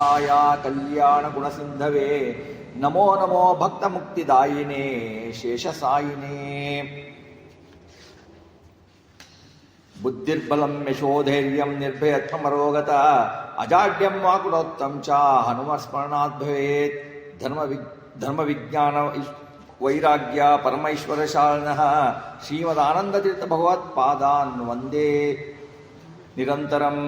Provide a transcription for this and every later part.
ಕಲ್ಯಾಣ ಗುಣಸಿಂಧವೇ ನಮೋ ನಮೋ ಭಕ್ತ ಮುಕ್ತಿದಾಯಿನೇ ಶೇಷಸಾಯಿನೇ. ಬುದ್ಧಿರ್ಬಲಂ ಯಶೋಧೈರ್ಯಂ ನಿರ್ಭಯತ್ವಮರೋಗತ ಅಜಾಡ್ಯಂ ವಾಕುಡೋತ್ತಂ ಚ ಹನುಮಸ್ಮರಣಾತ್ ಭವೇತ್. ಧರ್ಮ ವಿಜ್ಞಾನ ವೈರಾಗ್ಯ ಪರಮೈಶ್ವರಶಾಲಿನಃ ಶ್ರೀಮದಾನಂದತೀರ್ಥ ಭಗವತ್ಪಾದಾನ್ ವಂದೇ ನಿರಂತರಂ.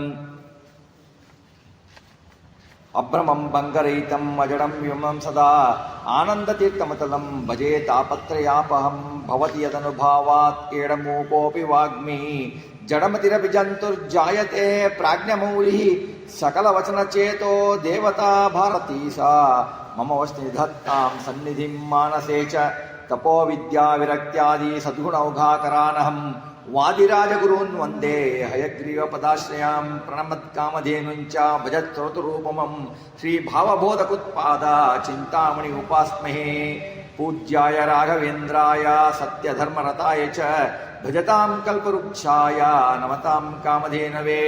ಅಭ್ರಮಂ ಭಂಗರಹಿತಂ ಅಜಡಂ ವ್ಯೋಮಂ ಸದಾ ಆನಂದತೀರ್ಥಮತಲಂ ಭಜೆ ತಾಪತ್ರಯಾಪಹಂ. ಭವತಿ ಯದನುಭಾವಾತ್ ಏಡಮೂಕೋಪಿ ವಾಗ್ಮಿ ಜಡಮತಿರಪಿ ಜಂತುರ್ಜಾಯತೆ ಪ್ರಾಜ್ಞಮೌಲಿಃ ಸಕಲವಚನಚೇತೋ ದೇವತಾ ಭಾರತೀ ಸಾ ಮಮ ವಸ್ತು ನಿಧತ್ತಾಂ ಸನ್ನಿಧಿಂ ಮಾನಸೇ ಚ ತಪೋ ವಿದ್ಯಾ ವಿರಕ್ತ್ಯಾದಿ ಸದ್ಗುಣೌಘಾಕರಾನಹಂ. ವಾದಿರಾಜಗುರೂನ್ ವಂದೇ ಹಯಗ್ರೀವ ಪದಾಶ್ರಯಾಂ ಪ್ರಣಮತ್ಕಾಮಧೇನುಂಚ ಭಜತ್ರೋತುರೂಪಮಂ. ಶ್ರೀ ಭಾವಬೋಧಕುತ್ಪಾದ ಚಿಂತಾಮಣಿ ಉಪಾಸ್ಮಹೇ. ಪೂಜ್ಯಾಯ ರಾಘವೇಂದ್ರಾಯ ಸತ್ಯಧರ್ಮರತಾಯ ಚ ಭಜತಾಂ ಕಲ್ಪವೃಕ್ಷಾಯ ನಮತಾಂ ಕಾಮಧೇನವೇ.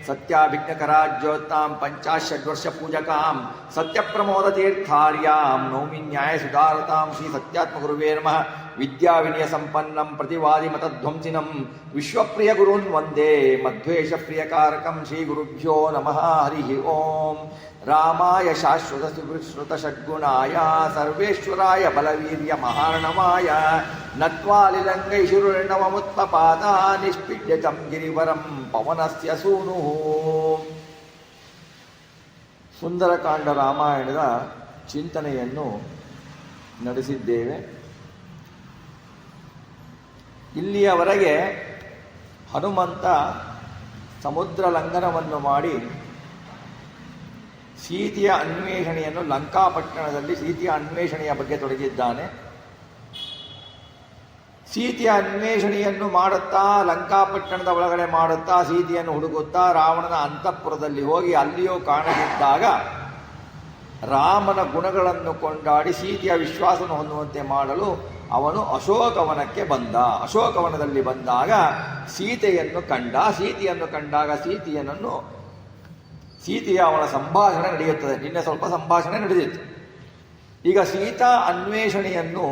ಸತ್ಯಾಭಿಜ್ಞಕರಾಜ್ಯೋತ್ತಾಂ ಪಂಚಾಶದ್ವರ್ಷ ಪೂಜಕಾಂ ಸತ್ಯಪ್ರಮೋದತೀರ್ಥಾರ್ಯಾಂ ನೌಮಿ ನ್ಯಾಯಸುಧಾರತಾಂ. ಶ್ರೀ ಸತ್ಯಾತ್ಮಗುರುವೇ ನಮಃ. ವಿದ್ಯಾವಿನಯ ಸಂಪನ್ನಂ ಪ್ರತಿವಾದಿ ಮತಧ್ವಂಸಿನಂ ವಿಶ್ವಪ್ರಿಯ ಗುರುನ್ ವಂದೇ ಮಧ್ವೇಷ ಪ್ರಿಯಕಾರಕಂ. ಶ್ರೀ ಗುರುಭ್ಯೋ ನಮಃ. ಹರಿ ಓಂ. ರಾಮಾಯ ಶಾಶ್ವತ ಸುಶ್ರುತ ಷಡ್ಗುಣಾಯ ಸರ್ವೇಶ್ವರಾಯ ಬಲವೀರ್ಯ ಮಹಾರ್ಣವಾಯ ನತ್ವಾಲಿಲಂಗೈಶುರುರ್ಣವಮುತ್ಪಪಾದ ನಿಷ್ಪಿಡ್ಯತಂ ಗಿರಿವರಂ ಪವನಸ್ಯ ಸೂನುಃ. ಸುಂದರಕಾಂಡ ರಾಮಾಯಣದ ಚಿಂತನೆಯನ್ನು ನಡೆಸಿದ್ದೇವೆ. ಇಲ್ಲಿಯವರೆಗೆ ಹನುಮಂತ ಸಮುದ್ರ ಲಂಘನವನ್ನು ಮಾಡಿ ಸೀತೆಯ ಅನ್ವೇಷಣೆಯನ್ನು ಲಂಕಾಪಟ್ಟಣದಲ್ಲಿ ಸೀತೆಯ ಅನ್ವೇಷಣೆಯ ಬಗ್ಗೆ ತೊಡಗಿದ್ದಾನೆ. ಸೀತೆಯ ಅನ್ವೇಷಣೆಯನ್ನು ಮಾಡುತ್ತಾ ಲಂಕಾಪಟ್ಟಣದ ಒಳಗಡೆ ಮಾಡುತ್ತಾ ಸೀತೆಯನ್ನು ಹುಡುಕುತ್ತಾ ರಾವಣನ ಅಂತಃಪುರದಲ್ಲಿ ಹೋಗಿ ಅಲ್ಲಿಯೂ ಕಾಣದಿದ್ದಾಗ ರಾಮನ ಗುಣಗಳನ್ನು ಕೊಂಡಾಡಿ ಸೀತೆಯ ವಿಶ್ವಾಸವನ್ನು ಹೊಂದುವಂತೆ ಮಾಡಲು ಅವನು ಅಶೋಕವನಕ್ಕೆ ಬಂದ. ಅಶೋಕವನದಲ್ಲಿ ಬಂದಾಗ ಸೀತೆಯನ್ನು ಕಂಡಾಗ ಸೀತೆಯ ಅವನ ಸಂಭಾಷಣೆ ನಡೆಯುತ್ತದೆ. ನಿನ್ನೆ ಸ್ವಲ್ಪ ಸಂಭಾಷಣೆ ನಡೆದಿತ್ತು. ಈಗ ಸೀತಾ ಅನ್ವೇಷಣೆಯನ್ನು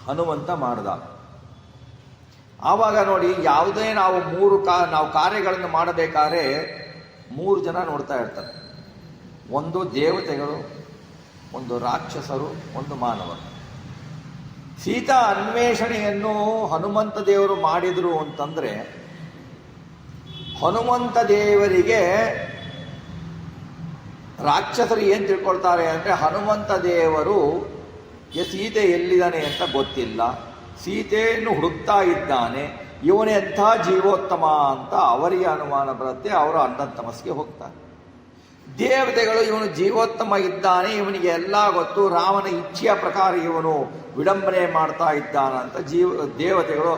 ಹನುಮಂತ ಮಾಡಿದ. ಆವಾಗ ನೋಡಿ, ಯಾವುದೇ ನಾವು ಕಾರ್ಯಗಳನ್ನು ಮಾಡಬೇಕಾದ್ರೆ 3 ಜನ ನೋಡ್ತಾ ಇರ್ತಾರೆ. ಒಂದು ದೇವತೆಗಳು, ಒಂದು ರಾಕ್ಷಸರು, ಒಂದು ಮಾನವರು. ಸೀತಾ ಅನ್ವೇಷಣೆಯನ್ನು ಹನುಮಂತ ದೇವರು ಮಾಡಿದರು ಅಂತಂದ್ರೆ, ಹನುಮಂತ ದೇವರಿಗೆ ರಾಕ್ಷಸರು ಏನು ತಿಳ್ಕೊಳ್ತಾರೆ ಅಂದರೆ, ಹನುಮಂತ ದೇವರು ಸೀತೆ ಎಲ್ಲಿದ್ದಾನೆ ಅಂತ ಗೊತ್ತಿಲ್ಲ, ಸೀತೆಯನ್ನು ಹುಡುಕ್ತಾ ಇದ್ದಾನೆ, ಇವನೆಂಥ ಜೀವೋತ್ತಮ ಅಂತ ಅವರಿಗೆ ಅನುಮಾನ ಬರುತ್ತೆ. ಅವರು ಅಣ್ಣತಮಸ್ಗೆ ಹೋಗ್ತಾರೆ. ದೇವತೆಗಳು ಇವನು ಜೀವೋತ್ತಮ ಇದ್ದಾನೆ, ಇವನಿಗೆ ಎಲ್ಲ ಗೊತ್ತು, ರಾಮನ ಇಚ್ಛೆಯ ಪ್ರಕಾರ ಇವನು ವಿಡಂಬನೆ ಮಾಡ್ತಾ ಇದ್ದಾನಂತ ದೇವತೆಗಳು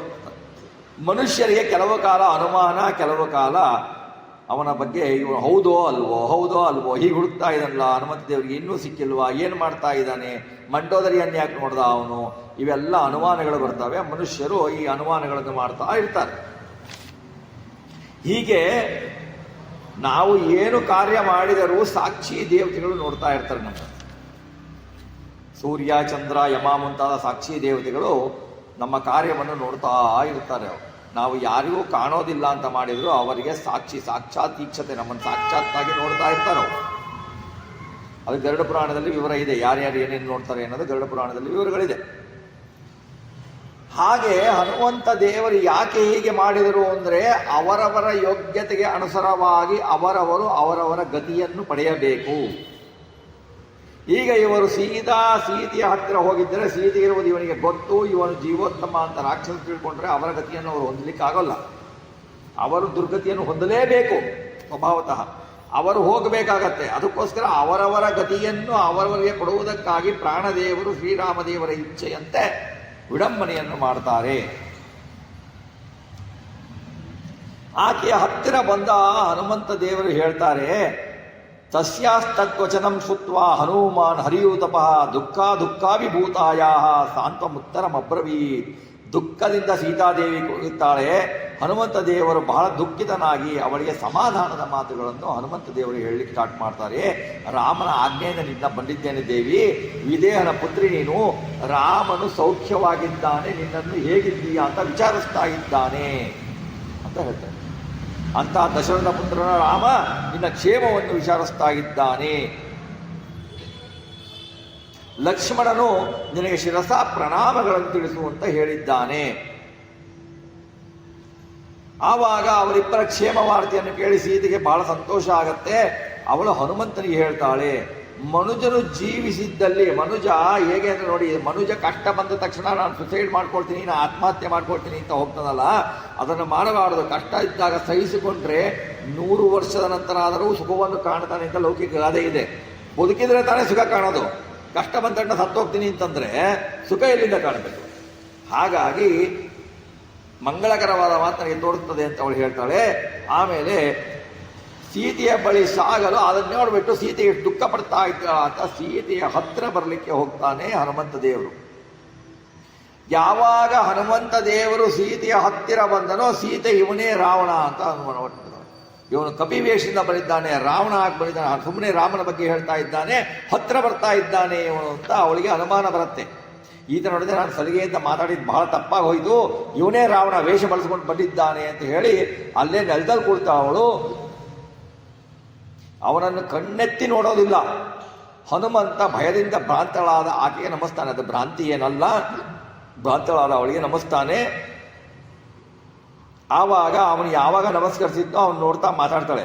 ಮನುಷ್ಯರಿಗೆ ಕೆಲವು ಕಾಲ ಅನುಮಾನ, ಕೆಲವು ಕಾಲ ಅವನ ಬಗ್ಗೆ ಇವನು ಹೌದೋ ಅಲ್ವೋ ಹೀಗೆ ಹುಡುಕ್ತಾ ಇದ್ದಾನಲ್ಲ, ಹನುಮಂತ ದೇವರಿಗೆ ಇನ್ನೂ ಸಿಕ್ಕಿಲ್ವಾ, ಏನು ಮಾಡ್ತಾ ಇದ್ದಾನೆ, ಮಂಡೋದರಿಯನ್ನು ಯಾಕೆ ನೋಡ್ದ ಅವನು, ಇವೆಲ್ಲ ಅನುಮಾನಗಳು ಬರ್ತವೆ. ಮನುಷ್ಯರು ಈ ಅನುಮಾನಗಳನ್ನು ಮಾಡ್ತಾ ಇರ್ತಾರೆ. ಹೀಗೆ ನಾವು ಏನು ಕಾರ್ಯ ಮಾಡಿದರೂ ಸಾಕ್ಷಿ ದೇವತೆಗಳು ನೋಡ್ತಾ ಇರ್ತಾರೆ. ನಮ್ಮ ಸೂರ್ಯ, ಚಂದ್ರ, ಯಮ ಮುಂತಾದ ಸಾಕ್ಷಿ ದೇವತೆಗಳು ನಮ್ಮ ಕಾರ್ಯವನ್ನು ನೋಡ್ತಾ ಇರ್ತಾರೆ. ನಾವು ಯಾರಿಗೂ ಕಾಣೋದಿಲ್ಲ ಅಂತ ಮಾಡಿದ್ರು ಅವರಿಗೆ ಸಾಕ್ಷಾತ್ ಈಕ್ಷತೆ ನಮ್ಮನ್ನು ಸಾಕ್ಷಾತ್ತಾಗಿ ನೋಡ್ತಾ ಇರ್ತಾರೆ. ಅದು ಗರುಡ ಪುರಾಣದಲ್ಲಿ ವಿವರ ಇದೆ. ಯಾರ್ಯಾರು ಏನೇನು ನೋಡ್ತಾರೆ ಅನ್ನೋದು ಗರುಡ ಪುರಾಣದಲ್ಲಿ ವಿವರಗಳಿದೆ. ಹಾಗೆ ಹನುಮಂತ ದೇವರು ಯಾಕೆ ಹೀಗೆ ಮಾಡಿದರು ಅಂದರೆ, ಅವರವರ ಯೋಗ್ಯತೆಗೆ ಅನುಸಾರವಾಗಿ ಅವರವರ ಗತಿಯನ್ನು ಪಡೆಯಬೇಕು. ಈಗ ಇವರು ಸೀತೆಯ ಹತ್ತಿರ ಹೋಗಿದ್ದರೆ ಸೀತೆ ಇರುವುದು ಇವನಿಗೆ ಗೊತ್ತು, ಇವನು ಜೀವೋತ್ತಮ ಅಂತ ರಾಕ್ಷಸ ತಿಳ್ಕೊಂಡ್ರೆ ಅವರ ಗತಿಯನ್ನು ಅವರು ಹೊಂದಲಿಕ್ಕಾಗಲ್ಲ. ಅವರು ದುರ್ಗತಿಯನ್ನು ಹೊಂದಲೇಬೇಕು ಸ್ವಭಾವತಃ. ಅವರು ಹೋಗಬೇಕಾಗತ್ತೆ. ಅದಕ್ಕೋಸ್ಕರ ಅವರವರ ಗತಿಯನ್ನು ಅವರವರಿಗೆ ಕೊಡುವುದಕ್ಕಾಗಿ ಪ್ರಾಣದೇವರು ಶ್ರೀರಾಮದೇವರ ಇಚ್ಛೆಯಂತೆ ವಿಡಂಬನೆಯನ್ನು ಮಾಡ್ತಾರೆ. ಆಕೆಯ ಹತ್ತಿರ ಬಂದ ಹನುಮಂತ ದೇವರು ಹೇಳ್ತಾರೆ, ತಸ್ಯಾಸ್ತದ್ವಚನಂ ಶ್ರುತ್ವಾ ಹನುಮಾನ್ ಹರಿಯೂತಪಃ ದುಃಖಾವಿಭೂತಾಯ ಸಾಂತ್ವಮುತ್ತರಮಬ್ರವೀತ್. ದುಃಖದಿಂದ ಸೀತಾದೇವಿ ಕೂಗುತ್ತಾಳೆ, ಹನುಮಂತ ದೇವರು ಬಹಳ ದುಃಖಿತನಾಗಿ ಅವಳಿಗೆ ಸಮಾಧಾನದ ಮಾತುಗಳನ್ನು ಹನುಮಂತ ದೇವರು ಹೇಳಲಿಕ್ಕೆ ಸ್ಟಾರ್ಟ್ ಮಾಡ್ತಾರೆ. ರಾಮನ ಆಜ್ಞೆಯಿಂದ ನಿನ್ನ ಬಂದಿದ್ದೇನೆ ದೇವಿ, ವಿದೇಹನ ಪುತ್ರಿ ನೀನು, ರಾಮನು ಸೌಖ್ಯವಾಗಿದ್ದಾನೆ, ನಿನ್ನನ್ನು ಹೇಗಿದ್ದೀಯಾ ಅಂತ ವಿಚಾರಿಸ್ತಾ ಇದ್ದಾನೆ ಅಂತ ಹೇಳ್ತಾರೆ. ಅಂತ ದಶರಥ ಪುತ್ರನ ರಾಮ ನಿನ್ನ ಕ್ಷೇಮವನ್ನು ವಿಚಾರಿಸ್ತಾ ಇದ್ದಾನೆ. ಲಕ್ಷ್ಮಣನು ನಿನಗೆ ಶಿರಸ ಪ್ರಣಾಮಗಳನ್ನು ತಿಳಿಸು ಅಂತ ಹೇಳಿದ್ದಾನೆ. ಆವಾಗ ಅವರಿಬ್ಬರ ಕ್ಷೇಮ ವಾರ್ತೆಯನ್ನು ಕೇಳಿ ಸೀತೆಗೆ ಬಹಳ ಸಂತೋಷ ಆಗತ್ತೆ. ಅವಳು ಹನುಮಂತನಿಗೆ ಹೇಳ್ತಾಳೆ, ಮನುಜನು ಜೀವಿಸಿದ್ದಲ್ಲಿ, ಮನುಜ ಹೇಗೆ ಅಂದ್ರೆ ನೋಡಿ, ಮನುಜ ಕಷ್ಟ ಬಂದ ತಕ್ಷಣ ನಾನು ಸುಸೈಡ್ ಮಾಡ್ಕೊಳ್ತೀನಿ, ನಾನು ಆತ್ಮಹತ್ಯೆ ಮಾಡ್ಕೊಳ್ತೀನಿ ಅಂತ ಹೋಗ್ತಾನಲ್ಲ, ಅದನ್ನು ಮಾಡಬಾರದು. ಕಷ್ಟ ಇದ್ದಾಗ ಸಹಿಸಿಕೊಂಡ್ರೆ 100 ವರ್ಷದ ನಂತರ ಆದರೂ ಸುಖವನ್ನು ಕಾಣ್ತಾನೆ ಅಂತ ಲೌಕಿಕ ಗಾದೆ ಇದೆ. ಬದುಕಿದ್ರೆ ತಾನೇ ಸುಖ ಕಾಣೋದು. ಕಷ್ಟ ಬಂದ ಸತ್ತೋಗ್ತೀನಿ ಅಂತಂದ್ರೆ ಸುಖ ಎಲ್ಲಿಂದ ಕಾಣಬೇಕು? ಹಾಗಾಗಿ ಮಂಗಳಕರವಾದ ಮಾತು ನನಗೆ ತೋರುತ್ತದೆ ಅಂತ ಅವಳು ಹೇಳ್ತಾಳೆ. ಆಮೇಲೆ ಸೀತೆಯ ಬಳಿ ಸಾಗಲು ಅದನ್ನು ನೋಡ್ಬಿಟ್ಟು ಸೀತೆಗೆ ದುಃಖ ಪಡ್ತಾ ಇದ್ದ ಅಂತ ಸೀತೆಯ ಹತ್ರ ಬರಲಿಕ್ಕೆ ಹೋಗ್ತಾನೆ ಹನುಮಂತ ದೇವರು. ಯಾವಾಗ ಹನುಮಂತ ದೇವರು ಸೀತೆಯ ಹತ್ತಿರ ಬಂದನೋ, ಸೀತೆ ಇವನೇ ರಾವಣ ಅಂತ ಅನುಮಾನ ಪಡ್ತಾನೆ. ಇವನು ಕಪಿವೇಷದಿಂದ ಬಂದಿದ್ದಾನೆ, ರಾವಣ ಆಗಿ ಬಂದಿದ್ದಾನೆ, ಸುಮ್ಮನೆ ರಾಮನ ಬಗ್ಗೆ ಹೇಳ್ತಾ ಇದ್ದಾನೆ, ಹತ್ರ ಬರ್ತಾ ಇದ್ದಾನೆ ಇವನು ಅಂತ ಅವಳಿಗೆ ಅನುಮಾನ ಬರುತ್ತೆ. ಈತ ನೋಡಿದ್ರೆ ನಾನು ಸಲಿಗೆಯಿಂದ ಮಾತಾಡಿದ್ದು ಬಹಳ ತಪ್ಪಾಗಿ ಹೋಯ್ತು, ಇವನೇ ರಾವಣ ವೇಷ ಬಳಸ್ಕೊಂಡು ಬಂದಿದ್ದಾನೆ ಅಂತ ಹೇಳಿ ಅಲ್ಲೇ ನೆಲದಲ್ಲಿ ಕೂಡ್ತಾ ಅವಳು ಅವನನ್ನು ಕಣ್ಣೆತ್ತಿ ನೋಡೋದಿಲ್ಲ. ಹನುಮಂತ ಭಯದಿಂದ ಭ್ರಾಂತಳಾದ ಆಕೆಗೆ ನಮಸ್ತಾನೆ. ಅದು ಭ್ರಾಂತಿ ಏನಲ್ಲ, ಭ್ರಾಂತಳಾದ ಅವಳಿಗೆ ನಮಸ್ತಾನೆ. ಆವಾಗ ಅವನು ಯಾವಾಗ ನಮಸ್ಕರಿಸಿದ್ನೋ ಅವನು ನೋಡ್ತಾ ಮಾತಾಡ್ತಾಳೆ,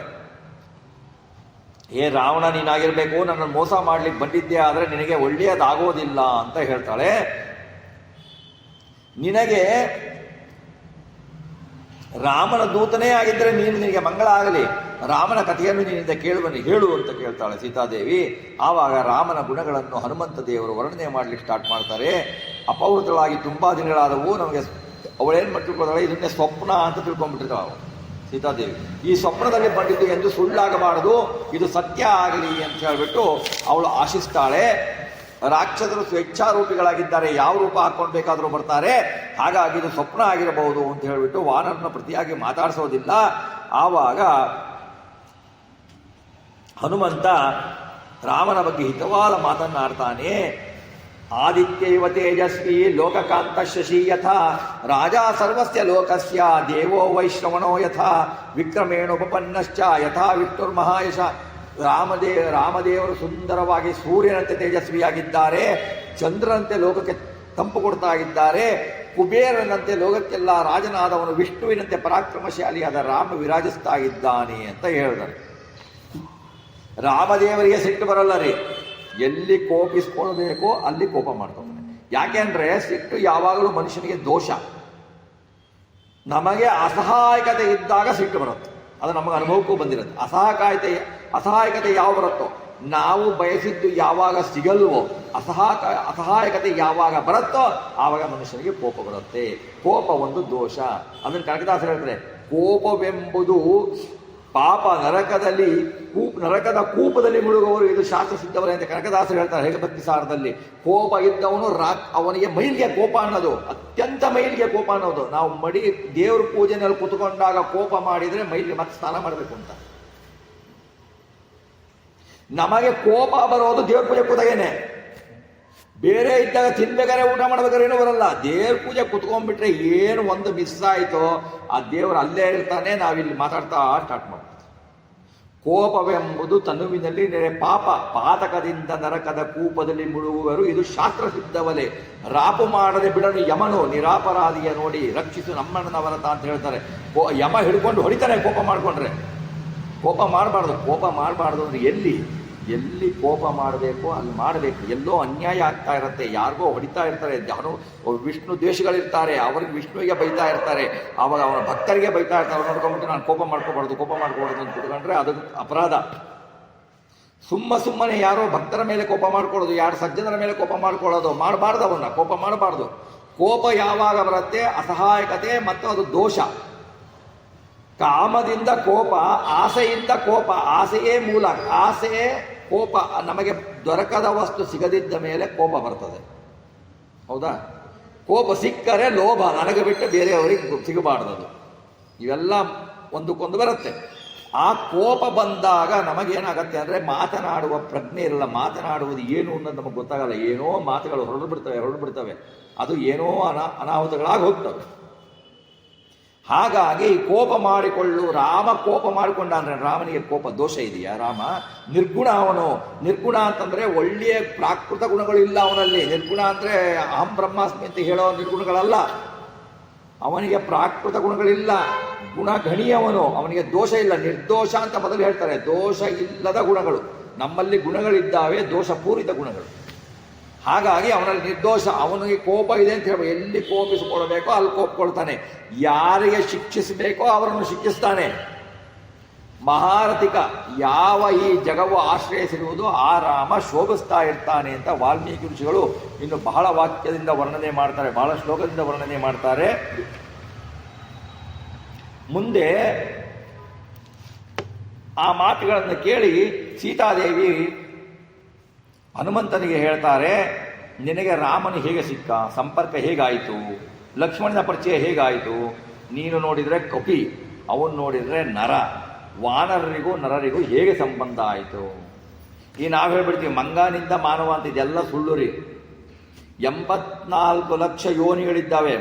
ಏ ರಾವಣ ನೀನಾಗಿರ್ಬೇಕು, ನನ್ನನ್ನು ಮೋಸ ಮಾಡ್ಲಿಕ್ಕೆ ಬಂದಿದ್ದೆ, ಆದರೆ ನಿನಗೆ ಒಳ್ಳೆಯದಾಗೋದಿಲ್ಲ ಅಂತ ಹೇಳ್ತಾಳೆ. ನಿನಗೆ ರಾಮನ ದೂತನೇ ಆಗಿದ್ದರೆ ನಿನಗೆ ಮಂಗಳ ಆಗಲಿ, ರಾಮನ ಕಥೆಯನ್ನು ನಿನ್ನಿಂದ ಹೇಳು ಅಂತ ಕೇಳ್ತಾಳೆ ಸೀತಾದೇವಿ. ಆವಾಗ ರಾಮನ ಗುಣಗಳನ್ನು ಹನುಮಂತ ದೇವರು ವರ್ಣನೆ ಮಾಡ್ಲಿಕ್ಕೆ ಸ್ಟಾರ್ಟ್ ಮಾಡ್ತಾರೆ. ಅಪವೃತಳಾಗಿ ತುಂಬಾ ದಿನಗಳಾದವು, ನಮಗೆ ಅವಳೇನು ಮಾಡ್ತಿಳ್ಕೊತಾಳೆ, ಇದನ್ನೇ ಸ್ವಪ್ನ ಅಂತ ತಿಳ್ಕೊಂಡ್ಬಿಟ್ಟಿರ್ತಾಳೆ ಅವಳು ಸೀತಾದೇವಿ. ಈ ಸ್ವಪ್ನದಲ್ಲಿ ಬಂದಿದ್ದು ಎಂದು ಸುಳ್ಳಾಗಬಾರದು, ಇದು ಸತ್ಯ ಆಗಲಿ ಅಂತ ಹೇಳ್ಬಿಟ್ಟು ಅವಳು ಆಶಿಸ್ತಾಳೆ. ರಾಕ್ಷಸರು ಸ್ವೇಚ್ಛಾರೂಪಿಗಳಾಗಿದ್ದಾರೆ, ಯಾವ ರೂಪ ಹಾಕೊಂಡು ಬೇಕಾದರೂ ಬರ್ತಾರೆ, ಹಾಗಾಗಿ ಇದು ಸ್ವಪ್ನ ಆಗಿರಬಹುದು ಅಂತ ಹೇಳ್ಬಿಟ್ಟು ವಾನರನ ಪ್ರತಿಯಾಗಿ ಮಾತಾಡಿಸೋದಿಲ್ಲ. ಆವಾಗ ಹನುಮಂತ ರಾಮನ ಬಗ್ಗೆ ಹಿತವಾದ ಮಾತನ್ನಾಡ್ತಾನೆ. ಆದಿತ್ಯೈವ ತೇಜಸ್ವಿ ಲೋಕಕಾಂತ ಶಶಿ ಯಥಾ ರಾಜಾ ಸರ್ವಸ್ಯ ಲೋಕಸ್ಯ ದೇವೋ ವೈಶ್ರವಣೋ ಯಥಾ ವಿಕ್ರಮೇಣೋಪನ್ನಶ್ಚ ಯಥಾ ವಿಷ್ಣುರ್ಮಹಾಯಶ. ರಾಮದೇವರು ಸುಂದರವಾಗಿ ಸೂರ್ಯನಂತೆ ತೇಜಸ್ವಿಯಾಗಿದ್ದಾರೆ, ಚಂದ್ರನಂತೆ ಲೋಕಕ್ಕೆ ತಂಪು ಕೊಡ್ತಾ ಇದ್ದಾರೆ, ಕುಬೇರನಂತೆ ಲೋಕಕ್ಕೆಲ್ಲ ರಾಜನಾದವನು ವಿಷ್ಣುವಿನಂತೆ ಪರಾಕ್ರಮಶಾಲಿಯಾದ ರಾಮ ವಿರಾಜಿಸ್ತಾ ಇದ್ದಾನೆ ಅಂತ ಹೇಳಿದ್ದಾರೆ. ರಾಮದೇವರಿಗೆ ಸಿಟ್ಟು ಬರಲ್ಲ ರೀ, ಎಲ್ಲಿ ಕೋಪಿಸ್ಕೊಳ್ಬೇಕೋ ಅಲ್ಲಿ ಕೋಪ ಮಾಡ್ಕೊತಾನೆ. ಯಾಕೆಂದ್ರೆ ಸಿಟ್ಟು ಯಾವಾಗಲೂ ಮನುಷ್ಯನಿಗೆ ದೋಷ. ನಮಗೆ ಅಸಹಾಯಕತೆ ಇದ್ದಾಗ ಸಿಟ್ಟು ಬರುತ್ತೆ, ಅದು ನಮಗೆ ಅನುಭವಕ್ಕೂ ಬಂದಿರುತ್ತೆ. ಅಸಹಾಯಕತೆ ಯಾವ ಬರುತ್ತೋ, ನಾವು ಬಯಸಿದ್ದು ಯಾವಾಗ ಸಿಗಲ್ವೋ, ಅಸಹಾಯಕತೆ ಯಾವಾಗ ಬರುತ್ತೋ ಆವಾಗ ಮನುಷ್ಯನಿಗೆ ಕೋಪ ಬರುತ್ತೆ. ಕೋಪ ಒಂದು ದೋಷ. ಅದನ್ನು ಕನಕದಾಸರು ಹೇಳ್ತಾರೆ, ಕೋಪವೆಂಬುದು ಪಾಪ, ನರಕದ ಕೂಪದಲ್ಲಿ ಮುಳುಗುವವರು ಇದು ಶಾಸ್ತ್ರ ಸಿದ್ಧವರೇ ಅಂತ ಕನಕದಾಸರು ಹೇಳ್ತಾರೆ ಹೇಗಭಕ್ತಿ ಸಾರದಲ್ಲಿ. ಕೋಪ ಇದ್ದವನು ಅವನಿಗೆ ಮೈಲಿಗೆ ಕೋಪ ಅನ್ನೋದು, ಅತ್ಯಂತ ಮೈಲಿಗೆ ಕೋಪ ಅನ್ನೋದು. ನಾವು ದೇವ್ರ ಪೂಜೆನಲ್ಲಿ ಕೂತ್ಕೊಂಡಾಗ ಕೋಪ ಮಾಡಿದ್ರೆ ಮೈಲಿಗೆ ಮತ್ತೆ ಸ್ನಾನ ಮಾಡಬೇಕು ಅಂತ. ನಮಗೆ ಕೋಪ ಬರೋದು ದೇವ್ರ ಪೂಜೆ ಕೂತಾಗೇನೆ. ಬೇರೆ ಇದ್ದಾಗ ತಿನ್ಬೇಕಾದ್ರೆ ಊಟ ಮಾಡ್ಬೇಕಾದ್ರೆ ಏನೂ ಬರಲ್ಲ. ದೇವ್ರ ಪೂಜೆ ಕುತ್ಕೊಂಡ್ಬಿಟ್ರೆ ಏನು ಒಂದು ಮಿಸ್ ಆಯಿತೋ ಆ ದೇವರು ಅಲ್ಲೇ ಇರ್ತಾನೆ, ನಾವಿಲ್ಲಿ ಮಾತಾಡ್ತಾ ಸ್ಟಾರ್ಟ್ ಮಾಡ್ತೀವಿ. ಕೋಪವೆಂಬುದು ತನುವಿನಲ್ಲಿ ಪಾಪ, ಪಾತಕದಿಂದ ನರಕದ ಕೂಪದಲ್ಲಿ ಮುಳುಗುವರು ಇದು ಶಾಸ್ತ್ರ ಸಿದ್ಧವಲೆ. ರಾಪು ಮಾಡದೆ ಬಿಡನು ಯಮನು ನಿರಾಪರಾಧಿಯ ನೋಡಿ ರಕ್ಷಿಸು ನಮ್ಮಣ್ಣನವರತ ಅಂತ ಹೇಳ್ತಾರೆ. ಯಮ ಹಿಡ್ಕೊಂಡು ಹೊಡಿತಾನೆ ಕೋಪ ಮಾಡ್ಕೊಂಡ್ರೆ. ಕೋಪ ಮಾಡಬಾರ್ದು ಅಂದ್ರೆ ಎಲ್ಲಿ ಕೋಪ ಮಾಡಬೇಕು ಅಲ್ಲಿ ಮಾಡಬೇಕು. ಎಲ್ಲೋ ಅನ್ಯಾಯ ಆಗ್ತಾ ಇರುತ್ತೆ, ಯಾರಿಗೋ ಹೊಡಿತಾ ಇರ್ತಾರೆ, ವಿಷ್ಣು ದ್ವೇಷಗಳಿರ್ತಾರೆ, ಅವ್ರಿಗೆ ವಿಷ್ಣುವಿಗೆ ಬೈತಾ ಇರ್ತಾರೆ, ಆವಾಗ ಅವನ ಭಕ್ತರಿಗೆ ಬೈತಾ ಇರ್ತಾರೆ. ಅವ್ರು ನೋಡ್ಕೊಂಡ್ಬಿಟ್ಟು ನಾನು ಕೋಪ ಮಾಡ್ಕೋಬಾರ್ದು ಅಂತ ಕುತ್ಕೊಂಡ್ರೆ ಅದು ಅಪರಾಧ. ಸುಮ್ಮನೆ ಯಾರೋ ಭಕ್ತರ ಮೇಲೆ ಕೋಪ ಮಾಡ್ಕೊಳ್ಳೋದು, ಯಾರು ಸಜ್ಜನರ ಮೇಲೆ ಕೋಪ ಮಾಡ್ಕೊಳ್ಳೋದು ಮಾಡಬಾರ್ದು. ಅವನ್ನ ಕೋಪ ಮಾಡಬಾರ್ದು. ಕೋಪ ಯಾವಾಗ ಬರುತ್ತೆ, ಅಸಹಾಯಕತೆ ಮತ್ತು ಅದು ದೋಷ. ಕಾಮದಿಂದ ಕೋಪ, ಆಸೆಯಿಂದ ಕೋಪ, ಆಸೆಯೇ ಮೂಲ. ಆಸೆಯೇ ಕೋಪ. ನಮಗೆ ದೊರಕದ ವಸ್ತು ಸಿಗದಿದ್ದ ಮೇಲೆ ಕೋಪ ಬರ್ತದೆ, ಹೌದಾ? ಕೋಪ ಸಿಕ್ಕರೆ ಲೋಭ, ನನಗೆ ಬಿಟ್ಟು ಬೇರೆಯವರಿಗೆ ಸಿಗಬಾರ್ದದು. ಇವೆಲ್ಲ ಒಂದಕ್ಕೊಂದು ಬರುತ್ತೆ. ಆ ಕೋಪ ಬಂದಾಗ ನಮಗೇನಾಗತ್ತೆ ಅಂದರೆ ಮಾತನಾಡುವ ಪ್ರಜ್ಞೆ ಇರಲ್ಲ. ಮಾತನಾಡುವುದು ಏನು ಅನ್ನೋದು ನಮಗೆ ಗೊತ್ತಾಗಲ್ಲ. ಏನೋ ಮಾತುಗಳು ಹೊರಡು ಬಿಡ್ತವೆ. ಅದು ಏನೋ ಅನಾಹುತಗಳಾಗಿ ಹೋಗ್ತವೆ. ಹಾಗಾಗಿ ಕೋಪ ಮಾಡಿಕೊಳ್ಳು. ರಾಮ ಕೋಪ ಮಾಡಿಕೊಂಡ ಅಂದರೆ ರಾಮನಿಗೆ ಕೋಪ ದೋಷ ಇದೆಯಾ? ರಾಮ ನಿರ್ಗುಣ. ಅವನು ನಿರ್ಗುಣ ಅಂತಂದರೆ ಒಳ್ಳೆಯ ಪ್ರಾಕೃತ ಗುಣಗಳು ಇಲ್ಲ ಅವನಲ್ಲಿ. ನಿರ್ಗುಣ ಅಂದರೆ ಅಹಂ ಬ್ರಹ್ಮಾಸ್ಮಿ ಅಂತ ಹೇಳೋ ನಿರ್ಗುಣಗಳಲ್ಲ. ಅವನಿಗೆ ಪ್ರಾಕೃತ ಗುಣಗಳಿಲ್ಲ, ಗುಣಗಣಿ ಅವನು. ಅವನಿಗೆ ದೋಷ ಇಲ್ಲ. ನಿರ್ದೋಷ ಅಂತ ಮೊದಲು ಹೇಳ್ತಾರೆ. ದೋಷ ಇಲ್ಲದ ಗುಣಗಳು. ನಮ್ಮಲ್ಲಿ ಗುಣಗಳಿದ್ದಾವೆ, ದೋಷಪೂರಿತ ಗುಣಗಳು. ಹಾಗಾಗಿ ಅವನಲ್ಲಿ ನಿರ್ದೋಷ. ಅವನಿಗೆ ಕೋಪ ಇದೆ ಅಂತ ಹೇಳ್ಬೋದು. ಎಲ್ಲಿ ಕೋಪಿಸಿಕೊಳ್ಬೇಕೋ ಅಲ್ಲಿ ಕೋಪಿಕೊಳ್ತಾನೆ. ಯಾರಿಗೆ ಶಿಕ್ಷಿಸಬೇಕೋ ಅವರನ್ನು ಶಿಕ್ಷಿಸ್ತಾನೆ. ಮಹಾರಥಿಕ ಯಾವ ಈ ಜಗವು ಆಶ್ರಯಿಸಿರುವುದು ಆ ರಾಮ ಶೋಭಿಸ್ತಾ ಇರ್ತಾನೆ ಅಂತ ವಾಲ್ಮೀಕಿ ಋಷಿಗಳು ಇನ್ನು ಬಹಳ ವಾಕ್ಯದಿಂದ ವರ್ಣನೆ ಮಾಡ್ತಾರೆ, ಬಹಳ ಶ್ಲೋಕದಿಂದ ವರ್ಣನೆ ಮಾಡ್ತಾರೆ. ಮುಂದೆ ಆ ಮಾತುಗಳನ್ನು ಕೇಳಿ ಸೀತಾದೇವಿ ಹನುಮಂತನಿಗೆ ಹೇಳ್ತಾರೆ, ನಿನಗೆ ರಾಮನು ಹೇಗೆ ಸಿಕ್ಕ? ಸಂಪರ್ಕ ಹೇಗಾಯಿತು? ಲಕ್ಷ್ಮಣನ ಪರಿಚಯ ಹೇಗಾಯಿತು? ನೀನು ನೋಡಿದರೆ ಕಪಿ, ಅವನು ನೋಡಿದರೆ ನರ. ವಾನರರಿಗೂ ನರರಿಗೂ ಹೇಗೆ ಸಂಬಂಧ ಆಯಿತು? ಈ ನಾವು ಹೇಳ್ಬಿಡ್ತೀವಿ ಮಂಗನಿಂದ ಮಾನವ ಅಂತ. ಇದೆಲ್ಲ ಸುಳ್ಳು ರೀ. 84 ಲಕ್ಷ ಯೋನಿಗಳಿದ್ದಾವೆ.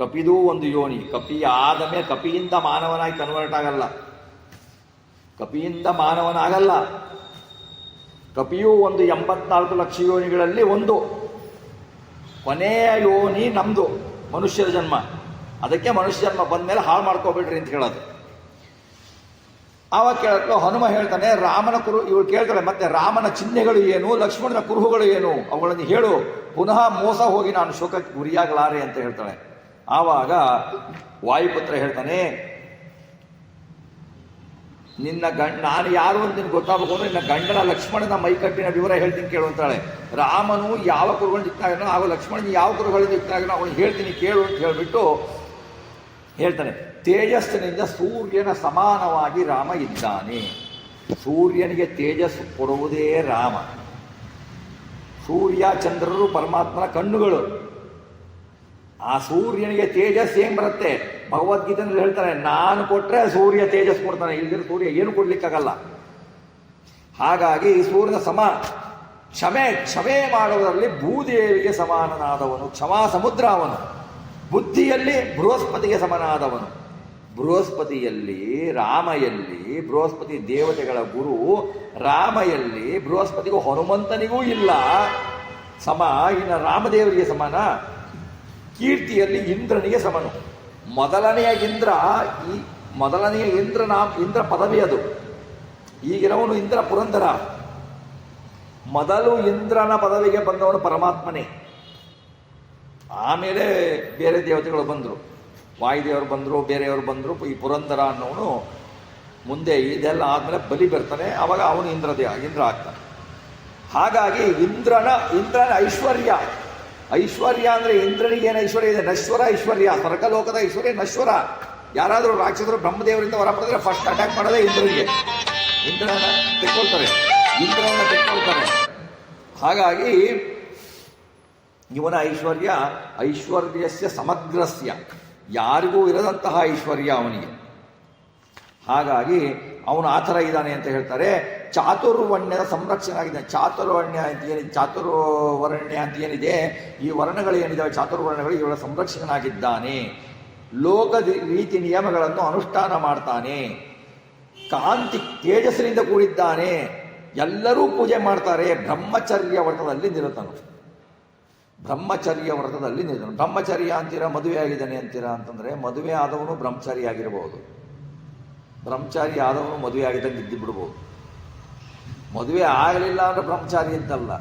ಕಪಿದೂ ಒಂದು ಯೋನಿ. ಕಪಿ ಆದಮೇಲೆ ಕಪಿಯಿಂದ ಮಾನವನಾಗಿ ಕನ್ವರ್ಟ್ ಆಗಲ್ಲ. ಕಪಿಯಿಂದ ಮಾನವನಾಗಲ್ಲ. ಕಪಿಯೂ ಒಂದು 84 ಲಕ್ಷ ಯೋನಿಗಳಲ್ಲಿ ಒಂದು. ಕೊನೆಯ ಯೋನಿ ನಮ್ದು ಮನುಷ್ಯರ ಜನ್ಮ. ಅದಕ್ಕೆ ಮನುಷ್ಯ ಜನ್ಮ ಬಂದಮೇಲೆ ಹಾಳು ಮಾಡ್ಕೋಬೇಡ್ರಿ ಅಂತ ಹೇಳೋದು. ಆವಾಗ ಕೇಳಕ್ಕೆ ಹನುಮ ಹೇಳ್ತಾನೆ, ರಾಮನ ಇವರು ಕೇಳ್ತಾರೆ, ಮತ್ತೆ ರಾಮನ ಚಿಹ್ನೆಗಳು ಏನು, ಲಕ್ಷ್ಮಣನ ಕುರುಹುಗಳು ಏನು, ಅವುಗಳನ್ನು ಹೇಳು. ಪುನಃ ಮೋಸ ಹೋಗಿ ನಾನು ಶೋಕಕ್ಕೆ ಗುರಿಯಾಗಲಾರೆ ಅಂತ ಹೇಳ್ತಾಳೆ. ಆವಾಗ ವಾಯುಪುತ್ರ ಹೇಳ್ತಾನೆ, ನಿನ್ನ ನಾನು ಯಾರು ಅಂತ ನಿನ್ಗೆ ಗೊತ್ತಾಗಬೇಕು ಅಂದ್ರೆ ನಿನ್ನ ಗಂಡನ ಲಕ್ಷ್ಮಣನ ಮೈಕಟ್ಟಿನ ವಿವರ ಹೇಳ್ತೀನಿ ಕೇಳು ಅಂತಾಳೆ. ರಾಮನು ಯಾವ ಕುರುಗಳು ದಿಕ್ಕಾಗನೋ ಹಾಗೂ ಲಕ್ಷ್ಮಣನ ಯಾವ ಕುರುಗಳು ದಿಕ್ಕಾಗನೋ ಅವನು ಹೇಳ್ತೀನಿ ಕೇಳು ಅಂತ ಹೇಳಿಬಿಟ್ಟು ಹೇಳ್ತಾನೆ. ತೇಜಸ್ಸಿನಿಂದ ಸೂರ್ಯನ ಸಮಾನವಾಗಿ ರಾಮ ಇದ್ದಾನೆ. ಸೂರ್ಯನಿಗೆ ತೇಜಸ್ಸು ಕೊಡುವುದೇ ರಾಮ. ಸೂರ್ಯ ಚಂದ್ರರು ಪರಮಾತ್ಮನ ಕಣ್ಣುಗಳು. ಆ ಸೂರ್ಯನಿಗೆ ತೇಜಸ್ ಏನ್ ಬರುತ್ತೆ? ಭಗವದ್ಗೀತೆಯಲ್ಲಿ ಹೇಳ್ತಾನೆ, ನಾನು ಕೊಟ್ಟರೆ ಸೂರ್ಯ ತೇಜಸ್ ಕೊಡ್ತಾನೆ, ಇಲ್ದಿರ ಸೂರ್ಯ ಏನು ಕೊಡ್ಲಿಕ್ಕಾಗಲ್ಲ. ಹಾಗಾಗಿ ಸೂರ್ಯನ ಕ್ಷಮೆ ಮಾಡುವುದರಲ್ಲಿ ಭೂದೇವಿಗೆ ಸಮಾನನಾದವನು, ಕ್ಷಮಾ ಸಮುದ್ರ ಅವನು. ಬುದ್ಧಿಯಲ್ಲಿ ಬೃಹಸ್ಪತಿಗೆ ಸಮನಾದವನು. ಬೃಹಸ್ಪತಿಯಲ್ಲಿ ರಾಮಯಲ್ಲಿ, ಬೃಹಸ್ಪತಿ ದೇವತೆಗಳ ಗುರು ರಾಮಯಲ್ಲಿ, ಬೃಹಸ್ಪತಿಗೂ ಹನುಮಂತನಿಗೂ ಇಲ್ಲ ಸಮ. ಇನ್ನು ರಾಮದೇವರಿಗೆ ಸಮಾನ. ಕೀರ್ತಿಯಲ್ಲಿ ಇಂದ್ರನಿಗೆ ಸಮನು. ಮೊದಲನೆಯ ಇಂದ್ರ ಇಂದ್ರ ಪದವಿ ಅದು. ಈಗಿನವನು ಇಂದ್ರ ಪುರಂದರ. ಮೊದಲು ಇಂದ್ರನ ಪದವಿಗೆ ಬಂದವನು ಪರಮಾತ್ಮನೇ. ಆಮೇಲೆ ಬೇರೆ ದೇವತೆಗಳು ಬಂದರು, ವಾಯುದೇವರು ಬಂದರು, ಬೇರೆಯವರು ಬಂದರು. ಈ ಪುರಂದರ ಅನ್ನೋನು ಮುಂದೆ ಇದೆಲ್ಲ ಆದಮೇಲೆ ಬಲಿ ಬರ್ತಾನೆ. ಆವಾಗ ಅವನು ಇಂದ್ರ ಆಗ್ತಾನೆ. ಹಾಗಾಗಿ ಇಂದ್ರನ ಐಶ್ವರ್ಯ ಅಂದರೆ ಇಂದ್ರನಿಗೆ ಏನು ಐಶ್ವರ್ಯ ಇದೆ? ನಶ್ವರ ಐಶ್ವರ್ಯ. ಸ್ವರ್ಗಲೋಕದ ಐಶ್ವರ್ಯ ನಶ್ವರ. ಯಾರಾದರೂ ರಾಕ್ಷಸರು ಬ್ರಹ್ಮದೇವರಿಂದ ಹೊರ ಪಡೆದ್ರೆ ಫಸ್ಟ್ ಅಟ್ಯಾಕ್ ಮಾಡೋದೇ ಇಂದ್ರನಿಗೆ. ಇಂದ್ರನ ತೆಕ್ಕೊಳ್ತಾರೆ. ಹಾಗಾಗಿ ಇವನ ಐಶ್ವರ್ಯಸ್ಯ ಸಮಗ್ರಸ್ಯ, ಯಾರಿಗೂ ಇರದಂತಹ ಐಶ್ವರ್ಯ ಅವನಿಗೆ. ಹಾಗಾಗಿ ಅವನು ಆ ಥರ ಇದ್ದಾನೆ ಅಂತ ಹೇಳ್ತಾರೆ. ಚಾತುರ್ವರ್ಣ್ಯದ ಸಂರಕ್ಷಣೆ ಆಗಿದೆ. ಚಾತುರ್ವರ್ಣ್ಯ ಅಂತ ಏನಿದೆ, ಈ ವರ್ಣಗಳು ಏನಿದ್ದಾವೆ ಚಾತುರ್ವರ್ಣಗಳು, ಇವಳ ಸಂರಕ್ಷಕನಾಗಿದ್ದಾನೆ. ಲೋಕದ ರೀತಿ ನಿಯಮಗಳನ್ನು ಅನುಷ್ಠಾನ ಮಾಡ್ತಾನೆ. ಕಾಂತಿ ತೇಜಸ್ಸಿನಿಂದ ಕೂಡಿದ್ದಾನೆ. ಎಲ್ಲರೂ ಪೂಜೆ ಮಾಡ್ತಾರೆ. ಬ್ರಹ್ಮಚರ್ಯ ವ್ರತದಲ್ಲಿ ನಿರತನು. ಬ್ರಹ್ಮಚರ್ಯ ಅಂತೀರಾ, ಮದುವೆ ಆಗಿದ್ದಾನೆ ಅಂತೀರಾ ಅಂತಂದರೆ, ಮದುವೆ ಆದವನು ಬ್ರಹ್ಮಚಾರಿ ಆಗಿರಬಹುದು, ಬ್ರಹ್ಮಚಾರಿ ಆದವನು ಮದುವೆ ಆಗಿದ್ದಂಗೆ ಇದ್ದು ಬಿಡ್ಬೋದು. ಮದುವೆ ಆಗಲಿಲ್ಲ ಅಂದರೆ ಬ್ರಹ್ಮಚಾರಿ ಅಂತಲ್ಲ.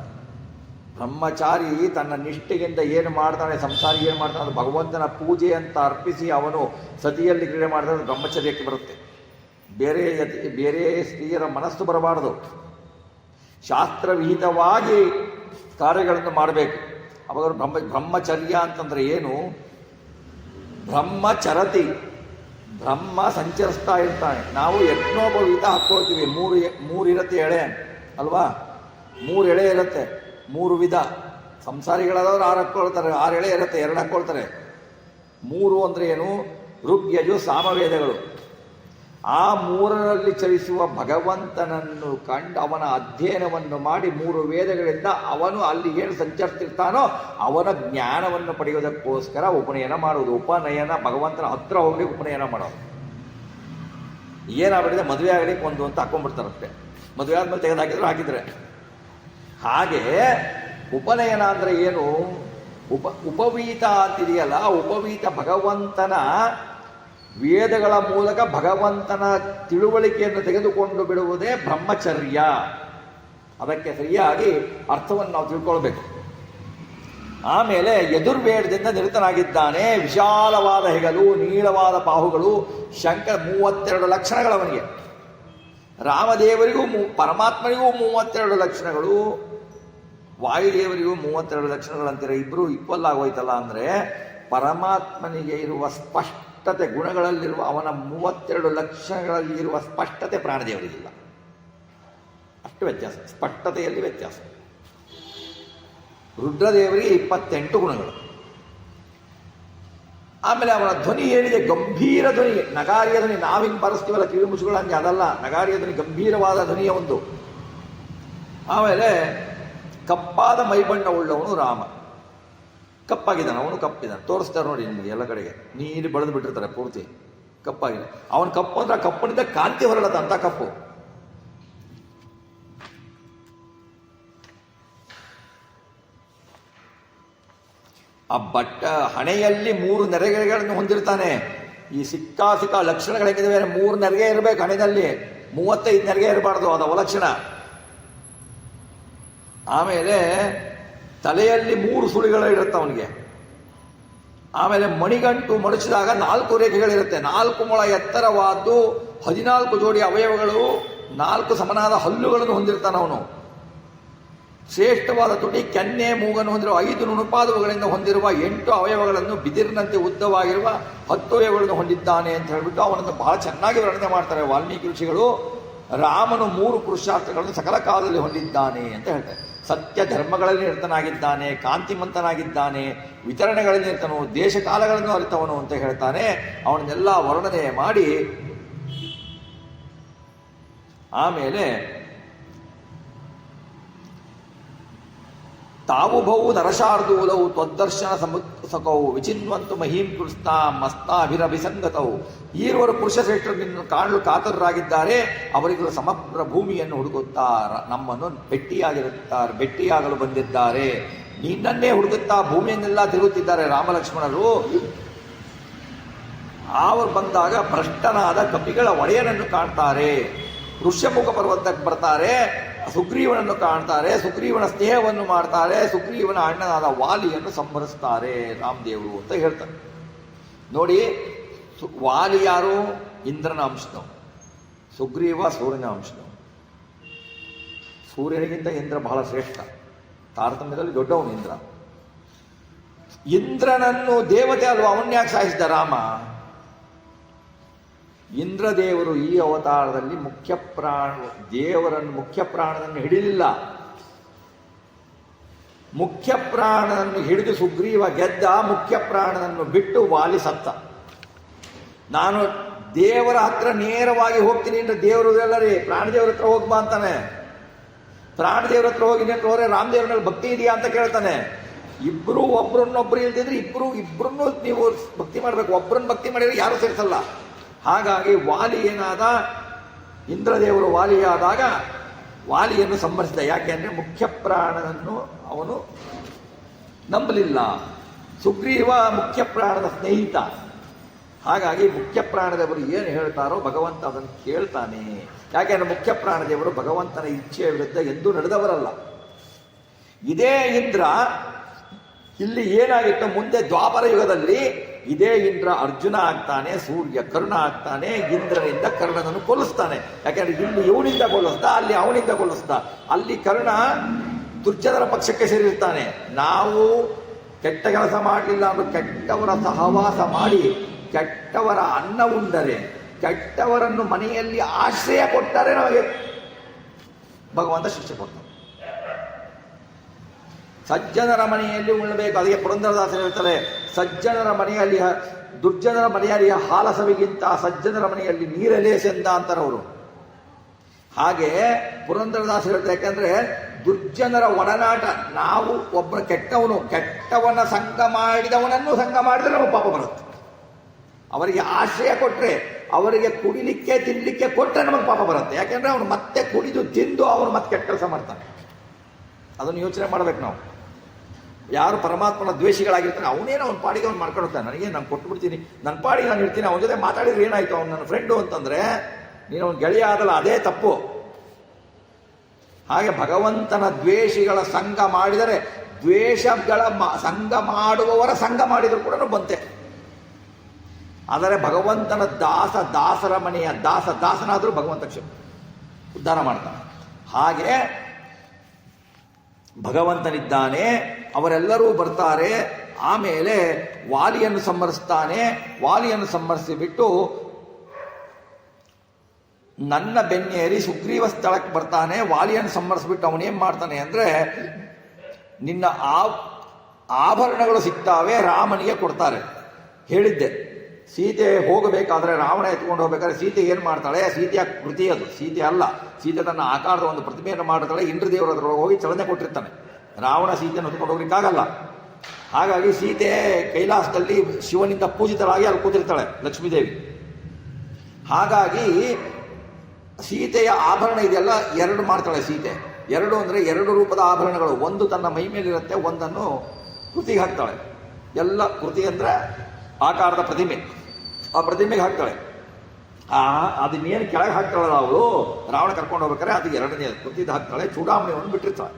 ಬ್ರಹ್ಮಚಾರಿ ತನ್ನ ನಿಷ್ಠೆಗಿಂತ ಏನು ಮಾಡ್ತಾನೆ, ಸಂಸಾರಿ ಏನು ಮಾಡ್ತಾನೆ, ಅದು ಭಗವಂತನ ಪೂಜೆ ಅಂತ ಅರ್ಪಿಸಿ ಅವನು ಸತಿಯಲ್ಲಿ ಕ್ರೀಡೆ ಮಾಡಿದ್ರೆ ಬ್ರಹ್ಮಚರ್ಯಕ್ಕೆ ಬರುತ್ತೆ. ಬೇರೆ ಸ್ತ್ರೀಯರ ಮನಸ್ಸು ಬರಬಾರದು. ಶಾಸ್ತ್ರವಿಹಿತವಾಗಿ ಕಾರ್ಯಗಳನ್ನು ಮಾಡಬೇಕು. ಅವಾಗ ಬ್ರಹ್ಮಚರ್ಯ ಅಂತಂದರೆ ಏನು? ಬ್ರಹ್ಮಚರತಿ, ಬ್ರಹ್ಮ ಸಂಚರಿಸ್ತಾ ಇರ್ತಾನೆ. ನಾವು ಯಜ್ಞೋಪವೀತ ಹಾಕ್ಕೊಳ್ತೀವಿ. ಮೂರು ಇರುತ್ತೆ ಎಳೆ ಅಲ್ವಾ? 3 ಎಳೆ ಇರುತ್ತೆ, 3 ವಿಧ. ಸಂಸಾರಿಗಳಾದವ್ರು 6 ಹಾಕ್ಕೊಳ್ತಾರೆ, 6 ಎಳೆ ಇರುತ್ತೆ, 2 ಹಾಕ್ಕೊಳ್ತಾರೆ. 3 ಅಂದರೆ ಏನು? ಋಗ್ಯಜು ಸಾಮವೇದಗಳು. ಆ ಮೂರರಲ್ಲಿ ಚಲಿಸುವ ಭಗವಂತನನ್ನು ಕಂಡು ಅವನ ಅಧ್ಯಯನವನ್ನು ಮಾಡಿ 3 ವೇದಗಳಿಂದ ಅವನು ಅಲ್ಲಿ ಏನು ಸಂಚರಿಸ್ತಿರ್ತಾನೋ ಅವನ ಜ್ಞಾನವನ್ನು ಪಡೆಯುವುದಕ್ಕೋಸ್ಕರ ಉಪನಯನ ಮಾಡುವುದು. ಉಪನಯನ ಭಗವಂತನ ಹತ್ರ ಹೋಗಿ ಉಪನಯನ ಮಾಡೋದು. ಏನಾಗ್ಬಿಟ್ಟಿದೆ, ಮದುವೆ ಆಗಲಿಕ್ಕೆ ಒಂದು ಅಂತ ಹಾಕೊಂಡ್ಬಿಡ್ತಾರಷ್ಟೇ. ಮದುವೆ ಆದ್ಮೇಲೆ ತೆಗೆದುಹಾಕಿದ್ರು ಹಾಕಿದ್ರೆ. ಹಾಗೆ ಉಪನಯನ ಅಂದರೆ ಏನು? ಉಪವೀತ ಅಂತಿದೆಯಲ್ಲ, ಉಪವೀತ ಭಗವಂತನ ವೇದಗಳ ಮೂಲಕ ಭಗವಂತನ ತಿಳುವಳಿಕೆಯನ್ನು ತೆಗೆದುಕೊಂಡು ಬಿಡುವುದೇ ಬ್ರಹ್ಮಚರ್ಯ. ಅದಕ್ಕೆ ಸರಿಯಾಗಿ ಅರ್ಥವನ್ನು ನಾವು ತಿಳ್ಕೊಳ್ಬೇಕು. ಆಮೇಲೆ ಯಜುರ್ವೇದದಿಂದ ನಿರತನಾಗಿದ್ದಾನೆ. ವಿಶಾಲವಾದ ಹೆಗಲು, ನೀಳವಾದ ಬಾಹುಗಳು, 32 ಲಕ್ಷಣಗಳವನಿಗೆ. ರಾಮದೇವರಿಗೂ ಪರಮಾತ್ಮನಿಗೂ 32 ಲಕ್ಷಣಗಳು, ವಾಯುದೇವರಿಗೂ 32 ಲಕ್ಷಣಗಳಂತೀರ. ಇಬ್ಬರು ಈಕ್ವಲ್ ಆಗೋಯ್ತಲ್ಲ. ಅಂದರೆ ಪರಮಾತ್ಮನಿಗೆ ಇರುವ ಸ್ಪಷ್ಟತೆ, ಗುಣಗಳಲ್ಲಿರುವ ಅವನ 32 ಲಕ್ಷಣಗಳಲ್ಲಿ ಇರುವ ಸ್ಪಷ್ಟತೆ ಪ್ರಾಣದೇವರಿಗಿಲ್ಲ. ಅಷ್ಟು ವ್ಯತ್ಯಾಸ, ಸ್ಪಷ್ಟತೆಯಲ್ಲಿ ವ್ಯತ್ಯಾಸ. ರುದ್ರದೇವರಿಗೆ 28 ಗುಣಗಳು. ಆಮೇಲೆ ಅವನ ಧ್ವನಿ ಏನಿದೆ, ಗಂಭೀರ ಧ್ವನಿ, ನಗಾರಿಯ ಧ್ವನಿ. ನಾವಿಂಗ್ ಬರೆಸ್ತೀವಲ್ಲ ಕಿವಿ ಮುಸುಗಳು, ಹಂಗೆ ಅದಲ್ಲ. ನಗಾರಿಯ ಧ್ವನಿ, ಗಂಭೀರವಾದ ಧ್ವನಿಯ ಒಂದು. ಆಮೇಲೆ ಕಪ್ಪಾದ ಮೈಬಣ್ಣ ಉಳ್ಳವನು ರಾಮ. ಕಪ್ಪಾಗಿದ್ದಾನೆ, ಅವನು ಕಪ್ಪಿದ್ದಾನೆ. ತೋರಿಸ್ತಾರೆ ನೋಡಿ ನಿಮಗೆ ಎಲ್ಲ ಕಡೆಗೆ, ನೀರು ಬೆಳೆದು ಬಿಟ್ಟಿರ್ತಾರೆ ಪೂರ್ತಿ ಕಪ್ಪಾಗಿದೆ. ಅವನ ಕಪ್ಪು ಅಂದ್ರೆ ಆ ಕಪ್ಪನಿಂದ ಕಾಂತಿ ಹೊರಡತ್ತ ಅಂತ ಕಪ್ಪು. ಆ ಹಣೆಯಲ್ಲಿ 3 ನೆರೆಗೆಗಳನ್ನು ಹೊಂದಿರ್ತಾನೆ. ಈ ಸಿಕ್ಕ ಲಕ್ಷಣಗಳು ಹೆಂಗಿದಾವೆ, 3 ನೆರಿಗೆ ಇರಬೇಕು ಹಣೆಯಲ್ಲಿ, 35 ನೆರಿಗೆ ಇರಬಾರ್ದು, ಅದು ಅವಲಕ್ಷಣ. ಆಮೇಲೆ ತಲೆಯಲ್ಲಿ 3 ಸುಳಿಗಳು ಇರುತ್ತೆ ಅವನಿಗೆ. ಆಮೇಲೆ ಮಣಿಗಂಟು ಮಡಚಿದಾಗ 4 ರೇಖೆಗಳಿರುತ್ತೆ. 4 ಮೊಳ ಎತ್ತರವಾದ್ದು, 14 ಜೋಡಿ ಅವಯವಗಳು, 4 ಸಮನಾದ ಹಲ್ಲುಗಳನ್ನು ಹೊಂದಿರ್ತಾನೆ ಅವನು. ಶ್ರೇಷ್ಠವಾದ ತುಟಿ, ಕೆನ್ನೆ, ಮೂಗನ್ನು ಹೊಂದಿರುವ 5 ನುಣುಪಾದವುಗಳಿಂದ ಹೊಂದಿರುವ 8 ಅವಯವಗಳನ್ನು, ಬಿದಿರಿನಂತೆ ಉದ್ದವಾಗಿರುವ 10 ಅವಯವಗಳನ್ನು ಹೊಂದಿದ್ದಾನೆ ಅಂತ ಹೇಳಿಬಿಟ್ಟು ಅವನನ್ನು ಬಹಳ ಚೆನ್ನಾಗಿ ವರ್ಣನೆ ಮಾಡ್ತಾರೆ ವಾಲ್ಮೀಕಿ ಋಷಿಗಳು. ರಾಮನು 3 ಪುರುಷಾರ್ಥಗಳನ್ನು ಸಕಲ ಕಾಲದಲ್ಲಿ ಹೊಂದಿದ್ದಾನೆ ಅಂತ ಹೇಳ್ತಾರೆ. ಸತ್ಯ ಧರ್ಮಗಳಲ್ಲಿ ನಿರತನಾಗಿದ್ದಾನೆ, ಕಾಂತಿಮಂತನಾಗಿದ್ದಾನೆ, ವಿತರಣೆಗಳಲ್ಲಿ ನಿರತನು, ದೇಶ ಕಾಲಗಳನ್ನು ಅರಿತವನು ಅಂತ ಹೇಳ್ತಾನೆ. ಅವನನ್ನೆಲ್ಲ ವರ್ಣನೆ ಮಾಡಿ ಆಮೇಲೆ ತಾವು ಬಹು ನರಶಾರ್ದೂಲವು ತ್ವದ್ದರ್ಶನ ಸಮುತ್ಸಕವು ವಿಚಿನ್ವಂತು ಮಹೀಂ ಕೃಸ್ತಾ ಮಸ್ತಾಭಿರಭಿಸಂಗತವು. ಈರುವರು ಪುರುಷ ಶ್ರೇಷ್ಠರನ್ನು ಕಾಣಲು ಕಾತರರಾಗಿದ್ದಾರೆ. ಅವರಿಗೂ ಸಮಗ್ರ ಭೂಮಿಯನ್ನು ಹುಡುಕುತ್ತಾ ನಮ್ಮನ್ನು ಭೆಟ್ಟಿಯಾಗಲು ಬಂದಿದ್ದಾರೆ. ನಿನ್ನನ್ನೇ ಹುಡುಕುತ್ತಾ ಭೂಮಿಯನ್ನೆಲ್ಲ ತಿರುಗುತ್ತಿದ್ದಾರೆ ರಾಮಲಕ್ಷ್ಮಣರು. ಅವರು ಬಂದಾಗ ಭ್ರಷ್ಟನಾದ ಕಪಿಗಳ ಒಡೆಯನನ್ನು ಕಾಣ್ತಾರೆ. ಋಷ್ಯಮುಖ ಪರ್ವತಕ್ಕೆ ಬರ್ತಾರೆ. ಸುಗ್ರೀವನನ್ನು ಕಾಣ್ತಾರೆ. ಸುಗ್ರೀವನ ಸ್ನೇಹವನ್ನು ಮಾಡ್ತಾರೆ. ಸುಗ್ರೀವನ ಅಣ್ಣನಾದ ವಾಲಿಯನ್ನು ಸಂಹರಿಸ್ತಾರೆ ರಾಮದೇವರು ಅಂತ ಹೇಳ್ತಾರೆ. ನೋಡಿ, ವಾಲಿ ಯಾರು? ಇಂದ್ರನ ಅಂಶದವು. ಸುಗ್ರೀವ ಸೂರ್ಯನ ಅಂಶದವು. ಸೂರ್ಯನಿಗಿಂತ ಇಂದ್ರ ಬಹಳ ಶ್ರೇಷ್ಠ, ತಾರತಮ್ಯದಲ್ಲಿ ದೊಡ್ಡವನು ಇಂದ್ರ. ಇಂದ್ರನನ್ನು ದೇವತೆ ಅಲ್ವಾ, ಅವನ್ಯಾಕೆ ಸಾಯಿಸಿದ ರಾಮ? ಇಂದ್ರದೇವರು ಈ ಅವತಾರದಲ್ಲಿ ದೇವರನ್ನು ಮುಖ್ಯ ಪ್ರಾಣನನ್ನು ಹಿಡಿಲಿಲ್ಲ. ಮುಖ್ಯ ಪ್ರಾಣನನ್ನು ಹಿಡಿದು ಸುಗ್ರೀವ ಗೆದ್ದ, ಮುಖ್ಯ ಪ್ರಾಣನನ್ನು ಬಿಟ್ಟು ವಾಲಿ ಸತ್ತ. ನಾನು ದೇವರ ಹತ್ರ ನೇರವಾಗಿ ಹೋಗ್ತೀನಿ ಅಂದ್ರೆ ದೇವರು ಎಲ್ಲರೇ ಪ್ರಾಣದೇವರ ಹತ್ರ ಹೋಗ್ಬಾ ಅಂತಾನೆ. ಪ್ರಾಣದೇವರ ಹತ್ರ ಹೋಗಿ ಹೋದ್ರೆ ರಾಮದೇವರಲ್ಲಿ ಭಕ್ತಿ ಇದೆಯಾ ಅಂತ ಕೇಳ್ತಾನೆ. ಇಬ್ರು ಒಬ್ರನ್ನೊಬ್ರು ಇಲ್ದಿದ್ರೆ ಇಬ್ರನ್ನೂ ನೀವು ಭಕ್ತಿ ಮಾಡ್ಬೇಕು. ಒಬ್ರನ್ನ ಭಕ್ತಿ ಮಾಡಿದ್ರೆ ಯಾರು ಸೇರಿಸಲ್ಲ. ಹಾಗಾಗಿ ವಾಲಿ ಏನಾದ, ಇಂದ್ರದೇವರು ವಾಲಿಯಾದಾಗ ವಾಲಿಯನ್ನು ಸಂಹರಿಸಿದ. ಯಾಕೆ ಅಂದರೆ ಮುಖ್ಯ ಪ್ರಾಣನನ್ನು ಅವನು ನಂಬಲಿಲ್ಲ. ಸುಗ್ರೀವ ಮುಖ್ಯ ಪ್ರಾಣದ ಸ್ನೇಹಿತ. ಹಾಗಾಗಿ ಮುಖ್ಯ ಪ್ರಾಣದೇವರು ಏನು ಹೇಳ್ತಾರೋ ಭಗವಂತ ಅದನ್ನು ಕೇಳ್ತಾನೆ. ಯಾಕೆಂದರೆ ಮುಖ್ಯ ಪ್ರಾಣದೇವರು ಭಗವಂತನ ಇಚ್ಛೆಯ ವಿರುದ್ಧ ಎಂದೂ ನಡೆದವರಲ್ಲ. ಇದೇ ಇಂದ್ರ ಇಲ್ಲಿ ಏನಾಗಿತ್ತು, ಮುಂದೆ ದ್ವಾಪರ ಯುಗದಲ್ಲಿ ಇದೇ ಇಂದ್ರ ಅರ್ಜುನ ಆಗ್ತಾನೆ, ಸೂರ್ಯ ಕರ್ಣ ಆಗ್ತಾನೆ. ಇಂದ್ರನಿಂದ ಕರ್ಣನನ್ನು ಕೊಲ್ಲಿಸ್ತಾನೆ. ಯಾಕೆಂದ್ರೆ ಇಲ್ಲಿ ಇವನಿಂದ ಕೊಲ್ಲಿಸ್ದ, ಅಲ್ಲಿ ಅವನಿಂದ ಕೊಲ್ಲಿಸ್ದ. ಅಲ್ಲಿ ಕರ್ಣ ದುರ್ಜನರ ಪಕ್ಷಕ್ಕೆ ಸೇರಿರ್ತಾನೆ. ನಾವು ಕೆಟ್ಟ ಕೆಲಸ ಮಾಡಲಿಲ್ಲ ಅಂದ್ರೆ ಕೆಟ್ಟವರ ಸಹವಾಸ ಮಾಡಿ ಕೆಟ್ಟವರ ಅನ್ನ ಉಂಡರೆ, ಕೆಟ್ಟವರನ್ನು ಮನೆಯಲ್ಲಿ ಆಶ್ರಯ ಕೊಟ್ಟರೆ ನಮಗೆ ಭಗವಂತ ಶಿಕ್ಷೆ ಕೊಡ್ತಾನೆ. ಸಜ್ಜನರ ಮನೆಯಲ್ಲಿ ಉಣ್ಣಬೇಕು. ಅದಕ್ಕೆ ಪುರಂದರದಾಸರು ಹೇಳ್ತಾರೆ, ಸಜ್ಜನರ ಮನೆಯಲ್ಲಿ ದುರ್ಜನರ ಮನೆಯಲ್ಲಿ ಹಾಲಸವಿಗಿಂತ ಸಜ್ಜನರ ಮನೆಯಲ್ಲಿ ನೀರಲೇಸೆಂದ ಅಂತಾರವರು. ಹಾಗೆ ಪುರಂದರದಾಸರು ಹೇಳ್ತಾರೆ, ಯಾಕಂದ್ರೆ ದುರ್ಜನರ ಒಡನಾಟ, ನಾವು ಒಬ್ಬ ಕೆಟ್ಟವನ ಸಂಘ ಮಾಡಿದವನನ್ನು ಸಂಘ ಮಾಡಿದ್ರೆ ನಮಗೆ ಪಾಪ ಬರುತ್ತೆ. ಅವರಿಗೆ ಆಶ್ರಯ ಕೊಟ್ಟರೆ, ಅವರಿಗೆ ಕುಡಿಲಿಕ್ಕೆ ತಿನ್ನಲಿಕ್ಕೆ ಕೊಟ್ಟರೆ ನಮಗೆ ಪಾಪ ಬರುತ್ತೆ. ಯಾಕೆಂದ್ರೆ ಅವನು ಮತ್ತೆ ಕುಡಿದು ತಿಂದು ಅವನು ಮತ್ತೆ ಕೆಟ್ಟ ಕೆಲಸ ಮಾಡ್ತಾನೆ. ಅದನ್ನು ಯೋಚನೆ ಮಾಡ್ಬೇಕು ನಾವು. ಯಾರು ಪರಮಾತ್ಮನ ದ್ವೇಷಿಗಳಾಗಿರ್ತಾನೆ ಅವನೇನೋ ಅವ್ನ ಪಾಡಿಗೆ ಅವ್ನು ಮಾಡ್ಕೊಳ್ತಾನೆ. ನನಗೆ ನಾನು ಕೊಟ್ಬಿಡ್ತೀನಿ, ನನ್ನ ಪಾಡಿಗೆ ನಾನು ಇರ್ತೀನಿ, ಅವನ ಜೊತೆ ಮಾತಾಡಿದ್ರೆ ಏನಾಯ್ತು, ಅವ್ನು ನನ್ನ ಫ್ರೆಂಡು ಅಂತಂದ್ರೆ ನೀನು ಅವ್ನ ಗೆಳೆಯ ಆದಲ್ಲ, ಅದೇ ತಪ್ಪು. ಹಾಗೆ ಭಗವಂತನ ದ್ವೇಷಿಗಳ ಸಂಘ ಮಾಡಿದರೆ, ದ್ವೇಷಗಳ ಸಂಘ ಮಾಡುವವರ ಸಂಘ ಮಾಡಿದ್ರು ಕೂಡ ಬಂತೆ. ಆದರೆ ಭಗವಂತನ ದಾಸರ ಮನೆಯ ದಾಸನಾದರೂ ಭಗವಂತ ಉದ್ಧಾರ ಮಾಡ್ತಾನೆ. ಹಾಗೆ ಭಗವಂತನಿದ್ದಾನೆ, ಅವರೆಲ್ಲರೂ ಬರ್ತಾರೆ. ಆಮೇಲೆ ವಾಲಿಯನ್ನು ಸಂಹರಿಸ್ತಾನೆ. ವಾಲಿಯನ್ನು ಸಂಹರಿಸಿಬಿಟ್ಟು ನನ್ನ ಬೆನ್ನೇರಿ ಸುಗ್ರೀವ ಸ್ಥಳಕ್ಕೆ ಬರ್ತಾನೆ. ವಾಲಿಯನ್ನು ಸಂಹರಿಸ್ಬಿಟ್ಟು ಅವನೇನ್ ಮಾಡ್ತಾನೆ ಅಂದ್ರೆ, ನಿನ್ನ ಆಭರಣಗಳು ಸಿಗ್ತಾವೆ, ರಾಮನಿಗೆ ಕೊಡ್ತಾರೆ. ಹೇಳಿದ್ದೆ, ಸೀತೆ ಹೋಗಬೇಕಾದ್ರೆ, ರಾವಣ ಎತ್ಕೊಂಡು ಹೋಗ್ಬೇಕಾದ್ರೆ ಸೀತೆ ಏನು ಮಾಡ್ತಾಳೆ, ಸೀತೆಯ ಕೃತಿ ಅದು, ಸೀತೆ ಅಲ್ಲ. ಸೀತೆ ತನ್ನ ಆಕಾರದ ಒಂದು ಪ್ರತಿಮೆಯನ್ನು ಮಾಡ್ತಾಳೆ. ಇಂದ್ರದೇವರ ಹತ್ರೊಳಗೆ ಹೋಗಿ ಚಲನೆ ಕೊಟ್ಟಿರ್ತಾನೆ. ರಾವಣ ಸೀತೆಯನ್ನು ಹೊತ್ಕೊಂಡು ಹೋಗ್ಲಿಕ್ಕಾಗಲ್ಲ. ಹಾಗಾಗಿ ಸೀತೆ ಕೈಲಾಸದಲ್ಲಿ ಶಿವನಿಂದ ಪೂಜಿತರಾಗಿ ಅಲ್ಲಿ ಕೂತಿರ್ತಾಳೆ, ಲಕ್ಷ್ಮೀದೇವಿ. ಹಾಗಾಗಿ ಸೀತೆಯ ಆಭರಣ ಇದೆಲ್ಲ ಎರಡು ಮಾಡ್ತಾಳೆ ಸೀತೆ. ಎರಡು ಅಂದರೆ ಎರಡು ರೂಪದ ಆಭರಣಗಳು. ಒಂದು ತನ್ನ ಮೈ ಮೇಲಿರುತ್ತೆ, ಒಂದನ್ನು ಕೃತಿಗೆ ಹಾಕ್ತಾಳೆ. ಎಲ್ಲ ಕೃತಿ ಅಂದರೆ ಆಕಾರದ ಪ್ರತಿಮೆ, ಆ ಪ್ರತಿಮೆಗೆ ಹಾಕ್ತಾಳೆ. ಅದನ್ನೇನು ಕೆಳಗೆ ಹಾಕ್ತಾಳಲ್ಲ ಅವಳು, ರಾವಣ ಕರ್ಕೊಂಡು ಹೋಗ್ಬೇಕಾದ್ರೆ ಅದು ಎರಡನೇ ಕೃತಿದು ಹಾಕ್ತಾಳೆ. ಚೂಡಾಮಣಿಯನ್ನು ಬಿಟ್ಟಿರ್ತಾಳೆ.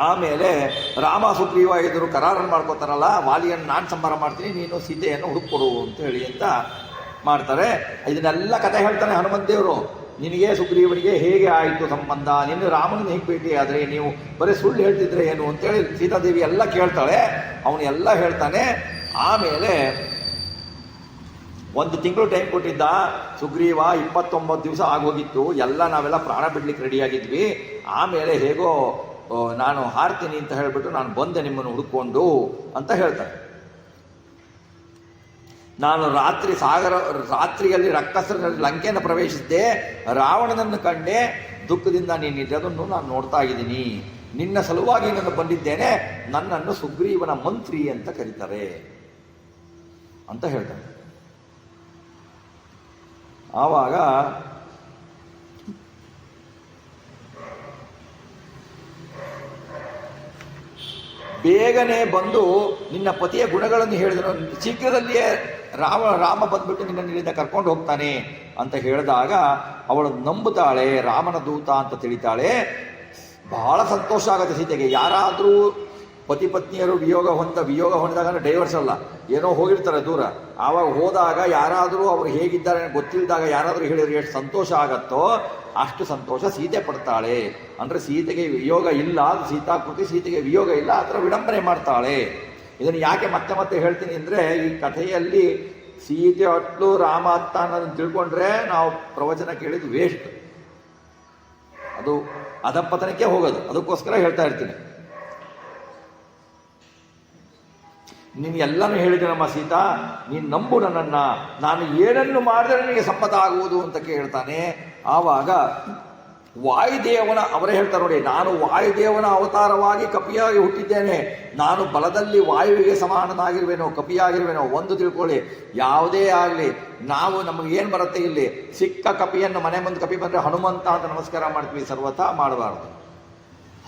ಆಮೇಲೆ ರಾಮ ಸುಗ್ರೀವ ಎದುರು ಕರಾರನ್ನು ಮಾಡ್ಕೋತಾರಲ್ಲ, ವಾಲಿಯನ್ನು ನಾನು ಸಂಹಾರ ಮಾಡ್ತೀನಿ, ನೀನು ಸೀತೆಯನ್ನು ಹುಡುಕೊಡು ಅಂತ ಹೇಳಿ ಅಂತ ಮಾಡ್ತಾರೆ. ಇದನ್ನೆಲ್ಲ ಕಥೆ ಹೇಳ್ತಾನೆ ಹನುಮಂತೇವರು. ನಿನಗೆ ಸುಗ್ರೀವನಿಗೆ ಹೇಗೆ ಆಯಿತು ಸಂಬಂಧ, ನಿನ್ನ ರಾಮನ ಹೇಗೆ ಭೇಟಿ ಆದರೆ, ನೀವು ಬರೀ ಸುಳ್ಳು ಹೇಳ್ತಿದ್ರೆ ಏನು ಅಂತೇಳಿ ಸೀತಾದೇವಿ ಎಲ್ಲ ಕೇಳ್ತಾಳೆ. ಅವನು ಎಲ್ಲ ಹೇಳ್ತಾನೆ. ಆಮೇಲೆ 1 ತಿಂಗಳು ಟೈಮ್ ಕೊಟ್ಟಿದ್ದ ಸುಗ್ರೀವ. 29 ದಿವಸ ಆಗೋಗಿತ್ತು. ನಾವೆಲ್ಲ ಪ್ರಾಣ ಬಿಡ್ಲಿಕ್ಕೆ ರೆಡಿಯಾಗಿದ್ವಿ. ಆಮೇಲೆ ಹೇಗೋ ನಾನು ಹಾರ್ತೀನಿ ಅಂತ ಹೇಳ್ಬಿಟ್ಟು ನಾನು ಬಂದೆ ನಿಮ್ಮನ್ನು ಹುಡುಕೊಂಡು ಅಂತ ಹೇಳ್ತಾನೆ. ನಾನು ರಾತ್ರಿಯಲ್ಲಿ ರಕ್ಕಸರಲ್ಲಿ ಲಂಕೆಯನ್ನು ಪ್ರವೇಶಿಸಿದ್ದೆ, ರಾವಣನನ್ನು ಕಂಡೆ, ದುಃಖದಿಂದ ನೀನಿದ್ದದನ್ನು ನಾನು ನೋಡ್ತಾ ಇದ್ದೀನಿ. ನಿನ್ನ ಸಲುವಾಗಿ ನಾನು ಬಂದಿದ್ದೇನೆ, ನನ್ನನ್ನು ಸುಗ್ರೀವನ ಮಂತ್ರಿ ಅಂತ ಕರೀತಾರೆ ಅಂತ ಹೇಳ್ತಾನೆ. ಆವಾಗ ಬೇಗನೆ ಬಂದು ನಿನ್ನ ಪತಿಯ ಗುಣಗಳನ್ನು ಹೇಳಿದನು. ಶೀಘ್ರದಲ್ಲಿಯೇ ರಾಮ ಬಂದ್ಬಿಟ್ಟು ನಿನ್ನಿಂದ ಕರ್ಕೊಂಡು ಹೋಗ್ತಾನೆ ಅಂತ ಹೇಳಿದಾಗ ಅವಳು ನಂಬುತ್ತಾಳೆ, ರಾಮನ ದೂತ ಅಂತ ತಿಳಿತಾಳೆ. ಬಹಳ ಸಂತೋಷ ಆಗುತ್ತೆ ಸೀತೆಗೆ. ಯಾರಾದರೂ ಪತಿ ಪತ್ನಿಯರು ವಿಯೋಗ ಹೊಂದಿದಾಗ ಡೈವರ್ಸ್ ಅಲ್ಲ, ಏನೋ ಹೋಗಿರ್ತಾರೆ ದೂರ, ಆವಾಗ ಹೋದಾಗ ಯಾರಾದರೂ ಅವರು ಹೇಗಿದ್ದಾರೆ ಗೊತ್ತಿಲ್ಲದಾಗ ಯಾರಾದರೂ ಹೇಳಿದ್ರೆ ಎಷ್ಟು ಸಂತೋಷ ಆಗತ್ತೋ ಅಷ್ಟು ಸಂತೋಷ ಸೀತೆ ಪಡ್ತಾಳೆ. ಅಂದರೆ ಸೀತೆಗೆ ವಿಯೋಗ ಇಲ್ಲ, ಸೀತಾಕೃತಿ ಸೀತೆಗೆ ವಿಯೋಗ ಇಲ್ಲ, ಆ ಥರ ವಿಡಂಬನೆ ಮಾಡ್ತಾಳೆ. ಇದನ್ನು ಯಾಕೆ ಮತ್ತೆ ಮತ್ತೆ ಹೇಳ್ತೀನಿ ಅಂದರೆ, ಈ ಕಥೆಯಲ್ಲಿ ಸೀತೆ ಹೊತ್ತು ರಾಮ ಅತ್ತ ಅನ್ನೋದನ್ನು ತಿಳ್ಕೊಂಡ್ರೆ ನಾವು ಪ್ರವಚನ ಕೇಳಿದ್ದು ವೇಸ್ಟ್, ಅದು ಅಧಪತನಕ್ಕೆ ಹೋಗೋದು. ಅದಕ್ಕೋಸ್ಕರ ಹೇಳ್ತಾ ಇರ್ತೀನಿ. ನೀನು ಎಲ್ಲನೂ ಹೇಳಿದೆ ನಮ್ಮ ಸೀತಾ, ನೀನು ನಂಬು ನನ್ನನ್ನು, ನಾನು ಏನನ್ನು ಮಾಡಿದ್ರೆ ನನಗೆ ಸಮ್ಮತ ಆಗುವುದು ಅಂತ ಕೇಳ್ತಾನೆ. ಆವಾಗ ವಾಯುದೇವನ ಅವರೇ ಹೇಳ್ತಾರೆ ನೋಡಿ, ನಾನು ವಾಯುದೇವನ ಅವತಾರವಾಗಿ ಕಪಿಯಾಗಿ ಹುಟ್ಟಿದ್ದೇನೆ, ನಾನು ಬಲದಲ್ಲಿ ವಾಯುವಿಗೆ ಸಮಾನನಾಗಿರುವೇನೋ, ಕಪಿಯಾಗಿರುವೇನೋ. ಒಂದು ತಿಳ್ಕೊಳ್ಳಿ, ಯಾವುದೇ ಆಗಲಿ ನಮಗೇನು ಬರುತ್ತೆ ಇಲ್ಲಿ, ಸಿಕ್ಕ ಕಪಿಯನ್ನು ಮನೆ ಮುಂದೆ ಕಪಿ ಬಂದರೆ ಹನುಮಂತ ಅಂತ ನಮಸ್ಕಾರ ಮಾಡ್ತೀವಿ, ಸರ್ವಥಾ ಮಾಡಬಾರ್ದು.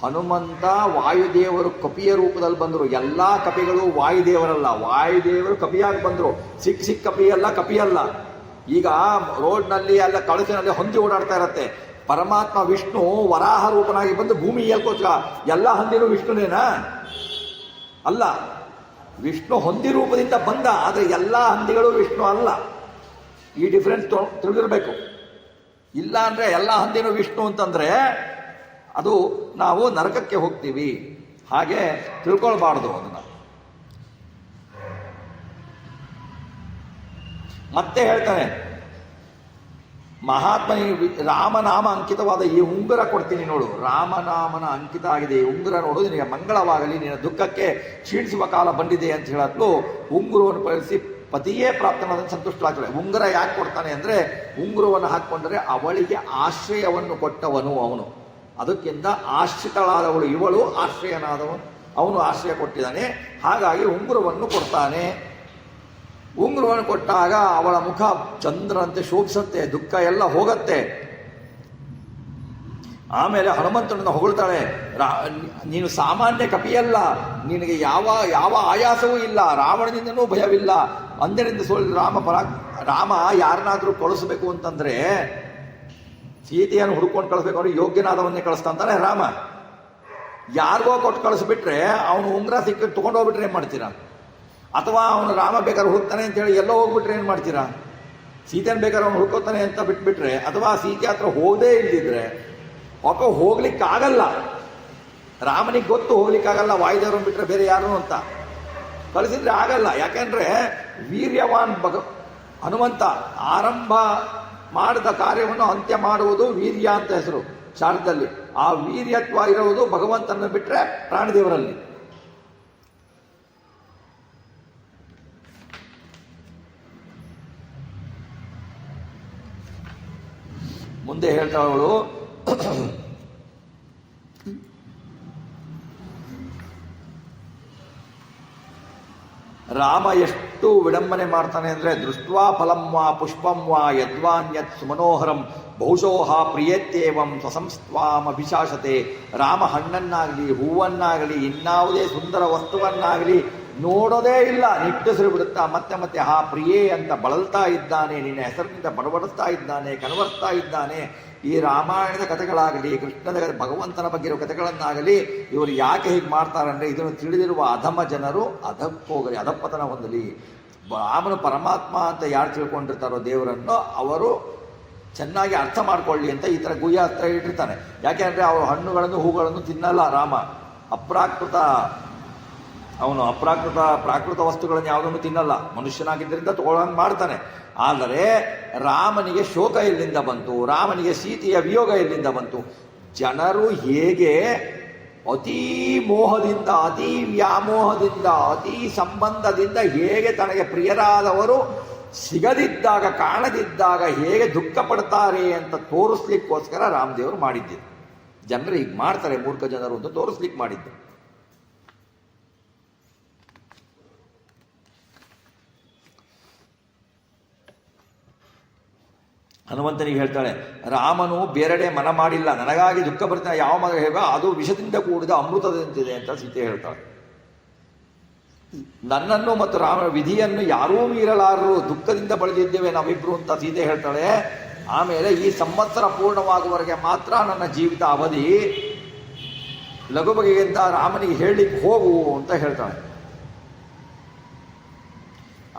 ಹನುಮಂತ ವಾಯುದೇವರು ಕಪಿಯ ರೂಪದಲ್ಲಿ ಬಂದರು. ಎಲ್ಲ ಕಪಿಗಳು ವಾಯುದೇವರಲ್ಲ, ವಾಯುದೇವರು ಕಪಿಯಾಗಿ ಬಂದರು. ಸಿಕ್ಕ ಕಪಿಯಲ್ಲ, ಕಪಿಯಲ್ಲ. ಈಗ ರೋಡ್ನಲ್ಲಿ ಎಲ್ಲ ಕಳಸಿನಲ್ಲಿ ಹಂದಿ ಓಡಾಡ್ತಾ ಇರತ್ತೆ. ಪರಮಾತ್ಮ ವಿಷ್ಣು ವರಾಹ ರೂಪನಾಗಿ ಬಂದು ಭೂಮಿ ಹೇಳ್ಕೋತ ಎಲ್ಲ ಹಂದಿನೂ ವಿಷ್ಣುನೇನಾ? ಅಲ್ಲ, ವಿಷ್ಣು ಹಂದಿ ರೂಪದಿಂದ ಬಂದ, ಆದರೆ ಎಲ್ಲ ಹಂದಿಗಳು ವಿಷ್ಣು ಅಲ್ಲ. ಈ ಡಿಫರೆನ್ಸ್ ತಿಳಿದಿರಬೇಕು. ಇಲ್ಲ ಅಂದರೆ ಎಲ್ಲ ಹಂದಿನೂ ವಿಷ್ಣು ಅಂತಂದರೆ ಅದು ನಾವು ನರಕಕ್ಕೆ ಹೋಗ್ತೀವಿ. ಹಾಗೆ ತಿಳ್ಕೊಳ್ಬಾರ್ದು ಅದನ್ನು. ಮತ್ತೆ ಹೇಳ್ತಾನೆ, ಮಹಾತ್ಮನಿಗೆ ರಾಮನಾಮ ಅಂಕಿತವಾದ ಈ ಉಂಗುರ ಕೊಡ್ತೀನಿ ನೋಡು, ರಾಮನಾಮನ ಅಂಕಿತ ಆಗಿದೆ ಈ ಉಂಗುರ ನೋಡು, ನಿನಗೆ ಮಂಗಳವಾಗಲಿ, ನಿನ್ನ ದುಃಖಕ್ಕೆ ಕ್ಷೀಣಿಸುವ ಕಾಲ ಬಂದಿದೆ ಅಂತ ಹೇಳತ್ಲು ಉಂಗುರವನ್ನು ಬಳಸಿ ಪತಿಯೇ ಪ್ರಾಪ್ತನಾದ ಸಂತುಷ್ಟರಾಗ್ತಾಳೆ. ಉಂಗುರ ಯಾಕೆ ಕೊಡ್ತಾನೆ ಅಂದರೆ, ಉಂಗುರವನ್ನು ಹಾಕ್ಕೊಂಡ್ರೆ ಅವಳಿಗೆ ಆಶ್ರಯವನ್ನು ಕೊಟ್ಟವನು ಅವನು, ಅದಕ್ಕಿಂತ ಆಶ್ರಿತಳಾದವಳು ಇವಳು, ಆಶ್ರಯನಾದವನು ಅವನು ಆಶ್ರಯ ಕೊಟ್ಟಿದ್ದಾನೆ. ಹಾಗಾಗಿ ಉಂಗುರವನ್ನು ಕೊಡ್ತಾನೆ. ಉಂಗುರವನ್ನು ಕೊಟ್ಟಾಗ ಅವಳ ಮುಖ ಚಂದ್ರಂತೆ ಶೋಭಿಸತ್ತೆ, ದುಃಖ ಎಲ್ಲ ಹೋಗತ್ತೆ. ಆಮೇಲೆ ಹನುಮಂತನನ್ನು ಹೊಗಳ್ತಾಳೆ, ನೀನು ಸಾಮಾನ್ಯ ಕಪಿಯಲ್ಲ, ನಿನಗೆ ಯಾವ ಆಯಾಸವೂ ಇಲ್ಲ, ರಾವಣನಿಂದನೂ ಭಯವಿಲ್ಲ. ಅಂದಿನಿಂದ ರಾಮ ಯಾರನ್ನಾದ್ರೂ ಕಳಿಸ್ಬೇಕು ಅಂತಂದ್ರೆ ಸೀತೆಯನ್ನು ಹುಡ್ಕೊಂಡು ಕಳಿಸ್ಬೇಕು ಅಂದ್ರೆ ಯೋಗ್ಯನಾದವನ್ನೇ ಕಳಿಸ್ತಾಂತಾನೆ ರಾಮ. ಯಾರಿಗೋ ಕೊಟ್ಟು ಕಳಿಸ್ಬಿಟ್ರೆ ಅವನು ಉಂಗುರ ಸಿಕ್ಕ ತೊಗೊಂಡೋಗ್ಬಿಟ್ರೆ ಏನು ಮಾಡ್ತೀರಾ? ಅಥವಾ ಅವನು ರಾಮ ಬೇಕಾದ್ರೆ ಹುಡುಕ್ತಾನೆ ಅಂತೇಳಿ ಎಲ್ಲೋ ಹೋಗ್ಬಿಟ್ರೆ ಏನು ಮಾಡ್ತೀರಾ? ಸೀತೆಯನ್ನು ಬೇಕಾದ್ರೆ ಅವನು ಹುಡ್ಕೋತಾನೆ ಅಂತ ಬಿಟ್ಬಿಟ್ರೆ, ಅಥವಾ ಸೀತೆ ಹತ್ರ ಹೋಗದೇ ಇಲ್ದಿದ್ರೆ ಪಾಪ ಹೋಗ್ಲಿಕ್ಕಾಗಲ್ಲ, ರಾಮನಿಗೆ ಗೊತ್ತು ಹೋಗ್ಲಿಕ್ಕಾಗಲ್ಲ, ವಾಯುದೇವರನ್ನು ಬಿಟ್ಟರೆ ಬೇರೆ ಯಾರು ಅಂತ ಕಳಿಸಿದ್ರೆ ಆಗಲ್ಲ. ಯಾಕೆಂದ್ರೆ ವೀರ್ಯವಾನ್ ಹನುಮಂತ ಆರಂಭ ಮಾಡಿದ ಕಾರ್ಯವನ್ನು ಅಂತ್ಯ ಮಾಡುವುದು ವೀರ್ಯ ಅಂತ ಹೆಸರು ಶಾರದಲ್ಲಿ. ಆ ವೀರ್ಯತ್ವ ಇರುವುದು ಭಗವಂತನ ಬಿಟ್ಟರೆ ಪ್ರಾಣದೇವರಲ್ಲಿ. ಮುಂದೆ ಹೇಳ್ತಾವಳು, ರಾಮ ಎಷ್ಟು ವಿಡಂಬನೆ ಮಾಡ್ತಾನೆ ಅಂದರೆ, ದೃಷ್ಟ್ವಾ ಫಲಂ ವಾ ಪುಷ್ಪಂ ವಾ ಯದ್ವಾನ್ಯತ್ ಸುಮನೋಹರಂ ಬಹುಶೋಹ ಪ್ರಿಯತ್ಯೇವಂ ಸ್ವಸಂಸ್ತ್ವಾಮಭಿಶಾಸತೆ. ರಾಮ ಹಣ್ಣನ್ನಾಗಲಿ ಹೂವನ್ನಾಗಲಿ ಇನ್ನಾವುದೇ ಸುಂದರ ವಸ್ತುವನ್ನಾಗಲಿ ನೋಡೋದೇ ಇಲ್ಲ, ನಿಟ್ಟುಸಿರು ಬಿಡುತ್ತಾ ಮತ್ತೆ ಮತ್ತೆ ಹಾ ಪ್ರಿಯೇ ಅಂತ ಬಳಲ್ತಾ ಇದ್ದಾನೆ, ನಿನ್ನ ಹೆಸರಿನಿಂದ ಬಡಬಡಿಸ್ತಾ ಇದ್ದಾನೆ, ಕನವರ್ಸ್ತಾ ಇದ್ದಾನೆ. ಈ ರಾಮಾಯಣದ ಕಥೆಗಳಾಗಲಿ, ಕೃಷ್ಣದ ಭಗವಂತನ ಬಗ್ಗೆ ಇರೋ ಕಥೆಗಳನ್ನಾಗಲಿ ಇವರು ಯಾಕೆ ಹೀಗೆ ಮಾಡ್ತಾರೆ ಅಂದರೆ, ಇದನ್ನು ತಿಳಿದಿರುವ ಅಧಮ ಜನರು ಅಧಕ್ಕೋಗಲಿ, ಅಧಪತನ ಹೊಂದಲಿ. ರಾಮನು ಪರಮಾತ್ಮ ಅಂತ ಯಾರು ತಿಳ್ಕೊಂಡಿರ್ತಾರೋ ದೇವರನ್ನು, ಅವರು ಚೆನ್ನಾಗಿ ಅರ್ಥ ಮಾಡ್ಕೊಳ್ಳಿ ಅಂತ ಈ ಥರ ಗುಹ್ಯ ಹತ್ರ ಇಟ್ಟಿರ್ತಾನೆ. ಯಾಕೆಂದರೆ ಅವರು ಹಣ್ಣುಗಳನ್ನು ಹೂಗಳನ್ನು ತಿನ್ನಲ್ಲ ರಾಮ. ಅವನು ಪ್ರಾಕೃತ ವಸ್ತುಗಳನ್ನು ಯಾವುದನ್ನು ತಿನ್ನಲ್ಲ, ಮನುಷ್ಯನಾಗಿದ್ದರಿಂದ ತಗೊಳ್ಳಂಗೆ ಮಾಡ್ತಾನೆ. ಆದರೆ ರಾಮನಿಗೆ ಶೋಕ ಎಲ್ಲಿಂದ ಬಂತು, ರಾಮನಿಗೆ ಸೀತೆಯ ವಿಯೋಗ ಎಲ್ಲಿಂದ ಬಂತು? ಜನರು ಹೇಗೆ ಅತೀ ಮೋಹದಿಂದ, ಅತೀ ವ್ಯಾಮೋಹದಿಂದ, ಅತೀ ಸಂಬಂಧದಿಂದ ಹೇಗೆ ತನಗೆ ಪ್ರಿಯರಾದವರು ಸಿಗದಿದ್ದಾಗ, ಕಾಣದಿದ್ದಾಗ ಹೇಗೆ ದುಃಖ ಪಡ್ತಾರೆ ಅಂತ ತೋರಿಸ್ಲಿಕ್ಕೋಸ್ಕರ ರಾಮದೇವರು ಮಾಡಿದ್ದರು. ಜನರು ಹೀಗೆ ಮಾಡ್ತಾರೆ, ಮೂರ್ಖ ಜನರು ಅಂತ ತೋರಿಸ್ಲಿಕ್ಕೆ ಮಾಡಿದ್ದು. ಹನುಮಂತನಿಗೆ ಹೇಳ್ತಾಳೆ, ರಾಮನು ಬೇರೆಡೆ ಮನ ಮಾಡಿಲ್ಲ, ನನಗಾಗಿ ದುಃಖ ಬರ್ತಾನೆ ಯಾವ ಮಗ ಹೇಗ ಅದು ವಿಷದಿಂದ ಕೂಡಿದ ಅಮೃತದಂತಿದೆ ಅಂತ ಸೀತೆ ಹೇಳ್ತಾಳೆ. ನನ್ನನ್ನು ಮತ್ತು ರಾಮ ವಿಧಿಯನ್ನು ಯಾರೂ ಮೀರಲಾರರು, ದುಃಖದಿಂದ ಬಳದಿದ್ದೇವೆ ನಾವಿಬ್ರು ಅಂತ ಸೀತೆ ಹೇಳ್ತಾಳೆ. ಆಮೇಲೆ ಈ ಸಂವತ್ಸರ ಪೂರ್ಣವಾಗುವವರೆಗೆ ಮಾತ್ರ ನನ್ನ ಜೀವಿತ ಅವಧಿ, ಲಘು ಬಗೆಗಿಂತ ರಾಮನಿಗೆ ಹೇಳಲಿಕ್ಕೆ ಹೋಗು ಅಂತ ಹೇಳ್ತಾಳೆ.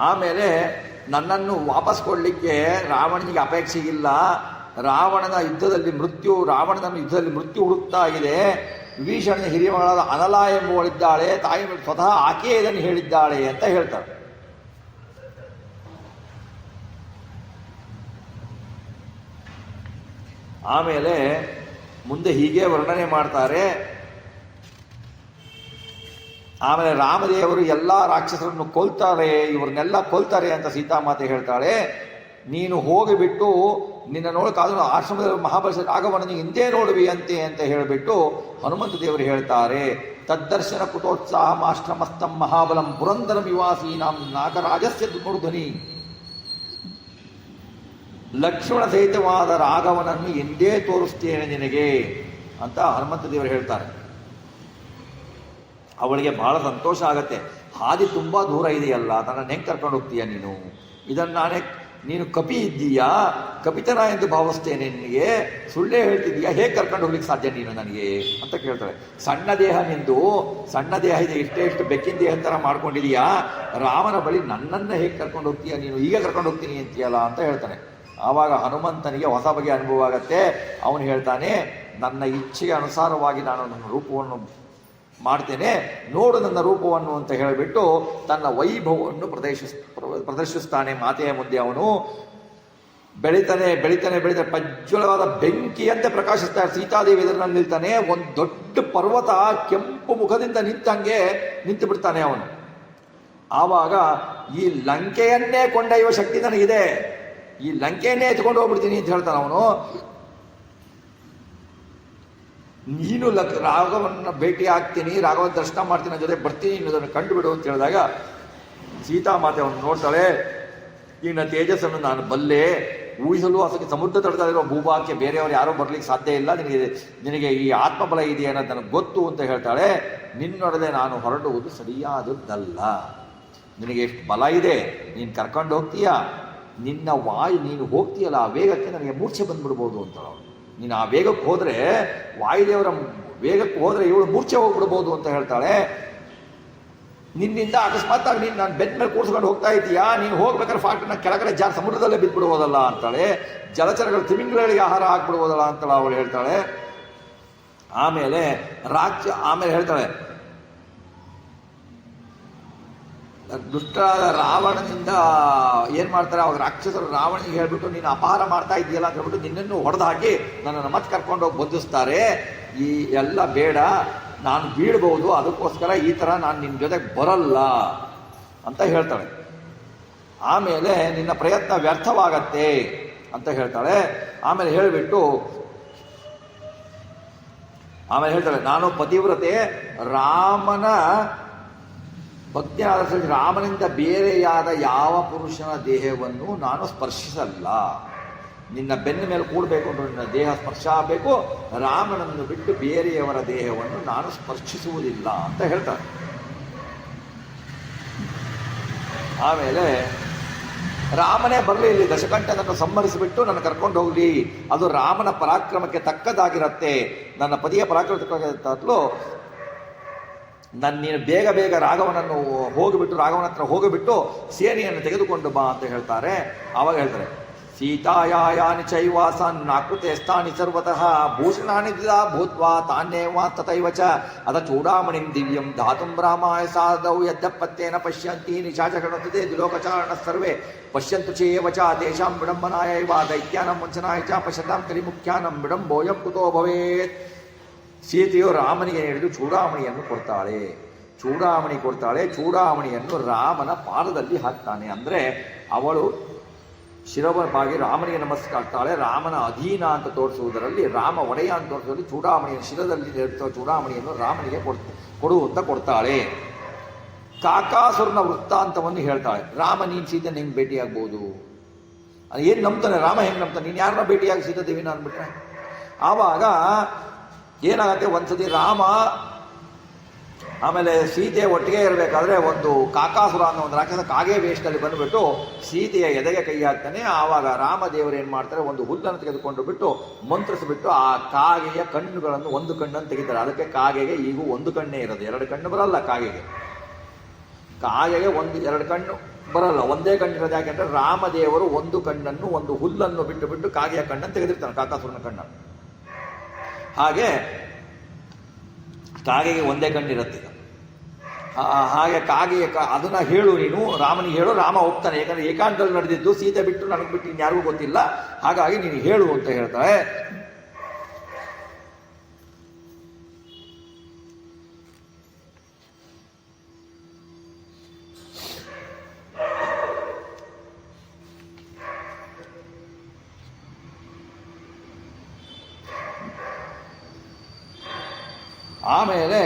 ಆಮೇಲೆ ನನ್ನನ್ನು ವಾಪಸ್ ಕೊಡಲಿಕ್ಕೆ ರಾವಣನಿಗೆ ಅಪೇಕ್ಷೆ ಇಲ್ಲ, ರಾವಣನ ಯುದ್ಧದಲ್ಲಿ ಮೃತ್ಯು ಹುಡುಕ್ತಾ ಇದೆ. ವಿಭೀಷಣನ ಹಿರಿಯ ಮಗಳಾದ ಅನಲ ಎಂಬುವಳಿದ್ದಾಳೆ, ತಾಯಿ ಸ್ವತಃ ಆಕೆಯೇ ಇದನ್ನು ಹೇಳಿದ್ದಾಳೆ ಅಂತ ಹೇಳ್ತಾರೆ. ಆಮೇಲೆ ಮುಂದೆ ಹೀಗೆ ವರ್ಣನೆ ಮಾಡ್ತಾರೆ. ಆಮೇಲೆ ರಾಮದೇವರು ಎಲ್ಲ ರಾಕ್ಷಸರನ್ನು ಕೊಲ್ತಾರೆ, ಇವ್ರನ್ನೆಲ್ಲ ಕೊಲ್ತಾರೆ ಅಂತ ಸೀತಾಮಾತೆ ಹೇಳ್ತಾಳೆ. ನೀನು ಹೋಗಿಬಿಟ್ಟು ನಿನ್ನ ನೋಡಕ್ಕಾದ್ರೂ ಆಶ್ರಮದಲ್ಲಿ ಮಹಾಬಲ ರಾಘವನಿಗೆ ಹಿಂದೆ ನೋಡುವಿ ಅಂತೆ ಅಂತ ಹೇಳಿಬಿಟ್ಟು ಹನುಮಂತ ದೇವರು ಹೇಳ್ತಾರೆ, ತದ್ದರ್ಶನ ಕುತೋತ್ಸಾಹ ಆಶ್ರಮಸ್ಥಂ ಮಹಾಬಲಂ ಪುರಂದರ ನಿವಾಸೀನಾಂ ನಾಗರಾಜಸ್ಯ ಮೂರ್ಧನಿ. ಲಕ್ಷ್ಮಣ ಸಹಿತವಾದ ರಾಘವನನ್ನು ಎಂದೇ ತೋರಿಸ್ತೇನೆ ನಿನಗೆ ಅಂತ ಹನುಮಂತ ದೇವರು ಹೇಳ್ತಾರೆ. ಅವಳಿಗೆ ಬಹಳ ಸಂತೋಷ ಆಗತ್ತೆ. ಹಾದಿ ತುಂಬ ದೂರ ಇದೆಯಲ್ಲ, ನನ್ನನ್ನು ಹೆಂಗೆ ಕರ್ಕೊಂಡು ಹೋಗ್ತೀಯ ನೀನು? ನೀನು ಕಪಿ ಇದ್ದೀಯಾ, ಕಪಿತನ ಎಂದು ಭಾವಿಸ್ತೇನೆ ನಿನಗೆ, ಸುಳ್ಳೇ ಹೇಳ್ತಿದ್ದೀಯಾ, ಹೇಗೆ ಕರ್ಕೊಂಡು ಹೋಗ್ಲಿಕ್ಕೆ ಸಾಧ್ಯ ನೀನು ನನಗೆ ಅಂತ ಕೇಳ್ತಾಳೆ. ಸಣ್ಣ ದೇಹ ನಿಂದು, ಸಣ್ಣ ದೇಹ ಇದೆ, ಇಷ್ಟು ಬೆಕ್ಕಿನ ದೇಹ ಥರ ಮಾಡ್ಕೊಂಡಿದೀಯಾ, ರಾಮನ ಬಳಿ ನನ್ನನ್ನು ಹೇಗೆ ಕರ್ಕೊಂಡು ಹೋಗ್ತೀಯಾ ನೀನು, ಈಗ ಕರ್ಕೊಂಡು ಹೋಗ್ತೀನಿ ಅಂತೀಯಲ್ಲ ಅಂತ ಹೇಳ್ತಾನೆ. ಆವಾಗ ಹನುಮಂತನಿಗೆ ಹೊಸ ಬಗೆಯ ಅನುಭವ ಆಗತ್ತೆ. ಅವನು ಹೇಳ್ತಾನೆ, ನನ್ನ ಇಚ್ಛೆಗೆ ಅನುಸಾರವಾಗಿ ನಾನು ನನ್ನ ರೂಪವನ್ನು ಮಾಡ್ತೇನೆ, ನೋಡು ನನ್ನ ರೂಪವನ್ನು ಅಂತ ಹೇಳಿಬಿಟ್ಟು ತನ್ನ ವೈಭವವನ್ನು ಪ್ರದರ್ಶಿಸ್ತಾನೆ ಮಾತೆಯ ಮುಂದೆ. ಅವನು ಬೆಳಿತಾನೆ ಬೆಳಿತಾನೆ ಬೆಳಿತಾನೆ ಪ್ರಜ್ವಲವಾದ ಬೆಂಕಿಯಂತೆ ಪ್ರಕಾಶಿಸ್ತಾರೆ. ಸೀತಾದೇವಿ ಎದುರಿನಲ್ಲಿ ನಿಲ್ತಾನೆ. ಒಂದು ದೊಡ್ಡ ಪರ್ವತ ಕೆಂಪು ಮುಖದಿಂದ ನಿಂತಂಗೆ ನಿಂತು ಬಿಡ್ತಾನೆ ಅವನು. ಆವಾಗ ಈ ಲಂಕೆಯನ್ನೇ ಕೊಂಡೊಯ್ಯುವ ಶಕ್ತಿ ನನಗಿದೆ, ಈ ಲಂಕೆಯನ್ನೇ ಎತ್ಕೊಂಡು ಹೋಗ್ಬಿಡ್ತೀನಿ ಅಂತ ಹೇಳ್ತಾನೆ ಅವನು. ನೀನು ರಾಘವನ್ನ ಭೇಟಿ ಆಗ್ತೀನಿ, ರಾಘವನ ದರ್ಶನ ಮಾಡ್ತೀನಿ, ಜೊತೆ ಬರ್ತೀನಿ, ಅನ್ನೋದನ್ನು ಕಂಡು ಬಿಡು ಅಂತ ಹೇಳಿದಾಗ ಸೀತಾಮಾತೆ ಅವನು ನೋಡ್ತಾಳೆ. ನಿನ್ನ ತೇಜಸ್ಸನ್ನು ನಾನು ಬಲ್ಲೆ, ಊಹಿಸಲು ಅದಕ್ಕೆ ಸಮುದ್ರ ತಡದಲ್ಲಿರೋ ಭೂಭಾಗಕ್ಕೆ ಬೇರೆಯವರು ಯಾರೂ ಬರ್ಲಿಕ್ಕೆ ಸಾಧ್ಯ ಇಲ್ಲ, ನಿನಗೆ ಈ ಆತ್ಮಬಲ ಇದೆ ಅನ್ನೋದು ನನಗೆ ಗೊತ್ತು ಅಂತ ಹೇಳ್ತಾಳೆ. ನಿನ್ನೊಡನೆ ನಾನು ಹೊರಡುವುದು ಸರಿಯಾದದ್ದಲ್ಲ, ನಿನಗೆ ಎಷ್ಟು ಬಲ ಇದೆ, ನೀನು ಕರ್ಕೊಂಡು ಹೋಗ್ತೀಯಾ, ನಿನ್ನ ವಾಯು ನೀನು ಹೋಗ್ತೀಯಲ್ಲ ಆ ವೇಗಕ್ಕೆ ನನಗೆ ಮೂರ್ಛೆ ಬಂದ್ಬಿಡ್ಬೋದು ಅಂತ. ನೀನು ಆ ವೇಗಕ್ಕೆ ಹೋದರೆ, ವಾಯುದೇವರ ವೇಗಕ್ಕೆ ಹೋದರೆ ಇವಳು ಮೂರ್ಛೆ ಹೋಗ್ಬಿಡ್ಬೋದು ಅಂತ ಹೇಳ್ತಾಳೆ. ನಿನ್ನಿಂದ ಅಕಸ್ಮಾತ್ ಆಗಿ ನೀನು ನಾನು ಬೆನ್ನ ಮೇಲೆ ಕೂರಿಸ್ಕೊಂಡು ಹೋಗ್ತಾ ಇದೀಯಾ, ನೀನು ಹೋಗ್ಬೇಕಾದ್ರೆ ಫಾಕ್ಟ್ನ ಕೆಳಗಡೆ ಸಮುದ್ರದಲ್ಲೇ ಬಿದ್ದುಬಿಡ್ಬೋದಲ್ಲ ಅಂತಾಳೆ. ಜಲಚರಗಳು ತಿಮಿಂಗಲಗಳಿಗೆ ಆಹಾರ ಹಾಕ್ಬಿಡ್ಬೋದಲ್ಲ ಅಂತಳ ಅವಳು ಹೇಳ್ತಾಳೆ. ಆಮೇಲೆ ಹೇಳ್ತಾಳೆ, ದುಷ್ಟರಾದ ರಾವಣನಿಂದ ಏನು ಮಾಡ್ತಾರೆ, ಅವಾಗ ರಾಕ್ಷಸರು ರಾವಣಿಗೆ ಹೇಳ್ಬಿಟ್ಟು ನೀನು ಅಪಹಾರ ಮಾಡ್ತಾ ಇದೆಯಲ್ಲ ಅಂತ ಹೇಳ್ಬಿಟ್ಟು ನಿನ್ನನ್ನು ಹೊಡೆದು ಹಾಕಿ ನನ್ನನ್ನು ಮತ್ತೆ ಕರ್ಕೊಂಡೋಗಿ ಬಂಧಿಸ್ತಾರೆ. ಈ ಎಲ್ಲ ಬೇಡ, ನಾನು ಬೀಳ್ಬಹುದು, ಅದಕ್ಕೋಸ್ಕರ ಈ ಥರ ನಾನು ನಿನ್ನ ಜೊತೆಗೆ ಬರಲ್ಲ ಅಂತ ಹೇಳ್ತಾಳೆ. ಆಮೇಲೆ ನಿನ್ನ ಪ್ರಯತ್ನ ವ್ಯರ್ಥವಾಗತ್ತೆ ಅಂತ ಹೇಳ್ತಾಳೆ. ಆಮೇಲೆ ಹೇಳ್ತಾಳೆ, ನಾನು ಪತಿವ್ರತೆ, ರಾಮನ ಭಕ್ತಿಯಾದ ರಾಮನಿಂದ ಬೇರೆಯಾದ ಯಾವ ಪುರುಷನ ದೇಹವನ್ನು ನಾನು ಸ್ಪರ್ಶಿಸಲ್ಲ. ನಿನ್ನ ಬೆನ್ನ ಮೇಲೆ ಕೂಡಬೇಕು ಅಂದ್ರೆ ನಿನ್ನ ದೇಹ ಸ್ಪರ್ಶ ಆಗಬೇಕು, ರಾಮನನ್ನು ಬಿಟ್ಟು ಬೇರೆಯವರ ದೇಹವನ್ನು ನಾನು ಸ್ಪರ್ಶಿಸುವುದಿಲ್ಲ ಅಂತ ಹೇಳ್ತಾರೆ. ಆಮೇಲೆ ರಾಮನೇ ಬರಲಿ, ಇಲ್ಲಿ ದಶಕಂಠನನ್ನು ಸಂಹರಿಸಿಬಿಟ್ಟು ನನ್ನ ಕರ್ಕೊಂಡು ಹೋಗಲಿ, ಅದು ರಾಮನ ಪರಾಕ್ರಮಕ್ಕೆ ತಕ್ಕದಾಗಿರತ್ತೆ, ನನ್ನ ಪತಿಯ ಪರಾಕ್ರಮಕ್ಕೂ ನೀನು ಬೇಗ ಬೇಗ ರಾಘವನ ಹತ್ರ ಹೋಗಿಬಿಟ್ಟು ಸೇನೆಯನ್ನು ತೆಗೆದುಕೊಂಡು ಬಾ ಅಂತ ಹೇಳ್ತಾರೆ. ಆವಾಗ ಹೇಳ್ತಾರೆ, ಸೀತಾಯಾನಿ ಚೈವಾಸಾನ್ ನಾಕೃತೆ ಸ್ಥಾನಿ ಸರ್ವತಃ ಭೂಷಣಾನಿ ಭೂತ್ವಾ ತಾನ್ಯೇವ ತಥೈವ ಚ ಅದ ಚೂಡಾಮಣಿಂ ದಿವ್ಯಂ ಧಾತುಂ ರಾಮಾಯ ಸಾಧೌ ಯದ್ಯಪತ್ಯೇನ ಪಶ್ಯಂತಿ ನಿಶಾಚಗಣತೆ ದ್ವಿಲೋಕಚಾರಣ ಸರ್ವೇ ಪಶ್ಯಂತು ಚೇವ ಚ ತೇಷಾಂ ವಿಡಂಬನಾಯ ಇವ ದೈತ್ಯಾನಂ ವಂಚನಾಯ ಚ ಪಶ್ಯತಾಂ ಕಲಿಮುಖ್ಯಾನಂ ವಿಡಂಬೋಯಂ ಕುತೋ ಭವೇತ್. ಸೀತೆಯು ರಾಮನಿಗೆ ಹಿಡಿದು ಚೂಡಾಮಣಿಯನ್ನು ಕೊಡ್ತಾಳೆ. ಚೂಡಾಮಣಿಯನ್ನು ರಾಮನ ಪಾದದಲ್ಲಿ ಹಾಕ್ತಾನೆ. ಅಂದರೆ ಅವಳು ಶಿರವಾಗಿ ರಾಮನಿಗೆ ನಮಸ್ಕಾರ್ತಾಳೆ. ರಾಮನ ಅಧೀನ ಅಂತ ತೋರಿಸುವುದರಲ್ಲಿ, ರಾಮ ಒಡೆಯ ಅಂತ ತೋರಿಸುವುದರಲ್ಲಿ ಚೂಡಾಮಣಿಯನ್ನು ಶಿರದಲ್ಲಿ ಇರುವ ಚೂಡಾಮಣಿಯನ್ನು ರಾಮನಿಗೆ ಕೊಡುವಂತ ಕೊಡ್ತಾಳೆ. ಕಾಕಾಸುರನ ವೃತ್ತಾಂತವನ್ನು ಹೇಳ್ತಾಳೆ. ರಾಮ ನೀನು ಸೀತೆ ಹೆಂಗೆ ಭೇಟಿಯಾಗ್ಬೋದು, ಅದು ಏನು ನಂಬ್ತಾನೆ ರಾಮ, ಹೆಂಗೆ ನಂಬ್ತಾನೆ, ನೀನು ಯಾರನ್ನ ಭೇಟಿಯಾಗಿ ಸೀತಾದೇವಿನ ಅಂದ್ಬಿಟ್ರೆ. ಆವಾಗ ಏನಾಗತ್ತೆ, ಒಂದ್ಸತಿ ರಾಮ ಆಮೇಲೆ ಸೀತೆ ಒಟ್ಟಿಗೆ ಇರಬೇಕಾದ್ರೆ ಒಂದು ಕಾಕಾಸುರ ಅನ್ನೋ ಒಂದು ರಾಕ್ಷಸ ಕಾಗೆ ವೇಷದಲ್ಲಿ ಬಂದುಬಿಟ್ಟು ಸೀತೆಯ ಎದೆಗೆ ಕೈ ಹಾಕ್ತಾನೆ. ಆವಾಗ ರಾಮದೇವರು ಏನು ಮಾಡ್ತಾರೆ, ಒಂದು ಹುಲ್ಲನ್ನು ತೆಗೆದುಕೊಂಡು ಬಿಟ್ಟು ಮಂತ್ರಿಸಿಬಿಟ್ಟು ಆ ಕಾಗೆಯ ಕಣ್ಣುಗಳನ್ನು, ಒಂದು ಕಣ್ಣನ್ನು ತೆಗಿತಾರೆ. ಅದಕ್ಕೆ ಕಾಗೆಗೆ ಈಗೂ ಒಂದು ಕಣ್ಣೇ ಇರೋದು, ಎರಡು ಕಣ್ಣು ಬರಲ್ಲ ಕಾಗೆಗೆ. ಎರಡು ಕಣ್ಣು ಬರಲ್ಲ, ಒಂದೇ ಕಣ್ಣಿರೋದು. ಯಾಕೆಂದ್ರೆ ರಾಮದೇವರು ಒಂದು ಕಣ್ಣನ್ನು, ಒಂದು ಹುಲ್ಲನ್ನು ಬಿಟ್ಟು ಕಾಗೆಯ ಕಣ್ಣನ್ನು ತೆಗೆದಿರ್ತಾನೆ, ಕಾಕಾಸುರನ ಕಣ್ಣನ್ನು. ಹಾಗೆ ಕಾಗೆಗೆ ಒಂದೇ ಕಣ್ಣಿರುತ್ತೆ. ಹಾಗೆ ಕಾಗೆಯ ಅದನ್ನ ಹೇಳು, ನೀನು ರಾಮನಿಗೆ ಹೇಳು, ರಾಮ ಹೋಗ್ತಾನೆ. ಯಾಕಂದ್ರೆ ಏಕಾಂತದಲ್ಲಿ ನಡೆದಿದ್ದು, ಸೀತೆ ಬಿಟ್ಟು ನನಗೆ ಬಿಟ್ಟು ಇನ್ಯಾರಿಗೂ ಗೊತ್ತಿಲ್ಲ, ಹಾಗಾಗಿ ನೀನು ಹೇಳು ಅಂತ ಹೇಳ್ತಾಳೆ. ಆಮೇಲೆ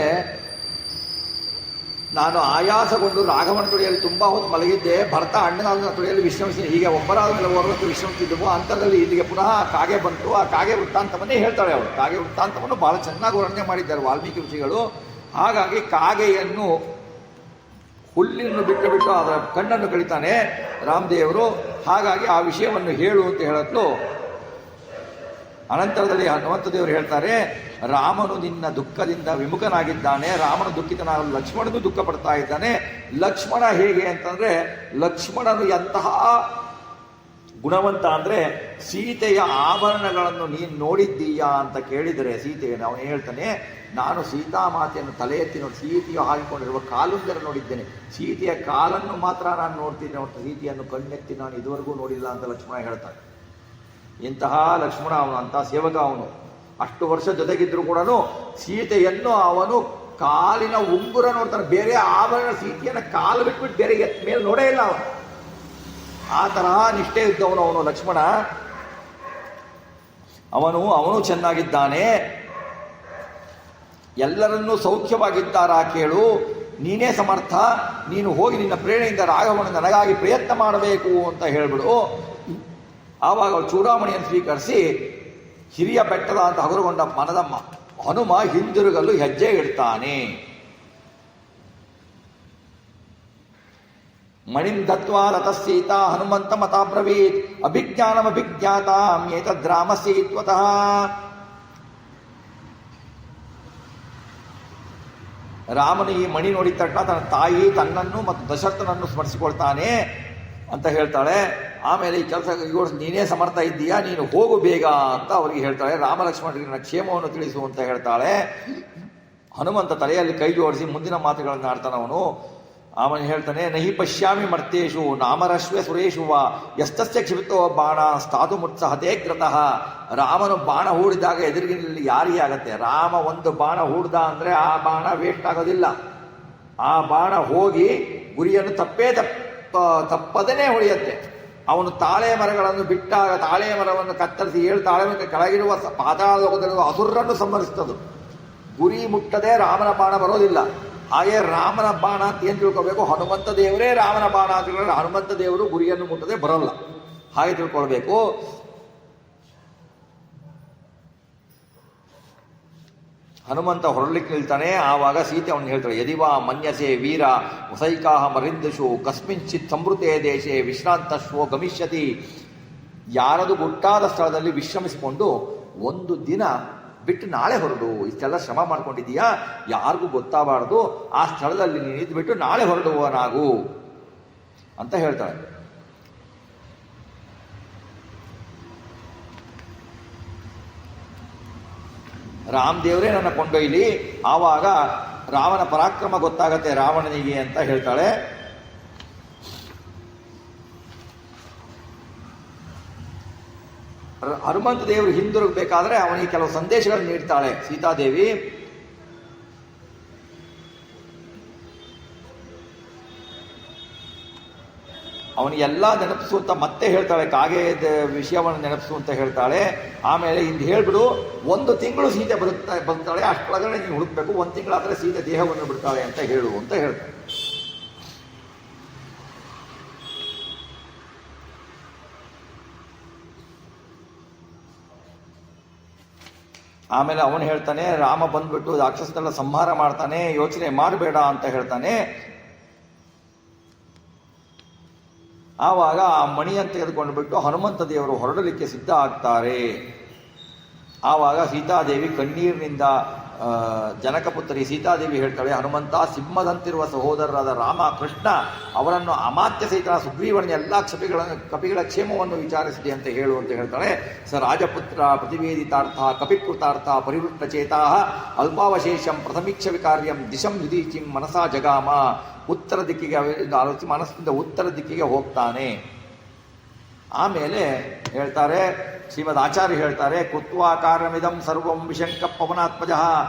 ನಾನು ಆಯಾಸಗೊಂಡು ರಾಘವನ ತುಡಿಯಲ್ಲಿ ತುಂಬಾ ಹೊತ್ತು ಮಲಗಿದ್ದೆ, ಭರತ ಅಣ್ಣನ ತುಡಿಯಲ್ಲಿ ವಿಶ್ರಮಿಸಿದೆ. ಹೀಗೆ ಒಬ್ಬರಾದ ಮೇಲೆ ಒಬ್ಬರತ್ತು ವಿಶ್ರಮಿಸಿದ್ದವು. ಅಂತರದಲ್ಲಿ ಇಲ್ಲಿಗೆ ಪುನಃ ಕಾಗೆ ಬಂತು. ಆ ಕಾಗೆ ವೃತ್ತಾಂತವನ್ನೇ ಹೇಳ್ತಾಳೆ ಅವಳು. ಕಾಗೆ ವೃತ್ತಾಂತವನ್ನು ಬಹಳ ಚೆನ್ನಾಗಿ ವರ್ಣನೆ ಮಾಡಿದ್ದಾರೆ ವಾಲ್ಮೀಕಿ ಋಷಿಗಳು. ಹಾಗಾಗಿ ಕಾಗೆಯನ್ನು, ಹುಲ್ಲಿನ ಬಿಟ್ಟು ಅದರ ಕಣ್ಣನ್ನು ಕಡಿತಾನೆ ರಾಮದೇವರು. ಹಾಗಾಗಿ ಆ ವಿಷಯವನ್ನು ಹೇಳು ಅಂತ ಹೇಳಲು ಅನಂತರದಲ್ಲಿ ಹನುಮಂತ ದೇವರು ಹೇಳ್ತಾರೆ, ರಾಮನು ನಿನ್ನ ದುಃಖದಿಂದ ವಿಮುಖನಾಗಿದ್ದಾನೆ, ರಾಮನು ದುಃಖಿತನಾಗಲು ಲಕ್ಷ್ಮಣನು ದುಃಖ ಪಡ್ತಾ ಇದ್ದಾನೆ. ಲಕ್ಷ್ಮಣ ಹೇಗೆ ಅಂತಂದ್ರೆ, ಲಕ್ಷ್ಮಣನು ಎಂತಹ ಗುಣವಂತ ಅಂದ್ರೆ, ಸೀತೆಯ ಆಭರಣಗಳನ್ನು ನೀನು ನೋಡಿದ್ದೀಯಾ ಅಂತ ಕೇಳಿದರೆ ಸೀತೆಯನ್ನು ಅವನು ಹೇಳ್ತಾನೆ, ನಾನು ಸೀತಾಮಾತೆಯನ್ನು ತಲೆ ಎತ್ತಿ ನೋಡಿ, ಸೀತೆಯು ಹಾಕಿಕೊಂಡಿರುವ ಕಾಲುಂಗರ ನೋಡಿದ್ದೇನೆ, ಸೀತೆಯ ಕಾಲನ್ನು ಮಾತ್ರ ನಾನು ನೋಡ್ತೀನಿ, ಸೀತೆಯನ್ನು ಕಣ್ಣೆತ್ತಿ ನಾನು ಇದುವರೆಗೂ ನೋಡಿಲ್ಲ ಅಂತ ಲಕ್ಷ್ಮಣ ಹೇಳ್ತಾನೆ. ಇಂತಹ ಲಕ್ಷ್ಮಣ ಅವನು ಅಂತ ಸೇವಕ ಅವನು. ಅಷ್ಟು ವರ್ಷ ಜೊತೆಗಿದ್ರು ಕೂಡ ಸೀತೆಯನ್ನು ಅವನು ಕಾಲಿನ ಉಂಗುರ ನೋಡ್ತಾನೆ, ಬೇರೆ ಆಭರಣ ಸೀತೆಯನ್ನು ಕಾಲು ಬಿಟ್ಬಿಟ್ಟು ಬೇರೆ ಮೇಲೆ ನೋಡೇ ಇಲ್ಲ ಅವನು. ಆ ತರಹ ನಿಷ್ಠೆ ಇದ್ದವನು ಅವನು ಲಕ್ಷ್ಮಣ. ಅವನು ಚೆನ್ನಾಗಿದ್ದಾನೆ. ಎಲ್ಲರನ್ನೂ ಸೌಖ್ಯವಾಗಿದ್ದಾರಾ ಕೇಳು, ನೀನೇ ಸಮರ್ಥ, ನೀನು ಹೋಗಿ ನಿನ್ನ ಪ್ರೇರಣೆಯಿಂದ ರಾಘವನ ನನಗಾಗಿ ಪ್ರಯತ್ನ ಮಾಡಬೇಕು ಅಂತ ಹೇಳಿಬಿಡು. ಆವಾಗ ಅವಳು ಚೂಡಾಮಣಿಯನ್ನು ಸ್ವೀಕರಿಸಿ ಹಿರಿಯ ಬೆಟ್ಟದ ಅಂತ ಹಗುರಗೊಂಡ ಮನದ ಹನುಮ ಹಿಂದಿರುಗಲು ಹೆಜ್ಜೆ ಇಡ್ತಾನೆ. ಮಣಿಂ ದತ್ವಾ ರತಃ ಸೀತಾ ಹನುಮಂತ ಮತಾಬ್ರವೀತ್ ಅಭಿಜ್ಞಾನಮಭಿಜ್ಞಾತಾಂ ಏತದ್ರಾಮಸೀತ್ವತಃ. ರಾಮನು ಈ ಮಣಿ ನೋಡಿದ ತಕ್ಷಣ ತನ್ನ ತಾಯಿ ತನ್ನನ್ನು ಮತ್ತು ದಶರಥನನ್ನು ಸ್ಮರಿಸಿಕೊಳ್ತಾನೆ ಅಂತ ಹೇಳ್ತಾಳೆ. ಆಮೇಲೆ ಈ ಕೆಲಸ ನೀನೇ ಸಮರ್ಥ ಇದ್ದೀಯಾ, ನೀನು ಹೋಗು ಬೇಗ ಅಂತ ಅವರಿಗೆ ಹೇಳ್ತಾಳೆ. ರಾಮಲಕ್ಷ್ಮಣರಿಗೆ ಕ್ಷೇಮವನ್ನು ತಿಳಿಸು ಅಂತ ಹೇಳ್ತಾಳೆ. ಹನುಮಂತ ತಲೆಯಲ್ಲಿ ಕೈ ಜೋಡಿಸಿ ಮುಂದಿನ ಮಾತುಗಳನ್ನು ಆಡ್ತಾನೆ ಅವನು. ಅವನು ಹೇಳ್ತಾನೆ, ನಹಿ ಪಶ್ಯಾಮಿ ಮರ್ತೇಶು ನಾಮರಶ್ವೆ ಸುರೇಶು ವಾ ಎಸ್ತಸ್ಯ ಕ್ಷಿಪಿತೋ ಬಾಣ ಸ್ಥಾತು ಮುತ್ಸಹತೆ ಗ್ರತಃ. ರಾಮನು ಬಾಣ ಹೂಡಿದಾಗ ಎದುರಿಗಿನಲ್ಲಿ ಯಾರಿಗೆ ಆಗತ್ತೆ? ರಾಮ ಒಂದು ಬಾಣ ಹೂಡ್ದ ಅಂದರೆ ಆ ಬಾಣ ವೇಸ್ಟ್ ಆಗೋದಿಲ್ಲ. ಆ ಬಾಣ ಹೋಗಿ ಗುರಿಯನ್ನು ತಪ್ಪದನೇ ಹೊಡೆಯುತ್ತೆ. ಅವನು ತಾಳೆ ಮರಗಳನ್ನು ಬಿಟ್ಟಾಗ ತಾಳೆ ಮರವನ್ನು ಕತ್ತರಿಸಿ 7 ತಾಳೆ ಮರ ಕೆಳಗಿರುವ ಪಾತಾಳ ಲೋಕದಲ್ಲಿರುವ ಅಸುರರನ್ನು ಸಂಹರಿಸ್ತದು. ಗುರಿ ಮುಟ್ಟದೆ ರಾಮನ ಬಾಣ ಬರೋದಿಲ್ಲ. ಹಾಗೆ ರಾಮನ ಬಾಣ ಅಂತ ಏನು ತಿಳ್ಕೊಬೇಕು? ಹನುಮಂತ ದೇವರೇ ರಾಮನ ಬಾಣ ಅಂತ ಹೇಳಿದ್ರೆ ಹನುಮಂತ ದೇವರು ಗುರಿಯನ್ನು ಮುಟ್ಟದೆ ಬರೋಲ್ಲ. ಹಾಗೆ ತಿಳ್ಕೊಳ್ಬೇಕು. ಹನುಮಂತ ಹೊರಲಿಕ್ಕೆ ನಿಲ್ತಾನೆ. ಆವಾಗ ಸೀತೆ ಅವನು ಹೇಳ್ತಾಳೆ, ಯದಿವಾ ಮನ್ಯಸೆ ವೀರ ಮುಸೈಕಾಹ ಮರಿಂದಶು ಕಸ್ಮಿಂಚಿತ್ ಸಮೃದ್ಧೇ ದೇಶೆ ವಿಶ್ರಾಂತಶ್ವೋ ಗಮಿಷ್ಯತಿ. ಯಾರದು ಗುಟ್ಟಾದ ಸ್ಥಳದಲ್ಲಿ ವಿಶ್ರಮಿಸಿಕೊಂಡು ಒಂದು ದಿನ ಬಿಟ್ಟು ನಾಳೆ ಹೊರಡು. ಇಷ್ಟೆಲ್ಲ ಶ್ರಮ ಮಾಡ್ಕೊಂಡಿದ್ದೀಯಾ, ಯಾರಿಗೂ ಗೊತ್ತಾಗಬಾರ್ದು. ಆ ಸ್ಥಳದಲ್ಲಿ ನೀನು ಇದ್ಬಿಟ್ಟು ನಾಳೆ ಹೊರಡುವನಾಗು ಅಂತ ಹೇಳ್ತಾಳೆ. ರಾಮದೇವರೇ ನನ್ನ ಕೊಂಡೊಯ್ಲಿ. ಆವಾಗ ರಾವಣ ಪರಾಕ್ರಮ ಗೊತ್ತಾಗತ್ತೆ ರಾವಣನಿಗೆ ಅಂತ ಹೇಳ್ತಾಳೆ. ಹನುಮಂತ ದೇವರು ಹಿಂದಿರುಗಬೇಕಾದ್ರೆ ಅವನಿಗೆ ಕೆಲವು ಸಂದೇಶಗಳನ್ನು ನೀಡ್ತಾಳೆ ಸೀತಾದೇವಿ. ಅವನಿಗೆಲ್ಲ ನೆನಪಿಸು ಅಂತ ಮತ್ತೆ ಹೇಳ್ತಾಳೆ. ಕಾಗೆದ ವಿಷಯವನ್ನು ನೆನಪಿಸು ಅಂತ ಹೇಳ್ತಾಳೆ. ಆಮೇಲೆ ಇಂದು ಹೇಳ್ಬಿಡು, 1 ತಿಂಗಳು ಸೀತೆ ಬರ್ತಾಳೆ, ಅಷ್ಟೊಳಗಡೆ ನೀನು ಹುಡುಕ್ಬೇಕು, 1 ತಿಂಗಳಾದರೆ ಸೀತೆ ದೇಹವನ್ನು ಬಿಡ್ತಾಳೆ ಅಂತ ಹೇಳು ಅಂತ ಹೇಳ್ತಾಳೆ. ಆಮೇಲೆ ಅವನು ಹೇಳ್ತಾನೆ, ರಾಮ ಬಂದ್ಬಿಟ್ಟು ರಾಕ್ಷಸನೆಲ್ಲ ಸಂಹಾರ ಮಾಡ್ತಾನೆ, ಯೋಚನೆ ಮಾಡಬೇಡ ಅಂತ ಹೇಳ್ತಾನೆ. ಆವಾಗ ಆ ಮಣಿಯನ್ನು ತೆಗೆದುಕೊಂಡು ಹನುಮಂತ ದೇವರು ಹೊರಡಲಿಕ್ಕೆ ಸಿದ್ಧ ಆಗ್ತಾರೆ. ಆವಾಗ ಸೀತಾದೇವಿ ಕಣ್ಣೀರಿನಿಂದ ಜನಕಪುತ್ರಿ ಸೀತಾದೇವಿ ಹೇಳ್ತಾಳೆ, ಹನುಮಂತ ಸಿಂಹದಂತಿರುವ ಸಹೋದರರಾದ ರಾಮ ಕೃಷ್ಣ ಅವರನ್ನು ಅಮಾತ್ಯ ಸಹಿತ ಸುಗ್ರೀವನ ಎಲ್ಲ ಕಪಿಗಳ ಕ್ಷೇಮವನ್ನು ವಿಚಾರಿಸಿದೆ ಅಂತ ಹೇಳು ಅಂತ ಹೇಳ್ತಾಳೆ. ಸ ರಾಜಪುತ್ರ ಪ್ರತಿವೇದಿತಾರ್ಥ ಕಪಿಕೃತಾರ್ಥ ಪರಿವೃಷ್ಟಚೇತಾ ಅಲ್ಪಾವಶೇಷಂ ಪ್ರಥಮೀಕ್ಷ ವಿಕಾರ್ಯಂ ದಿಶಂ ಯುದೀಚಿಂ ಮನಸಾ ಜಗಾಮ. ಉತ್ತರ ದಿಕ್ಕಿಗೆ ಆಲೋಚಿಸಿ ಮನಸ್ಸಿನಿಂದ ಉತ್ತರ ದಿಕ್ಕಿಗೆ ಹೋಗ್ತಾನೆ. ಆಮೇಲೆ ಹೇಳ್ತಾರೆ, ಶ್ರೀಮದ್ ಆಚಾರ್ಯ ಹೇಳ್ತಾರೆ, ಕೃತ್ವಾ ಕಾರ್ಯಮಿದಂ ಸರ್ವಂ ವಿಶಂಕ ಪವನಾತ್ಮಜ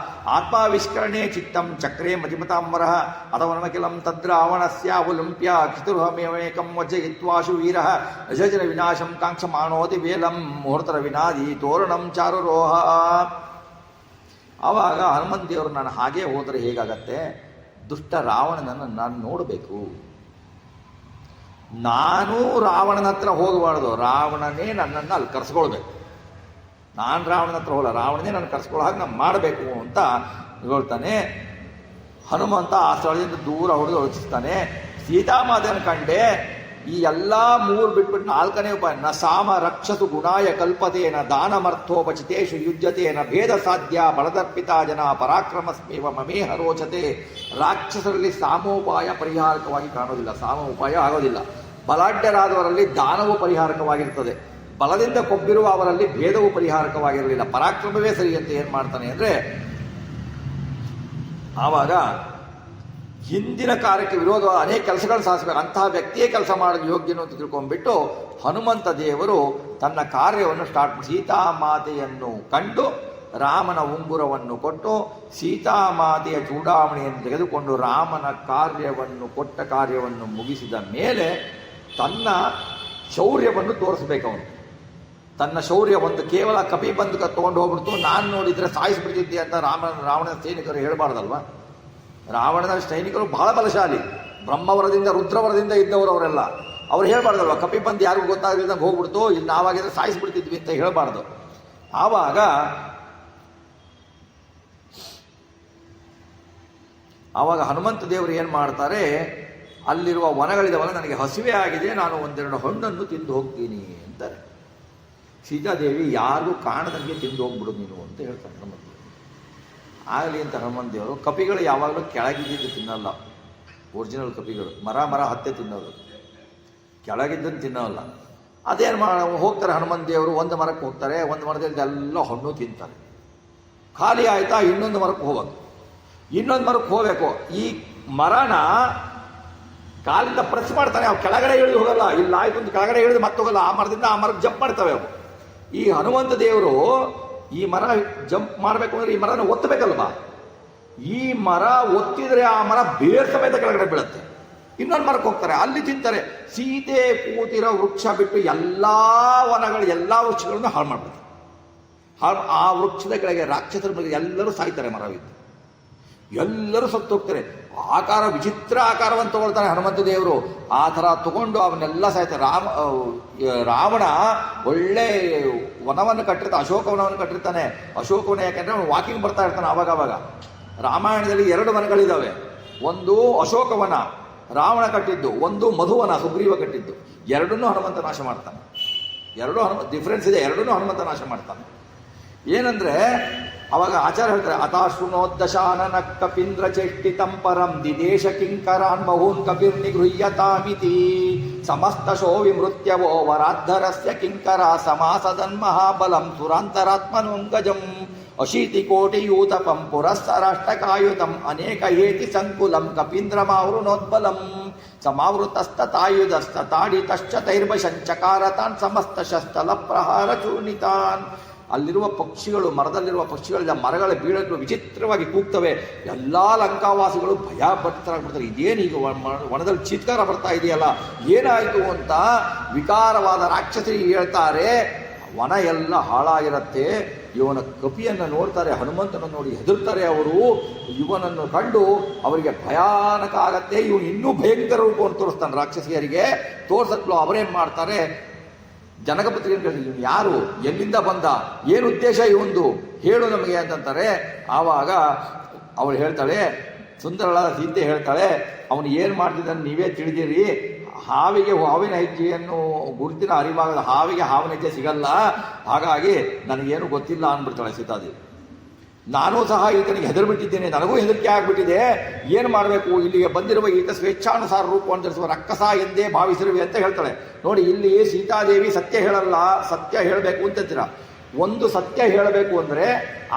ಆತ್ಮಾವಿಷ್ಕರಣೆ ಚಿತ್ತಂ ಚಕ್ರೇ ಮಜಿಮತಾಂಬರ ಅಥವನಮಖಿಲಂ ತದ್ರಾವಣಸ್ಯಾವಲಂಪ್ಯ ಕ್ಷಿತುರ್ಹಮೇಕಂ ವಜ್ಜಯಿತ್ವಾಶು ವೀರ ಯಜನ ವಿನಾಶಂ ಕಾಂಕ್ಷಮಾಣೋತಿ ವೇಲಂ ಮುಹೂರ್ತರ ವಿನಾದಿ ತೋರಣಂ ಚಾರುರೋಹ. ಆವಾಗ ಹನುಮಂತ ದೇವರು, ನಾನು ಹಾಗೇ ಹೋದರೆ ಹೇಗಾಗತ್ತೆ? ದುಷ್ಟ ರಾವಣನನ್ನು ನಾನು ನೋಡಬೇಕು. ನಾನು ರಾವಣನ ಹತ್ರ ಹೋಗಬಾರ್ದು, ರಾವಣನೇ ನನ್ನನ್ನು ಅಲ್ಲಿ ಕರ್ಸ್ಕೊಳ್ಬೇಕು. ನಾನು ರಾವಣನ ಹತ್ರ ಹೋಗಲ್ಲ, ರಾವಣನೇ ನನ್ನ ಕರ್ಸ್ಕೊಳ್ಳೋ ಹಾಗೆ ನಾನು ಮಾಡಬೇಕು ಅಂತ ಹೇಳ್ತಾನೆ. ಹನುಮಂತ ಆ ಸ್ಥಳದಿಂದ ದೂರ ಹೊಡೆದು ಯೋಚಿಸ್ತಾನೆ. ಸೀತಾಮಾತೆಯನ್ನು ಕಂಡೆ, ಈ ಎಲ್ಲ 3 ಬಿಟ್ಬಿಟ್ಟು 4ನೇ ಉಪಾಯ, ನ ಸಾಮ ರಕ್ಷಸು ಗುಣಾಯ ಕಲ್ಪತೇನ ದಾನಮರ್ಥೋಪಚಿತೇಶು ಯುಜ್ಯತೇನ ಭೇದ ಸಾಧ್ಯ ಬಲದರ್ಪಿತ ಜನ ಪರಾಕ್ರಮಸ್ಮೇವ ಮಮೇಹ ರೋಚತೆ. ರಾಕ್ಷಸರಲ್ಲಿ ಸಾಮೋಪಾಯ ಪರಿಹಾರಕವಾಗಿ ಕಾಣೋದಿಲ್ಲ, ಸಾಮ ಉಪಾಯ ಆಗೋದಿಲ್ಲ. ಬಲಾಢ್ಯರಾದವರಲ್ಲಿ ದಾನವು ಪರಿಹಾರಕವಾಗಿರ್ತದೆ, ಬಲದಿಂದ ಕೊಬ್ಬಿರುವ ಅವರಲ್ಲಿ ಭೇದವು ಪರಿಹಾರಕವಾಗಿರಲಿಲ್ಲ. ಪರಾಕ್ರಮವೇ ಸರಿ ಅಂತ ಏನು ಮಾಡ್ತಾನೆ ಅಂದರೆ, ಆವಾಗ ಹಿಂದಿನ ಕಾರ್ಯಕ್ಕೆ ವಿರೋಧವಾದ ಅನೇಕ ಕೆಲಸಗಳನ್ನು ಸಾಧಿಸಬೇಕು, ಅಂತಹ ವ್ಯಕ್ತಿಯೇ ಕೆಲಸ ಮಾಡಲು ಯೋಗ್ಯನು ಅಂತ ತಿಳ್ಕೊಂಡ್ಬಿಟ್ಟು ಹನುಮಂತ ದೇವರು ತನ್ನ ಕಾರ್ಯವನ್ನು ಸ್ಟಾರ್ಟ್ ಮಾಡಿ ಸೀತಾಮಾತೆಯನ್ನು ಕಂಡು ರಾಮನ ಉಂಗುರವನ್ನು ಕೊಟ್ಟು ಸೀತಾಮಾತೆಯ ಚೂಡಾಮಣಿಯನ್ನು ತೆಗೆದುಕೊಂಡು ರಾಮನ ಕೊಟ್ಟ ಕಾರ್ಯವನ್ನು ಮುಗಿಸಿದ ಮೇಲೆ ತನ್ನ ಶೌರ್ಯವನ್ನು ತೋರಿಸ್ಬೇಕವನು. ತನ್ನ ಶೌರ್ಯ ಒಂದು ಕೇವಲ ಕಪಿ ಬಂದು ತಗೊಂಡು ಹೋಗ್ಬಿಡ್ತು, ನಾನು ನೋಡಿದರೆ ಸಾಯಿಸ್ಬಿಡ್ತಿದ್ದೆ ಅಂತ ರಾವಣನ ಸೈನಿಕರು ಹೇಳಬಾರ್ದಲ್ವ. ರಾವಣನ ಸೈನಿಕರು ಬಹಳ ಬಲಶಾಲಿ, ಬ್ರಹ್ಮವರದಿಂದ ರುದ್ರವರದಿಂದ ಇದ್ದವರು ಅವರೆಲ್ಲ. ಅವ್ರು ಹೇಳಬಾರ್ದಲ್ವ, ಕಪಿ ಬಂದು ಯಾರಿಗೂ ಗೊತ್ತಾಗಲಿದ್ದಂಗೆ ಹೋಗ್ಬಿಡ್ತು, ಇಲ್ಲಿ ನಾವಾಗಿದ್ರೆ ಸಾಯಿಸ್ಬಿಡ್ತಿದ್ವಿ ಅಂತ ಹೇಳಬಾರ್ದು. ಆವಾಗ ಹನುಮಂತ ದೇವರು ಏನು ಮಾಡ್ತಾರೆ, ಅಲ್ಲಿರುವ ವನಗಳಿದವಲ್ಲ, ನನಗೆ ಹಸಿವೆ ಆಗಿದೆ, ನಾನು ಒಂದೆರಡು ಹಣ್ಣನ್ನು ತಿಂದು ಹೋಗ್ತೀನಿ ಅಂತಾರೆ. ಸೀತಾದೇವಿ ಯಾರಿಗೂ ಕಾಣದಂಗೆ ತಿಂದು ಹೋಗ್ಬಿಡು ನೀನು ಅಂತ ಹೇಳ್ತಾರೆ ಹನುಮಂತ. ಆಗಲಿ ಅಂತ ಹನುಮಂತ ದೇವರು, ಕಪಿಗಳು ಯಾವಾಗಲೂ ಕೆಳಗಿದ್ದು ತಿನ್ನಲ್ಲ, ಒರಿಜಿನಲ್ ಕಪಿಗಳು ಮರ ಹತ್ತೆ ತಿನ್ನೋದು, ಕೆಳಗಿದ್ದನ್ನು ತಿನ್ನೋಲ್ಲ. ಅದೇನು ಹೋಗ್ತಾರೆ ಹನುಮಂತ ದೇವರು, ಒಂದು ಮರಕ್ಕೆ ಹೋಗ್ತಾರೆ, ಒಂದು ಮರದಲ್ಲಿ ಎಲ್ಲ ಹಣ್ಣು ತಿಂತಾರೆ. ಖಾಲಿ ಆಯ್ತಾ, ಇನ್ನೊಂದು ಮರಕ್ಕೆ ಹೋಗ್ಬೇಕು, ಇನ್ನೊಂದು ಮರಕ್ಕೆ ಹೋಗಬೇಕು. ಈ ಮರನ ಕಾಲಿಂದ ಪ್ರೆಸ್ ಮಾಡ್ತಾನೆ, ಅವು ಕೆಳಗಡೆ ಇಳಿದು ಹೋಗಲ್ಲ, ಇಲ್ಲ ಆಯ್ತು ಒಂದು ಕೆಳಗಡೆ ಇಳಿದು ಮತ್ತೆ ಹೋಗಲ್ಲ, ಆ ಮರದಿಂದ ಆ ಮರಕ್ಕೆ ಜಂಪ್ ಮಾಡ್ತವೆ ಅವು. ಈ ಹನುಮಂತ ದೇವರು ಈ ಮರ ಜಂಪ್ ಮಾಡಬೇಕು ಅಂದ್ರೆ ಈ ಮರನ ಒತ್ತಬೇಕಲ್ವಾ, ಈ ಮರ ಒತ್ತಿದ್ರೆ ಆ ಮರ ಬೇರ್ ಸಮೇತ ಕೆಳಗಡೆ ಬೀಳುತ್ತೆ. ಇನ್ನೊಂದು ಮರಕ್ಕೆ ಹೋಗ್ತಾರೆ, ಅಲ್ಲಿ ತಿಂತಾರೆ. ಸೀತೆ ಕೂತಿರೋ ವೃಕ್ಷ ಬಿಟ್ಟು ಎಲ್ಲಾ ವನಗಳು ಎಲ್ಲಾ ವೃಕ್ಷಗಳನ್ನು ಹಾಳು ಮಾಡ್ತಾರೆ. ಆ ವೃಕ್ಷದ ಕೆಳಗೆ ರಾಕ್ಷಸರ ಬಗ್ಗೆ ಎಲ್ಲರೂ ಸಾಯ್ತಾರೆ, ಮರವಿದ್ದು ಎಲ್ಲರೂ ಸತ್ತು ಹೋಗ್ತಾರೆ. ಆಕಾರ ವಿಚಿತ್ರ ಆಕಾರವನ್ನು ತಗೊಳ್ತಾನೆ ಹನುಮಂತ ದೇವರು. ಆ ಥರ ತಗೊಂಡು ಅವನ್ನೆಲ್ಲ ಸಾಯ್ತಾರೆ. ರಾವಣ ಒಳ್ಳೆ ವನವನ್ನು ಕಟ್ಟಿರ್ತಾನೆ, ಅಶೋಕವನವನ್ನು ಕಟ್ಟಿರ್ತಾನೆ. ಅಶೋಕವನ ಯಾಕೆಂದ್ರೆ ಅವನು ವಾಕಿಂಗ್ ಬರ್ತಾ ಇರ್ತಾನೆ ಆವಾಗ. ರಾಮಾಯಣದಲ್ಲಿ 2 ವನಗಳಿದ್ದಾವೆ, ಒಂದು ಅಶೋಕವನ ರಾವಣ ಕಟ್ಟಿದ್ದು, ಒಂದು ಮಧುವನ ಸುಗ್ರೀವ ಕಟ್ಟಿದ್ದು. ಎರಡನ್ನೂ ಹನುಮಂತ ನಾಶ ಮಾಡ್ತಾನೆ. ಡಿಫ್ರೆನ್ಸ್ ಇದೆ, ಎರಡನ್ನೂ ಹನುಮಂತ ನಾಶ ಮಾಡ್ತಾನೆ. ಏನಂದ್ರೆ ಅವಾಗ ಆಚಾರ್ಯ ಹೇಳ್ತಾರೆ, ಅತಾಶ್ರುನೋದ್ದಶಾನನ ಕಪೀಂದ್ರ ಚೇಷ್ಟಿತಂ ಪರಂ ದಿದೇಶ ಕಿಂಕರಾನ್ ಬಹೂನ್ ಕಪಿರ್ ನಿಗೃಹ್ಯತಾಮಿತಿ ಸಮಸ್ತಶೋ ವಿಮೃತ್ಯವೋ ವರಾದ್ಧರಸ್ಯ ಕಿಂಕರ ಸಮಾಸದನ್ ಮಹಾಬಲಂ ಸುರಾಂತರಾತ್ಮನಂ ಗಜಂ ಅಶೀತಿಕೋಟಿಯೂತಪಂ ಪುರಸ್ಸರಾಷ್ಟಕಾಯುತಂ ಅನೇಕ ಹೇತಿ ಸಂಕುಲಂ ಕಪೀಂದ್ರಮಾವೃನೋದ್ಬಲಂ ಸಮಾವೃತಸ್ತತಾಯುಧಸ್ತತಾಡಿತಶ್ಚ ತೈರ್ಭಶಂಚಕಾರತಾನ್ ಸಮಸ್ತ ಶಸ್ತಲ ಪ್ರಹಾರ ಚೂರ್ಣಿತಾನ್. ಅಲ್ಲಿರುವ ಪಕ್ಷಿಗಳು, ಮರದಲ್ಲಿರುವ ಪಕ್ಷಿಗಳಿಂದ ಮರಗಳ ಬೀಳಗಳು ವಿಚಿತ್ರವಾಗಿ ಕೂಗ್ತವೆ. ಎಲ್ಲ ಲಂಕಾವಾಸಿಗಳು ಭಯ ಭಕ್ತರಾಗ್ಬಿಡ್ತಾರೆ. ಇದೇನು ಈಗ ವನದಲ್ಲಿ ಚೀತ್ಕಾರ ಬರ್ತಾ ಇದೆಯಲ್ಲ, ಏನಾಯಿತು ಅಂತ ವಿಕಾರವಾದ ರಾಕ್ಷಸರಿಗೆ ಹೇಳ್ತಾರೆ. ವನ ಎಲ್ಲ ಹಾಳಾಗಿರುತ್ತೆ. ಇವನ ಕಪಿಯನ್ನು ನೋಡ್ತಾರೆ, ಹನುಮಂತನನ್ನು ನೋಡಿ ಹೆದರ್ತಾರೆ ಅವರು. ಇವನನ್ನು ಕಂಡು ಅವರಿಗೆ ಭಯಾನಕ ಆಗತ್ತೆ. ಇವನು ಇನ್ನೂ ಭಯಂಕರ ರೂಪವನ್ನು ತೋರಿಸ್ತಾನೆ ರಾಕ್ಷಸಿಯರಿಗೆ. ತೋರ್ಸತ್ಲು ಅವರೇನು ಮಾಡ್ತಾರೆ, ಜನಕಪುತ್ರಿಯನ್ನು ಕೇಳ್ತಾರೆ, ಇವನು ಯಾರು, ಎಲ್ಲಿಂದ ಬಂದ, ಏನು ಉದ್ದೇಶ ಇವಂದು, ಹೇಳು ನಮಗೆ ಅಂತಂತಾರೆ. ಆವಾಗ ಅವಳು ಹೇಳ್ತಾಳೆ, ಸುಂದರಳಾದ ಸೀತೆ ಹೇಳ್ತಾಳೆ, ಅವನು ಏನು ಮಾಡ್ತಿದ್ದಾನೆ ನೀವೇ ತಿಳಿದಿರಿ. ಹಾವಿನ ಹೆಜ್ಜೆಯನ್ನು ಗುರುತಿನ ಅರಿವಾಗದ ಹಾವಿಗೆ ಹಾವಿನ ಹೆಜ್ಜೆ ಸಿಗಲ್ಲ, ಹಾಗಾಗಿ ನನಗೇನು ಗೊತ್ತಿಲ್ಲ ಅಂದ್ಬಿಡ್ತಾಳೆ ಸೀತಾದೇವಿ. ನಾನೂ ಸಹ ಈತನಿಗೆ ಹೆದರ್ಬಿಟ್ಟಿದ್ದೇನೆ, ನನಗೂ ಹೆದರಿಕೆ ಆಗ್ಬಿಟ್ಟಿದೆ, ಏನು ಮಾಡಬೇಕು, ಇಲ್ಲಿಗೆ ಬಂದಿರುವ ಈತ ಸ್ವೇಚ್ಛಾನುಸಾರ ರೂಪವನ್ನು ಧರಿಸುವ ರಕ್ಕಸ ಎಂದೇ ಭಾವಿಸಿರುವೆ ಅಂತ ಹೇಳ್ತಾಳೆ. ನೋಡಿ, ಇಲ್ಲಿ ಸೀತಾದೇವಿ ಸತ್ಯ ಹೇಳಲ್ಲ, ಸತ್ಯ ಹೇಳಬೇಕು ಅಂತೀರ. ಒಂದು ಸತ್ಯ ಹೇಳಬೇಕು ಅಂದರೆ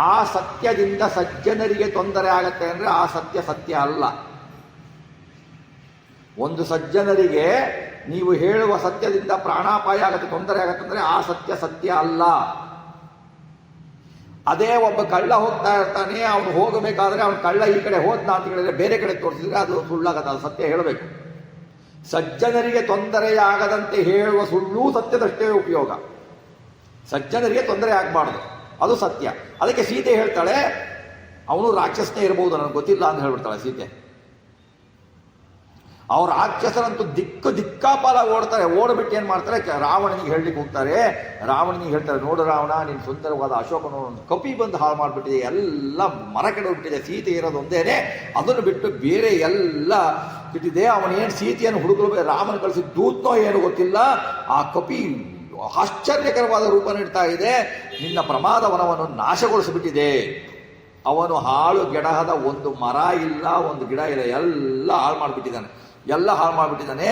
ಆ ಸತ್ಯದಿಂದ ಸಜ್ಜನರಿಗೆ ತೊಂದರೆ ಆಗತ್ತೆ ಅಂದರೆ ಆ ಸತ್ಯ ಅಲ್ಲ. ಒಂದು ಸಜ್ಜನರಿಗೆ ನೀವು ಹೇಳುವ ಸತ್ಯದಿಂದ ಪ್ರಾಣಾಪಾಯ ಆಗತ್ತೆ, ತೊಂದರೆ ಆಗತ್ತೆ ಅಂದರೆ ಆ ಸತ್ಯ ಅಲ್ಲ. ಅದೇ ಒಬ್ಬ ಕಳ್ಳ ಹೋಗ್ತಾ ಇರ್ತಾನೆ, ಅವನು ಹೋಗಬೇಕಾದ್ರೆ ಅವನು ಕಳ್ಳ ಈ ಕಡೆ ಹೋದ್ನ ಅಂತ ಹೇಳಿದ್ರೆ ಬೇರೆ ಕಡೆ ತೋರಿಸಿದ್ರೆ ಅದು ಸುಳ್ಳಾಗತ್ತೆ, ಅದು ಸತ್ಯ ಹೇಳಬೇಕು. ಸಜ್ಜನರಿಗೆ ತೊಂದರೆಯಾಗದಂತೆ ಹೇಳುವ ಸುಳ್ಳು ಸತ್ಯದಷ್ಟೇ ಉಪಯೋಗ. ಸಜ್ಜನರಿಗೆ ತೊಂದರೆ ಆಗಬಾರ್ದು, ಅದು ಸತ್ಯ. ಅದಕ್ಕೆ ಸೀತೆ ಹೇಳ್ತಾಳೆ, ಅವನು ರಾಕ್ಷಸನೇ ಇರಬಹುದು, ನನಗೆ ಗೊತ್ತಿಲ್ಲ ಅಂತ ಹೇಳ್ಬಿಡ್ತಾಳೆ ಸೀತೆ. ಅವ್ರ ರಾಕ್ಷಸರಂತೂ ದಿಕ್ಕಾಪಾಲ ಓಡ್ತಾರೆ. ಓಡ್ಬಿಟ್ಟು ಏನು ಮಾಡ್ತಾರೆ, ರಾವಣನಿಗೆ ಹೇಳಲಿಕ್ಕೆ ಹೋಗ್ತಾರೆ. ರಾವಣನಿಗೆ ಹೇಳ್ತಾರೆ, ನೋಡು ರಾವಣ, ನೀನು ಸುಂದರವಾದ ಅಶೋಕನ ಕಪಿ ಬಂದು ಹಾಳು ಮಾಡಿಬಿಟ್ಟಿದೆ, ಎಲ್ಲ ಮರ ಕೆಡೋಗ್ಬಿಟ್ಟಿದೆ, ಸೀತೆ ಇರೋದು ಒಂದೇನೆ, ಅದನ್ನು ಬಿಟ್ಟು ಬೇರೆ ಎಲ್ಲ ಬಿಟ್ಟಿದೆ. ಅವನೇನು ಸೀತೆಯನ್ನು ಹುಡುಗರು ರಾಮನ ಕಳಿಸಿ ದೂತ್ನೋ ಏನು ಗೊತ್ತಿಲ್ಲ, ಆ ಕಪಿ ಆಶ್ಚರ್ಯಕರವಾದ ರೂಪ ನೀಡ್ತಾ ಇದೆ, ನಿನ್ನ ಪ್ರಮಾದವನವನ್ನು ನಾಶಗೊಳಿಸಿಬಿಟ್ಟಿದೆ. ಅವನು ಹಾಳು ಗೆಡಹದ ಒಂದು ಮರ ಇಲ್ಲ, ಒಂದು ಗಿಡ ಇಲ್ಲ, ಎಲ್ಲ ಹಾಳು ಮಾಡಿಬಿಟ್ಟಿದ್ದಾನೆ.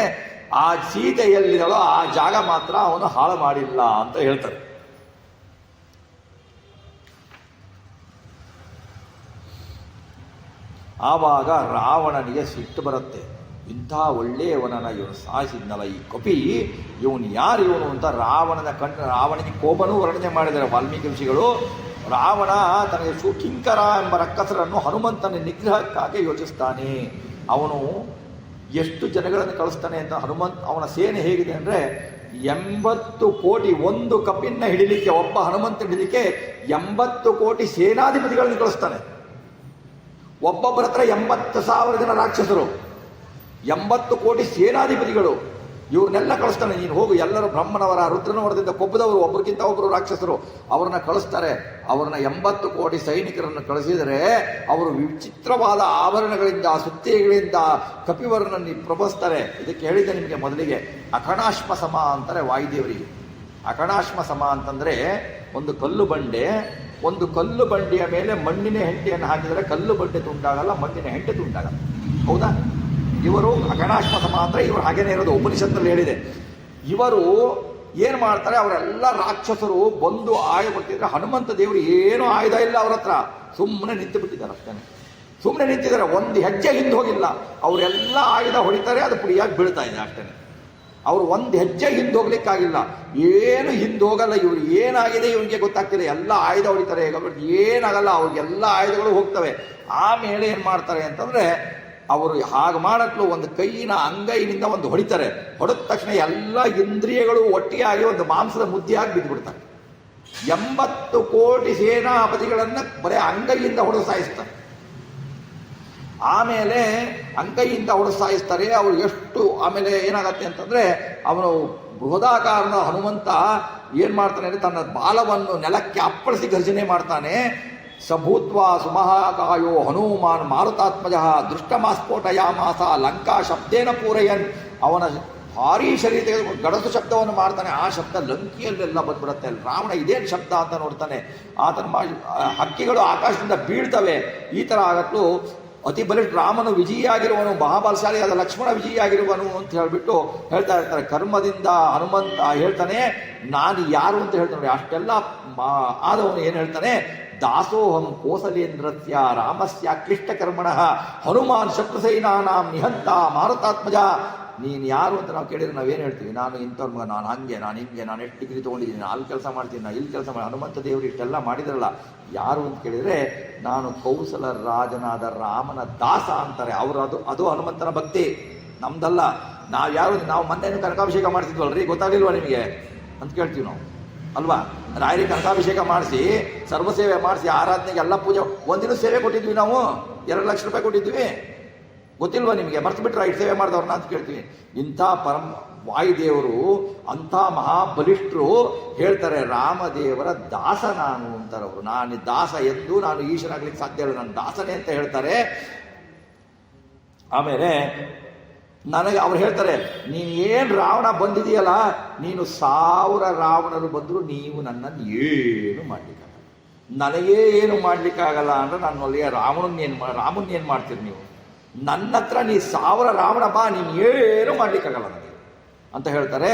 ಆ ಸೀತೆ ಎಲ್ಲಿದಳೋ ಆ ಜಾಗ ಮಾತ್ರ ಅವನು ಹಾಳು ಮಾಡಿಲ್ಲ ಅಂತ ಹೇಳ್ತಾರೆ. ಆವಾಗ ರಾವಣನಿಗೆ ಸಿಟ್ಟು ಬರುತ್ತೆ. ಇಂಥ ಒಳ್ಳೆಯವನನ್ನು ಇವನು ಸಾಯಿಸಿದ್ನಲ್ಲ ಈ ಕಪಿ, ಇವನು ಯಾರು ಇವನು ಅಂತ ರಾವಣನಿಗೆ ಕೋಪನೂ ವರ್ಣನೆ ಮಾಡಿದ್ದಾರೆ ವಾಲ್ಮೀಕಿ ಋಷಿಗಳು. ರಾವಣ ತನಗೆ ಕಿಂಕರ ಎಂಬ ರಕ್ಕಸರನ್ನು ಹನುಮಂತನ ನಿಗ್ರಹಕ್ಕಾಗಿ ಯೋಚಿಸ್ತಾನೆ. ಅವನು ಎಷ್ಟು ಜನಗಳನ್ನು ಕಳಿಸ್ತಾನೆ ಅಂತ ಅವನ ಸೇನೆ ಹೇಗಿದೆ ಅಂದರೆ 80 ಕೋಟಿ, ಒಂದು ಕಪಿನ ಹಿಡಿಲಿಕ್ಕೆ, ಒಬ್ಬ ಹನುಮಂತ ಹಿಡಿಲಿಕ್ಕೆ 80 ಕೋಟಿ ಸೇನಾಧಿಪತಿಗಳನ್ನು ಕಳಿಸ್ತಾನೆ. ಒಬ್ಬೊಬ್ಬರ ಹತ್ರ 80,000 ಜನ ರಾಕ್ಷಸರು, 80 ಕೋಟಿ ಸೇನಾಧಿಪತಿಗಳು, ಇವ್ರನ್ನೆಲ್ಲ ಕಳಿಸ್ತಾನೆ. ನೀನು ಹೋಗು, ಎಲ್ಲರೂ ಬ್ರಹ್ಮನವರ ರುದ್ರನವರದಿಂದ ಕೊಬ್ಬದವರು, ಒಬ್ಬರಿಗಿಂತ ಒಬ್ಬರು ರಾಕ್ಷಸರು, ಅವ್ರನ್ನ ಕಳಿಸ್ತಾರೆ. ಅವ್ರನ್ನ 80 ಕೋಟಿ ಸೈನಿಕರನ್ನು ಕಳಿಸಿದರೆ ಅವರು ವಿಚಿತ್ರವಾದ ಆಭರಣಗಳಿಂದ, ಸುತ್ತಿಗೆಗಳಿಂದ ಕಪಿವರನನ್ನು ಪ್ರಭಸ್ತಾರೆ. ಇದಕ್ಕೆ ಹೇಳಿದ್ದೆ ನಿಮಗೆ ಮೊದಲಿಗೆ, ಅಖಣಾಶ್ಮ ಸಮ ಅಂತಾರೆ ವಾಯುದೇವರಿಗೆ. ಅಖಣಾಶ್ಮ ಸಮ ಅಂತಂದರೆ ಒಂದು ಕಲ್ಲು ಬಂಡೆ, ಒಂದು ಕಲ್ಲು ಬಂಡೆಯ ಮೇಲೆ ಮಣ್ಣಿನ ಹೆಂಟೆಯನ್ನು ಹಾಕಿದರೆ ಕಲ್ಲು ಬಂಡೆ ತುಂಡಾಗಲ್ಲ, ಮಣ್ಣಿನ ಹೆಂಟೆ ತುಂಡಾಗಲ್ಲ. ಹೌದಾ? ಇವರು ಅಗಣಾಶ್ಮ ಸಮ ಅಂದರೆ ಇವರು ಹಾಗೇನೇ ಇರೋದು, ಉಪನಿಷತ್ತಲ್ಲಿ ಹೇಳಿದೆ. ಇವರು ಏನು ಮಾಡ್ತಾರೆ, ಅವರೆಲ್ಲ ರಾಕ್ಷಸರು ಬಂದು ಆಯುಧ ಕೊಟ್ಟಿದ್ರೆ ಹನುಮಂತ ದೇವರು ಏನೂ ಆಯುಧ ಇಲ್ಲ ಅವ್ರ ಹತ್ರ, ಸುಮ್ಮನೆ ನಿಂತು ಬಿಟ್ಟಿದ್ದಾರೆ ಅಷ್ಟೇ. ಸುಮ್ಮನೆ ನಿಂತಿದ್ದಾರೆ, ಒಂದು ಹೆಜ್ಜೆ ಹಿಂದೆ ಹೋಗಿಲ್ಲ. ಅವರೆಲ್ಲ ಆಯುಧ ಹೊಡಿತಾರೆ, ಅದು ಪುಡಿಯಾಗಿ ಬೀಳ್ತಾ ಇದೆ ಅಷ್ಟೇ. ಅವರು ಒಂದು ಹೆಜ್ಜೆ ಹಿಂದೆ ಹೋಗ್ಲಿಕ್ಕಾಗಿಲ್ಲ, ಏನು ಹಿಂದೆ ಹೋಗಲ್ಲ. ಇವ್ರು ಏನಾಗಿದೆ ಇವರಿಗೆ ಗೊತ್ತಾಗ್ತಿಲ್ಲ, ಎಲ್ಲ ಆಯುಧ ಹೊಡಿತಾರೆ. ಏನಾಗಲ್ಲ, ಅವ್ರಿಗೆಲ್ಲ ಆಯುಧಗಳು ಹೋಗ್ತವೆ. ಆಮೇಲೆ ಏನು ಮಾಡ್ತಾರೆ ಅಂತಂದರೆ, ಅವರು ಹಾಗೆ ಮಾಡಟ್ಲು ಒಂದು ಕೈಯಿನ ಅಂಗೈನಿಂದ ಒಂದು ಹೊಡಿತಾರೆ. ಹೊಡೆದ ತಕ್ಷಣ ಎಲ್ಲ ಇಂದ್ರಿಯಗಳು ಒಟ್ಟಿಯಾಗಿ ಒಂದು ಮಾಂಸದ ಮುದ್ದೆಯಾಗಿ ಬಿದ್ದುಬಿಡ್ತಾರೆ. 80 ಕೋಟಿ ಸೇನಾಪತಿಗಳನ್ನು ಬರೀ ಅಂಗೈಯಿಂದ ಹೊಡೆದು ಸಾಯಿಸ್ತಾರೆ. ಆಮೇಲೆ ಅಂಗೈಯಿಂದ ಹೊಡೆದು ಸಾಯಿಸ್ತಾರೆ. ಅವರು ಎಷ್ಟು ಆಮೇಲೆ ಏನಾಗತ್ತೆ ಅಂತಂದರೆ, ಅವನು ಬೃಹದಾಕಾರದ ಹನುಮಂತ ಏನು ಮಾಡ್ತಾನೆ ಅಂದರೆ, ತನ್ನ ಬಾಲವನ್ನು ನೆಲಕ್ಕೆ ಅಪ್ಪಳಿಸಿ ಗರ್ಜನೆ ಮಾಡ್ತಾನೆ. ಸಭೂತ್ವ ಸುಮಹಾಕಾಯೋ ಹನುಮಾನ್ ಮಾರುತಾತ್ಮಜ ದೃಷ್ಟಮಾಸ್ಫೋಟಯಾಮಾಸ ಲಂಕಾ ಶಬ್ದೇನ ಪೂರಯನ್. ಅವನ ಭಾರೀ ಶರೀರ ತೆಗೆದುಕೊಂಡು ಗಡಸು ಶಬ್ದವನ್ನು ಮಾಡ್ತಾನೆ. ಆ ಶಬ್ದ ಲಂಕಿಯಲ್ಲೆಲ್ಲ ಬಂದ್ಬಿಡುತ್ತೆ. ರಾವಣ ಇದೇನು ಶಬ್ದ ಅಂತ ನೋಡ್ತಾನೆ. ಆತನ ಹಕ್ಕಿಗಳು ಆಕಾಶದಿಂದ ಬೀಳ್ತವೆ. ಈ ಥರ ಆಗತ್ತು ಅತಿ ಬಲಿಷ್ಠ ರಾಮನು ವಿಜಯಿಯಾಗಿರುವನು, ಮಹಾಬಲಶಾಲಿಯಾದ ಲಕ್ಷ್ಮಣ ವಿಜಯಿಯಾಗಿರುವನು ಅಂತ ಹೇಳಿಬಿಟ್ಟು ಹೇಳ್ತಾ ಇರ್ತಾರೆ. ಕರ್ಮದಿಂದ ಹನುಮಂತ ಹೇಳ್ತಾನೆ, ನಾನು ಯಾರು ಅಂತ ಹೇಳ್ತಾನೆ. ಅಷ್ಟೆಲ್ಲ ಆದವನು ಏನು ಹೇಳ್ತಾನೆ, ದಾಸೋಹಂ ಕೋಸಲೇಂದ್ರಸ್ಯ ರಾಮಸ್ಯ ಕ್ಲಿಷ್ಟ ಕರ್ಮಣಃ ಹನುಮಾನ್ ಶತ್ರುಸೈನಾನಾಂ ನಿಹಂತ ಮಾರುತಾತ್ಮಜ. ನೀನು ಯಾರು ಅಂತ ನಾವು ಕೇಳಿದ್ರೆ ನಾವೇನು ಹೇಳ್ತೀವಿ, ನಾನು ಇಂಥವ್ರ ಮಗ, ನಾನು ಹಂಗೆ, ನಾನು ಹಿಂಗೆ, ನಾನು ಎಷ್ಟು ಡಿಗ್ರಿ ತೊಗೊಂಡಿದ್ದೀನಿ, ಅಲ್ಲಿ ಕೆಲಸ ಮಾಡ್ತೀನಿ, ನಾನು ಇಲ್ಲಿ ಕೆಲಸ ಮಾಡಿ. ಹನುಮಂತ ದೇವರು ಇಷ್ಟೆಲ್ಲ ಮಾಡಿದ್ರಲ್ಲ, ಯಾರು ಅಂತ ಕೇಳಿದರೆ, ನಾನು ಕೌಸಲ ರಾಜನಾದ ರಾಮನ ದಾಸ ಅಂತಾರೆ. ಅವರು ಅದು ಹನುಮಂತನ ಭಕ್ತಿ, ನಮ್ದಲ್ಲ. ನಾವು ಯಾರು, ನಾವು ಮೊನ್ನೆ ಕನಕಾಭಿಷೇಕ ಮಾಡ್ತಿದ್ವಲ್ರಿ, ಗೊತ್ತಾಗಲಿಲ್ವ ನಿಮಗೆ ಅಂತ ಕೇಳ್ತೀವಿ ನಾವು ಅಲ್ವಾ. ರಾಯರಿಗೆ ಕನಕಾಭಿಷೇಕ ಮಾಡಿಸಿ, ಸರ್ವಸೇವೆ ಮಾಡಿಸಿ, ಆರಾಧನೆಗೆ ಎಲ್ಲ ಪೂಜೆ, ಒಂದಿನ ಸೇವೆ ಕೊಟ್ಟಿದ್ವಿ ನಾವು, 2 ಲಕ್ಷ ರೂಪಾಯಿ ಕೊಟ್ಟಿದ್ವಿ. ಗೊತ್ತಿಲ್ವಾ ನಿಮಗೆ? ಮರ್ತು ಬಿಟ್ರೆ ಐದು ಸೇವೆ ಮಾಡಿದವ್ರನ್ನ ಅಂತ ಕೇಳ್ತೀವಿ. ಇಂಥ ವಾಯುದೇವರು ಅಂಥ ಮಹಾಬಲಿಷ್ಠರು ಹೇಳ್ತಾರೆ, ರಾಮದೇವರ ದಾಸ ನಾನು ಅಂತಾರೆ ಅವರು. ನಾನು ದಾಸ ಎಂದು ನಾನು ಈಶನಾಗ್ಲಿಕ್ಕೆ ಸಾಧ್ಯ ಇಲ್ಲ, ನಾನು ದಾಸನೇ ಅಂತ ಹೇಳ್ತಾರೆ. ಆಮೇಲೆ ನನಗೆ ಅವ್ರು ಹೇಳ್ತಾರೆ, ನೀನು ಏನು ರಾವಣ ಬಂದಿದೆಯಲ್ಲ, ನೀನು 1000 ರಾವಣರು ಬಂದರೂ ನೀವು ನನ್ನನ್ನು ಏನು ಮಾಡಲಿಕ್ಕಾಗಲ್ಲ. ನನಗೇ ಏನು ಮಾಡಲಿಕ್ಕಾಗಲ್ಲ ಅಂದರೆ, ನಾನು ಅಲ್ಲಿ ರಾಮನ್ ಏನು ಮಾಡ್ತೀರಿ ನೀವು? ನನ್ನ ಹತ್ರ ನೀ 1000 ರಾವಣ ಬಾ, ನೀನು ಏನು ಮಾಡಲಿಕ್ಕಾಗಲ್ಲ ನನಗೆ ಅಂತ ಹೇಳ್ತಾರೆ.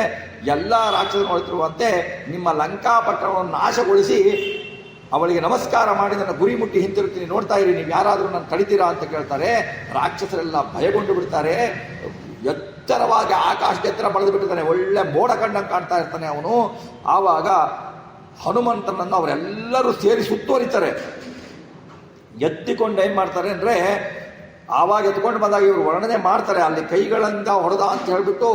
ಎಲ್ಲ ರಾಕ್ಷಸರು ನೋಡ್ತಿರುವಂತೆ ನಿಮ್ಮ ಲಂಕಾಪಟ್ಟಣವನ್ನು ನಾಶಗೊಳಿಸಿ ಅವಳಿಗೆ ನಮಸ್ಕಾರ ಮಾಡಿ ನನ್ನ ಗುರಿ ಮುಟ್ಟಿ ಹಿಂತಿರುತ್ತೀನಿ, ನೋಡ್ತಾ ಇರಿ, ನೀವು ಯಾರಾದರೂ ನನ್ನ ತಡಿತೀರಾ ಅಂತ ಕೇಳ್ತಾರೆ. ರಾಕ್ಷಸರೆಲ್ಲ ಭಯಗೊಂಡು ಬಿಡ್ತಾರೆ. ಎತ್ತರವಾಗಿ ಆಕಾಶದ ಎತ್ತರ ಬೆಳೆದು ಬಿಟ್ಟಿದ್ದಾನೆ, ಒಳ್ಳೆ ಮೋಡ ಕಂಡಂಗೆ ಕಾಣ್ತಾ ಇರ್ತಾನೆ ಅವನು. ಆವಾಗ ಹನುಮಂತನನ್ನು ಅವರೆಲ್ಲರೂ ಸೇರಿ ಸುತ್ತುವರಿತಾರೆ. ಎತ್ತಿಕೊಂಡು ಏನು ಮಾಡ್ತಾರೆ ಅಂದರೆ, ಆವಾಗ ಎತ್ಕೊಂಡು ಬಂದಾಗ ಇವರು ವರ್ಣನೆ ಮಾಡ್ತಾರೆ, ಅಲ್ಲಿ ಕೈಗಳಿಂದ ಹೊಡೆದ ಅಂತ ಹೇಳಿಬಿಟ್ಟು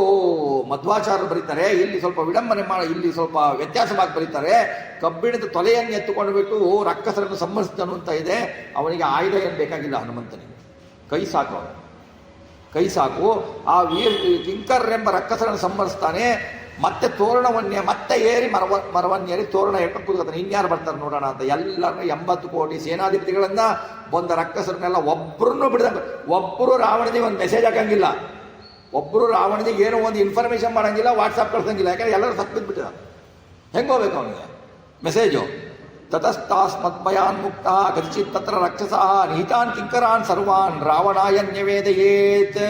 ಮಧ್ವಾಚಾರ್ಯರು ಬರೀತಾರೆ. ಇಲ್ಲಿ ಸ್ವಲ್ಪ ವಿಡಂಬನೆ ಮಾಡಿ, ಇಲ್ಲಿ ಸ್ವಲ್ಪ ವ್ಯತ್ಯಾಸವಾಗಿ ಬರೀತಾರೆ. ಕಬ್ಬಿಣದ ತೊಲೆಯನ್ನು ಎತ್ತುಕೊಂಡು ಬಿಟ್ಟು ರಕ್ಕಸರನ್ನು ಸಂಹರಿಸಿದನು ಅಂತ ಇದೆ. ಅವನಿಗೆ ಆಯುಧ ಏನು ಬೇಕಾಗಿಲ್ಲ ಹನುಮಂತನಿಗೆ, ಕೈ ಸಾಕು, ಅವನು ಕೈ ಸಾಕು. ಆ ಕಿಂಕರ್ರೆಂಬ ರಕ್ಕಸರನ್ನು ಸಂಹರಿಸ್ತಾನೆ. ಮತ್ತೆ ತೋರಣವನ್ನೇ ಮತ್ತೆ ಏರಿ ಮರವನ್ನೇರಿ ತೋರಣ ಹೇಳ್ಕೊಂಡು ಕೂತ್ಕೊತಾನೆ. ಇನ್ಯಾರು ಬರ್ತಾರೆ ನೋಡೋಣ ಅಂತ. ಎಲ್ಲರೂ 80 ಕೋಟಿ ಸೇನಾಧಿಪತಿಗಳನ್ನ ಬಂದ ರಕ್ಕಸರನ್ನೆಲ್ಲ ಒಬ್ಬರನ್ನು ಬಿಡದ, ಒಬ್ಬರು ರಾವಣನಿಗೆ ಒಂದು ಮೆಸೇಜ್ ಹಾಕಂಗಿಲ್ಲ, ಒಬ್ಬರು ರಾವಣನಿಗೆ ಏನೋ ಒಂದು ಇನ್ಫಾರ್ಮೇಶನ್ ಮಾಡಂಗಿಲ್ಲ, ವಾಟ್ಸಪ್ ಕಳ್ಸಂಗಿಲ್ಲ. ಯಾಕಂದ್ರೆ ಎಲ್ಲರೂ ಸತ್ಬಿಟ್ಬಿಟ್ಟಿದ್ದಾರೆ. ಹೆಂಗೆ ಹೋಗ್ಬೇಕು ಅವನಿಗೆ ಮೆಸೇಜು? ತತಸ್ತಾಸ್ಮದ್ಭಯಾನ್ ಮುಕ್ತ ಕಚಿತ್ ತತ್ರ ರಾಕ್ಷಸಃ ನಿಹಿತಾನ್ ಕಿಂಕರಾನ್ ಸರ್ವಾನ್ ರಾವಣಾಯ ನ್ಯವೇದಯೇತ್.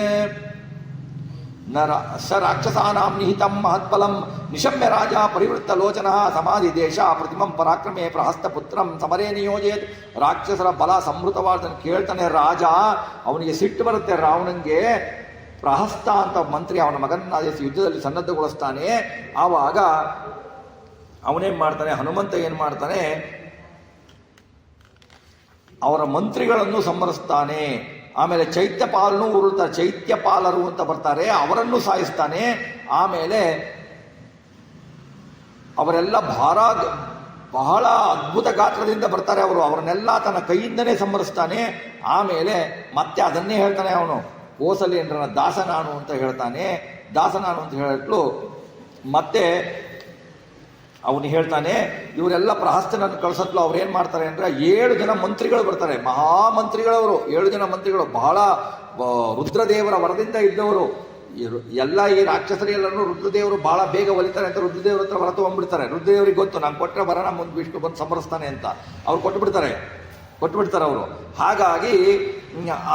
ಸ ರಾಕ್ಷಸಾನಾಂ ನಿಹಿತಂ ಮಹತ್ಫಲಂ ನಿಶಮ್ಯ ರಾಜ ಪರಿವೃತ್ತ ಲೋಚನ ಸಮಾಧಿ ದೇಶ ಪ್ರತಿಮಂ ಪರಾಕ್ರಮೇ ಪ್ರಹಸ್ತಪುತ್ರಂ ಸಮರೇ ನಿಯೋಜಯತ್. ರಾಕ್ಷಸರ ಬಲ ಸಂವೃತವಾದ ಕೇಳ್ತಾನೆ ರಾಜ. ಅವನಿಗೆ ಸಿಟ್ಟು ಬರುತ್ತೆ ರಾವಣಂಗೆ. ಪ್ರಹಸ್ತ ಅಂತ ಮಂತ್ರಿ ಅವನ ಮಗನ ಯುದ್ಧದಲ್ಲಿ ಸನ್ನದ್ಧಗೊಳಿಸ್ತಾನೆ. ಆವಾಗ ಅವನೇನ್ ಮಾಡ್ತಾನೆ, ಹನುಮಂತ ಏನ್ ಮಾಡ್ತಾನೆ, ಅವರ ಮಂತ್ರಿಗಳನ್ನು ಸಂಹರಿಸ್ತಾನೆ. ಆಮೇಲೆ ಚೈತ್ಯಪಾಲನು ಉರುಳ್ತಾರೆ, ಚೈತ್ಯಪಾಲರು ಅಂತ ಬರ್ತಾರೆ, ಅವರನ್ನು ಸಾಯಿಸ್ತಾನೆ. ಆಮೇಲೆ ಅವರೆಲ್ಲ ಬಹಳ ಅದ್ಭುತ ಗಾತ್ರದಿಂದ ಬರ್ತಾರೆ ಅವರು, ಅವರನ್ನೆಲ್ಲ ತನ್ನ ಕೈಯಿಂದನೇ ಸಂಹರಿಸ್ತಾನೆ. ಆಮೇಲೆ ಮತ್ತೆ ಅದನ್ನೇ ಹೇಳ್ತಾನೆ ಅವನು, ಕೋಸಲೇಂದ್ರನ ದಾಸ ನಾನು ಅಂತ ಹೇಳ್ತಾನೆ. ದಾಸ ನಾನು ಅಂತ ಹೇಳಲು ಮತ್ತೆ ಅವನು ಹೇಳ್ತಾನೆ, ಇವರೆಲ್ಲ ಪ್ರಹಸ್ತನನ್ನು ಕಳಿಸತ್ಲು ಅವ್ರು ಏನ್ ಮಾಡ್ತಾರೆ ಅಂದ್ರೆ 7 ಜನ ಮಂತ್ರಿಗಳು ಬರ್ತಾರೆ, ಮಹಾಮಂತ್ರಿಗಳವರು. 7 ಜನ ಮಂತ್ರಿಗಳು ಬಹಳ ರುದ್ರದೇವರ ವರದಿಂದ ಇದ್ದವರು. ಎಲ್ಲ ಈ ರಾಕ್ಷಸರಿಗೆಲ್ಲರೂ ರುದ್ರದೇವರು ಬಹಳ ಬೇಗ ಒಲಿತಾರೆ ಅಂತ ರುದ್ರದೇವ್ರ ಹತ್ರ ವರ ತಗೊಂಡ್ಬಿಡ್ತಾರೆ. ರುದ್ರದೇವರಿಗೆ ಗೊತ್ತು, ನಾನು ಕೊಟ್ಟರೆ ಬರೋಣ ಮುಂದೆ ವಿಷ್ಣು ಬಂದು ಸಂಹರಿಸ್ತಾನೆ ಅಂತ. ಅವ್ರು ಕೊಟ್ಬಿಡ್ತಾರೆ ಅವರು. ಹಾಗಾಗಿ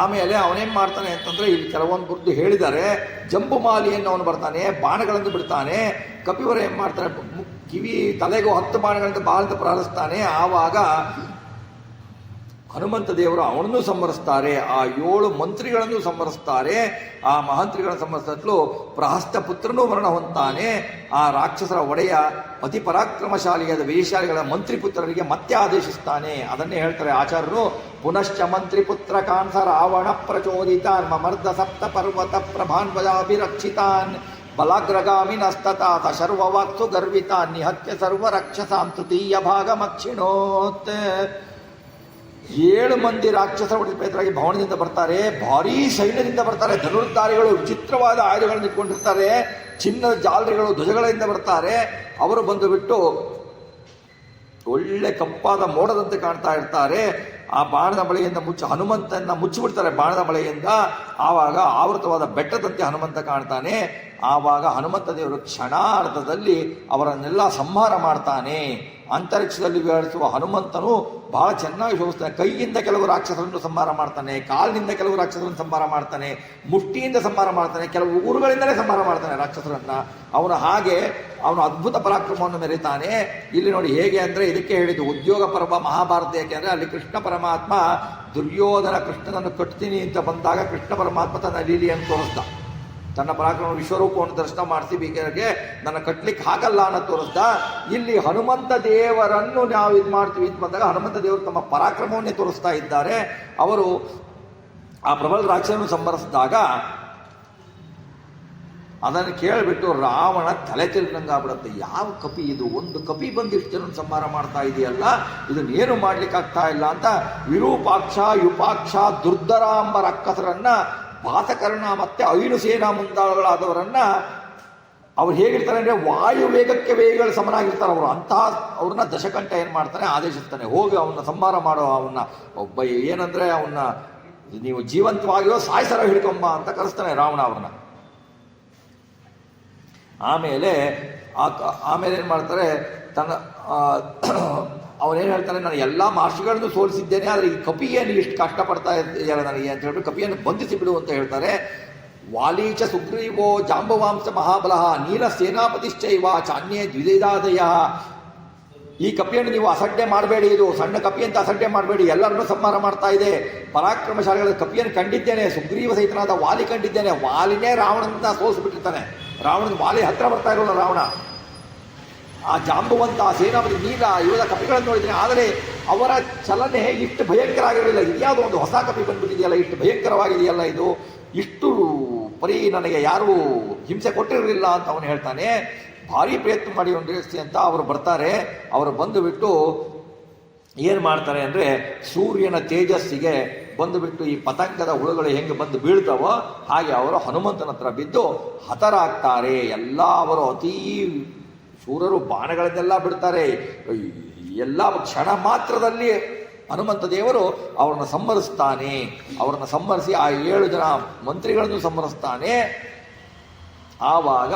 ಆಮೇಲೆ ಅವನೇನ್ ಮಾಡ್ತಾನೆ ಅಂತಂದ್ರೆ, ಇಲ್ಲಿ ಕೆಲವೊಂದು ಬುದ್ಧಿ ಹೇಳಿದ್ದಾರೆ. ಜಂಬುಮಾಲಿಯನ್ನು ಅವನು ಬರ್ತಾನೆ, ಬಾಣಗಳನ್ನು ಬಿಡ್ತಾನೆ. ಕಪಿವರ ಏನ್ ಮಾಡ್ತಾನೆ, ಕಿವಿ ತಲೆಗೂ 10 ಬಾಣಗಳಿಂದ ಬಾಲದ ಪ್ರಾರಂಭಿಸ್ತಾನೆ. ಆವಾಗ ಹನುಮಂತ ದೇವರು ಅವನನ್ನು ಸಂಹರಿಸ್ತಾರೆ. ಆ 7 ಮಂತ್ರಿಗಳನ್ನು ಸಂಹರಿಸ್ತಾರೆ. ಆ ಮಹಂತ್ರಿಗಳನ್ನು ಸಂಹರಿಸಲು ಪ್ರಹಸ್ತ ಪುತ್ರನೂ ಮರಣ ಹೊಂತಾನೆ. ಆ ರಾಕ್ಷಸರ ಒಡೆಯ ಅತಿ ಪರಾಕ್ರಮಶಾಲಿಯಾದ ವೀರಶಾಲಿಗಳ ಮಂತ್ರಿ ಪುತ್ರರಿಗೆ ಮತ್ತೆ ಆದೇಶಿಸ್ತಾನೆ. ಅದನ್ನೇ ಹೇಳ್ತಾರೆ ಆಚಾರ್ಯರು. ಪುನಶ್ಚ ಮಂತ್ರಿ ಪುತ್ರ ಕಾನ್ಸ ರಾವಣ ಪ್ರಚೋದಿತಾನ್ ಮಮರ್ಧ ಸಪ್ತ ಪರ್ವತ ಪ್ರಭಾನ್ವಯಾಭಿರಕ್ಷಿತಾನ್ ಬಲಾಗ್ರಗಾಮಿನಸ್ತತಾತ ಶರ್ವವಾಕ್ಸು ಗರ್ವಿತಾ ನಿಹತ್ಯ ಸರ್ವ ರಕ್ಷಸಾಂ ತೃತೀಯ ಭಾಗಮಕ್ಷಿಣೋತ್. 7 ಮಂದಿ ರಾಕ್ಷಸರ ಹೊಡೆತರಾಗಿ ಭವನದಿಂದ ಬರ್ತಾರೆ. ಭಾರೀ ಸೈನ್ಯದಿಂದ ಬರ್ತಾರೆ. ಧನುರ್ಧಾರಿಗಳು ವಿಚಿತ್ರವಾದ ಆಯುಧಗಳನ್ನು ಇಟ್ಕೊಂಡಿರ್ತಾರೆ. ಚಿನ್ನದ ಜಾಲರಿಗಳು ಧ್ವಜಗಳಿಂದ ಬರ್ತಾರೆ. ಅವರು ಬಂದು ಬಿಟ್ಟು ಒಳ್ಳೆ ಕಪ್ಪಾದ ಮೋಡದಂತೆ ಕಾಣ್ತಾ ಇರ್ತಾರೆ. ಆ ಬಾಣದ ಬಳೆಯಿಂದ ಹನುಮಂತನ ಮುಚ್ಚಿಬಿಡ್ತಾರೆ ಬಾಣದ ಬಳೆಯಿಂದ. ಆವಾಗ ಆವೃತವಾದ ಬೆಟ್ಟದಂತೆ ಹನುಮಂತ ಕಾಣ್ತಾನೆ. ಆವಾಗ ಹನುಮಂತ ದೇವರು ಕ್ಷಣಾರ್ಧದಲ್ಲಿ ಅವರನ್ನೆಲ್ಲ ಸಂಹಾರ ಮಾಡ್ತಾನೆ. ಅಂತರಿಕ್ಷದಲ್ಲಿ ವಿಹರಿಸುವ ಹನುಮಂತನು ಬಹಳ ಚೆನ್ನಾಗಿ ಶೋಭಿಸ್ತಾನೆ. ಕೈಯಿಂದ ಕೆಲವು ರಾಕ್ಷಸರನ್ನು ಸಂಹಾರ ಮಾಡ್ತಾನೆ, ಕಾಲಿನಿಂದ ಕೆಲವು ರಾಕ್ಷಸರನ್ನು ಸಂಹಾರ ಮಾಡ್ತಾನೆ, ಮುಷ್ಟಿಯಿಂದ ಸಂಹಾರ ಮಾಡ್ತಾನೆ, ಕೆಲವು ಊರುಗಳಿಂದಲೇ ಸಂಹಾರ ಮಾಡ್ತಾನೆ ರಾಕ್ಷಸರನ್ನ. ಅವನು ಅದ್ಭುತ ಪರಾಕ್ರಮವನ್ನು ಮೆರೀತಾನೆ. ಇಲ್ಲಿ ನೋಡಿ ಹೇಗೆ ಅಂದ್ರೆ, ಇದಕ್ಕೆ ಹೇಳಿದ್ದು ಉದ್ಯೋಗ ಪರ್ವ ಮಹಾಭಾರತ. ಯಾಕೆಂದ್ರೆ ಅಲ್ಲಿ ಕೃಷ್ಣ ಪರಮಾತ್ಮ ದುರ್ಯೋಧನ ಕೃಷ್ಣನನ್ನು ಕಟ್ತೀನಿ ಅಂತ ಬಂದಾಗ ಕೃಷ್ಣ ಪರಮಾತ್ಮ ತನ್ನ ಲೀಲೆಯನ್ನು ತೋರಿಸ್ದ. ತನ್ನ ಪರಾಕ್ರಮ ವಿಶ್ವರೂಪವನ್ನು ದರ್ಶನ ಮಾಡಿಸಿ ಬೇಕೆಗೆ ನನ್ನ ಕಟ್ಲಿಕ್ಕೆ ಹಾಕಲ್ಲ ಅನ್ನೋ ತೋರಿಸ್ದ. ಇಲ್ಲಿ ಹನುಮಂತ ದೇವರನ್ನು ನಾವು ಇದು ಮಾಡ್ತೀವಿ ಅಂತ ಬಂದಾಗ ಹನುಮಂತ ದೇವರು ತಮ್ಮ ಪರಾಕ್ರಮವನ್ನೇ ತೋರಿಸ್ತಾ ಇದ್ದಾರೆ. ಅವರು ಆ ಪ್ರಬಲ ರಾಕ್ಷಸನ್ನು ಸಂಹರಿಸಿದಾಗ ಅದನ್ನು ಕೇಳಿಬಿಟ್ಟು ರಾವಣ ತಲೆ ತಿರುಗಂಗಾಗ್ಬಿಡುತ್ತೆ. ಯಾವ ಕಪಿ ಇದು, ಒಂದು ಕಪಿ ಬಂದಿಷ್ಟು ಜನ ಸಂಹಾರ ಮಾಡ್ತಾ ಇದೆಯಲ್ಲ, ಇದನ್ನೇನು ಮಾಡ್ಲಿಕ್ಕಾಗ್ತಾ ಇಲ್ಲ ಅಂತ ವಿರೂಪಾಕ್ಷ, ಯುಪಾಕ್ಷ, ದುರ್ಧರಾಂಬ ರಾಕ್ಷಸರನ್ನ, ಪಾತಕರ್ಣ ಮತ್ತೆ 5 ಸೇನಾ ಮುಂದಾಳುಗಳಾದವರನ್ನ ಅವ್ರು ಹೇಗಿರ್ತಾರೆ ಅಂದ್ರೆ ವಾಯು ವೇಗಕ್ಕೆ ವೇಗಗಳು ಸಮನಾಗಿರ್ತಾರೆ ಅವರು. ಅವ್ರನ್ನ ದಶಕಂಠ ಏನ್ ಮಾಡ್ತಾನೆ, ಆದೇಶಿಸ್ತಾನೆ, ಹೋಗಿ ಅವನ್ನ ಸಂಹಾರ ಮಾಡೋ, ಅವನ್ನ ಒಬ್ಬ ಏನಂದ್ರೆ ಅವನ್ನ ನೀವು ಜೀವಂತವಾಗಿರೋ ಸಾಯ್ಸರ ಹಿಡ್ಕೊಂಬ ಅಂತ ಕರೆಸ್ತಾನೆ ರಾವಣ ಅವ್ರನ್ನ. ಆಮೇಲೆ ಏನ್ ಮಾಡ್ತಾರೆ, ಅವನೇನು ಹೇಳ್ತಾನೆ, ನಾನು ಎಲ್ಲ ಮಹರ್ಷಿಗಳನ್ನು ಸೋಲಿಸಿದ್ದೇನೆ, ಆದರೆ ಈ ಕಪಿಯನ್ನು ಇಷ್ಟು ಕಷ್ಟಪಡ್ತಾ ಇದೆಯಲ್ಲ ನನಗೆ ಅಂತ ಹೇಳ್ಬಿಟ್ಟು ಕಪಿಯನ್ನು ಬಂಧಿಸಿ ಬಿಡು ಅಂತ ಹೇಳ್ತಾರೆ. ವಾಲೀಚ ಸುಗ್ರೀವೋ ಜಾಂಬವಾಂಶ ಮಹಾಬಲಃ ನೀಲ ಸೇನಾಪತಿಶ್ಚೈವ ಚಾನ್ಯೇ ದ್ವಿಧಾದಯ. ಈ ಕಪಿಯನ್ನು ನೀವು ಅಸಡ್ಡೆ ಮಾಡಬೇಡಿ, ಇದು ಸಣ್ಣ ಕಪಿ ಅಂತ ಅಸಡ್ಡೆ ಮಾಡಬೇಡಿ, ಎಲ್ಲರನ್ನೂ ಸಂಹಾರ ಮಾಡ್ತಾ ಇದೆ. ಪರಾಕ್ರಮಶಾಲಿಗಳ ಕಪಿಯನ್ನು ಕಂಡಿದ್ದೇನೆ, ಸುಗ್ರೀವ ಸಹಿತನಾದ ವಾಲಿ ಕಂಡಿದ್ದೇನೆ. ವಾಲಿನೇ ರಾವಣನ ಸೋಲಿಸ್ಬಿಟ್ಟಿರ್ತಾನೆ. ರಾವಣನ ವಾಲಿ ಹತ್ರ ಬರ್ತಾ ಇರೋಲ್ಲ ರಾವಣ. ಆ ಜಾಂಬುವಂತ ಸೇನಾಪತಿ ನೀಲ ಇವರ ಕಪಿಗಳನ್ನು ನೋಡಿದ್ದೇನೆ, ಆದರೆ ಅವರ ಚಲನೆ ಇಷ್ಟು ಭಯಂಕರ ಆಗಿರಲಿಲ್ಲ. ಇದ್ಯಾವುದೋ ಒಂದು ಹೊಸ ಕಪಿ ಬಂದ್ಬಿಟ್ಟಿದೆಯಲ್ಲ, ಇಷ್ಟು ಭಯಂಕರವಾಗಿದೆಯಲ್ಲ, ಇದು ಇಷ್ಟು ಪರಿ ನನಗೆ ಯಾರೂ ಹಿಂಸೆ ಕೊಟ್ಟಿರಲಿಲ್ಲ ಅಂತ ಅವನು ಹೇಳ್ತಾನೆ. ಭಾರಿ ಪ್ರಯತ್ನ ಮಾಡಿ ಒಂದು ಅಂತ ಅವರು ಬರ್ತಾರೆ. ಅವರು ಬಂದು ಬಿಟ್ಟು ಏನು ಮಾಡ್ತಾರೆ ಅಂದರೆ, ಸೂರ್ಯನ ತೇಜಸ್ಸಿಗೆ ಬಂದು ಬಿಟ್ಟು ಈ ಪತಂಗದ ಹುಳುಗಳು ಹೆಂಗೆ ಬಂದು ಬೀಳ್ತಾವೋ ಹಾಗೆ ಅವರು ಹನುಮಂತನ ಹತ್ರ ಬಿದ್ದು ಹತರಾಗ್ತಾರೆ. ಎಲ್ಲ ಅವರು ಅತೀ ಶೂರರು ಬಾಣಗಳನ್ನೆಲ್ಲ ಬಿಡ್ತಾರೆ. ಎಲ್ಲ ಕ್ಷಣ ಮಾತ್ರದಲ್ಲಿ ಹನುಮಂತ ದೇವರು ಅವರನ್ನು ಸಂಹರಿಸ್ತಾನೆ. ಅವರನ್ನು ಸಂಹರಿಸಿ ಆ 7 ಜನ ಮಂತ್ರಿಗಳನ್ನು ಸಂಹರಿಸ್ತಾನೆ. ಆವಾಗ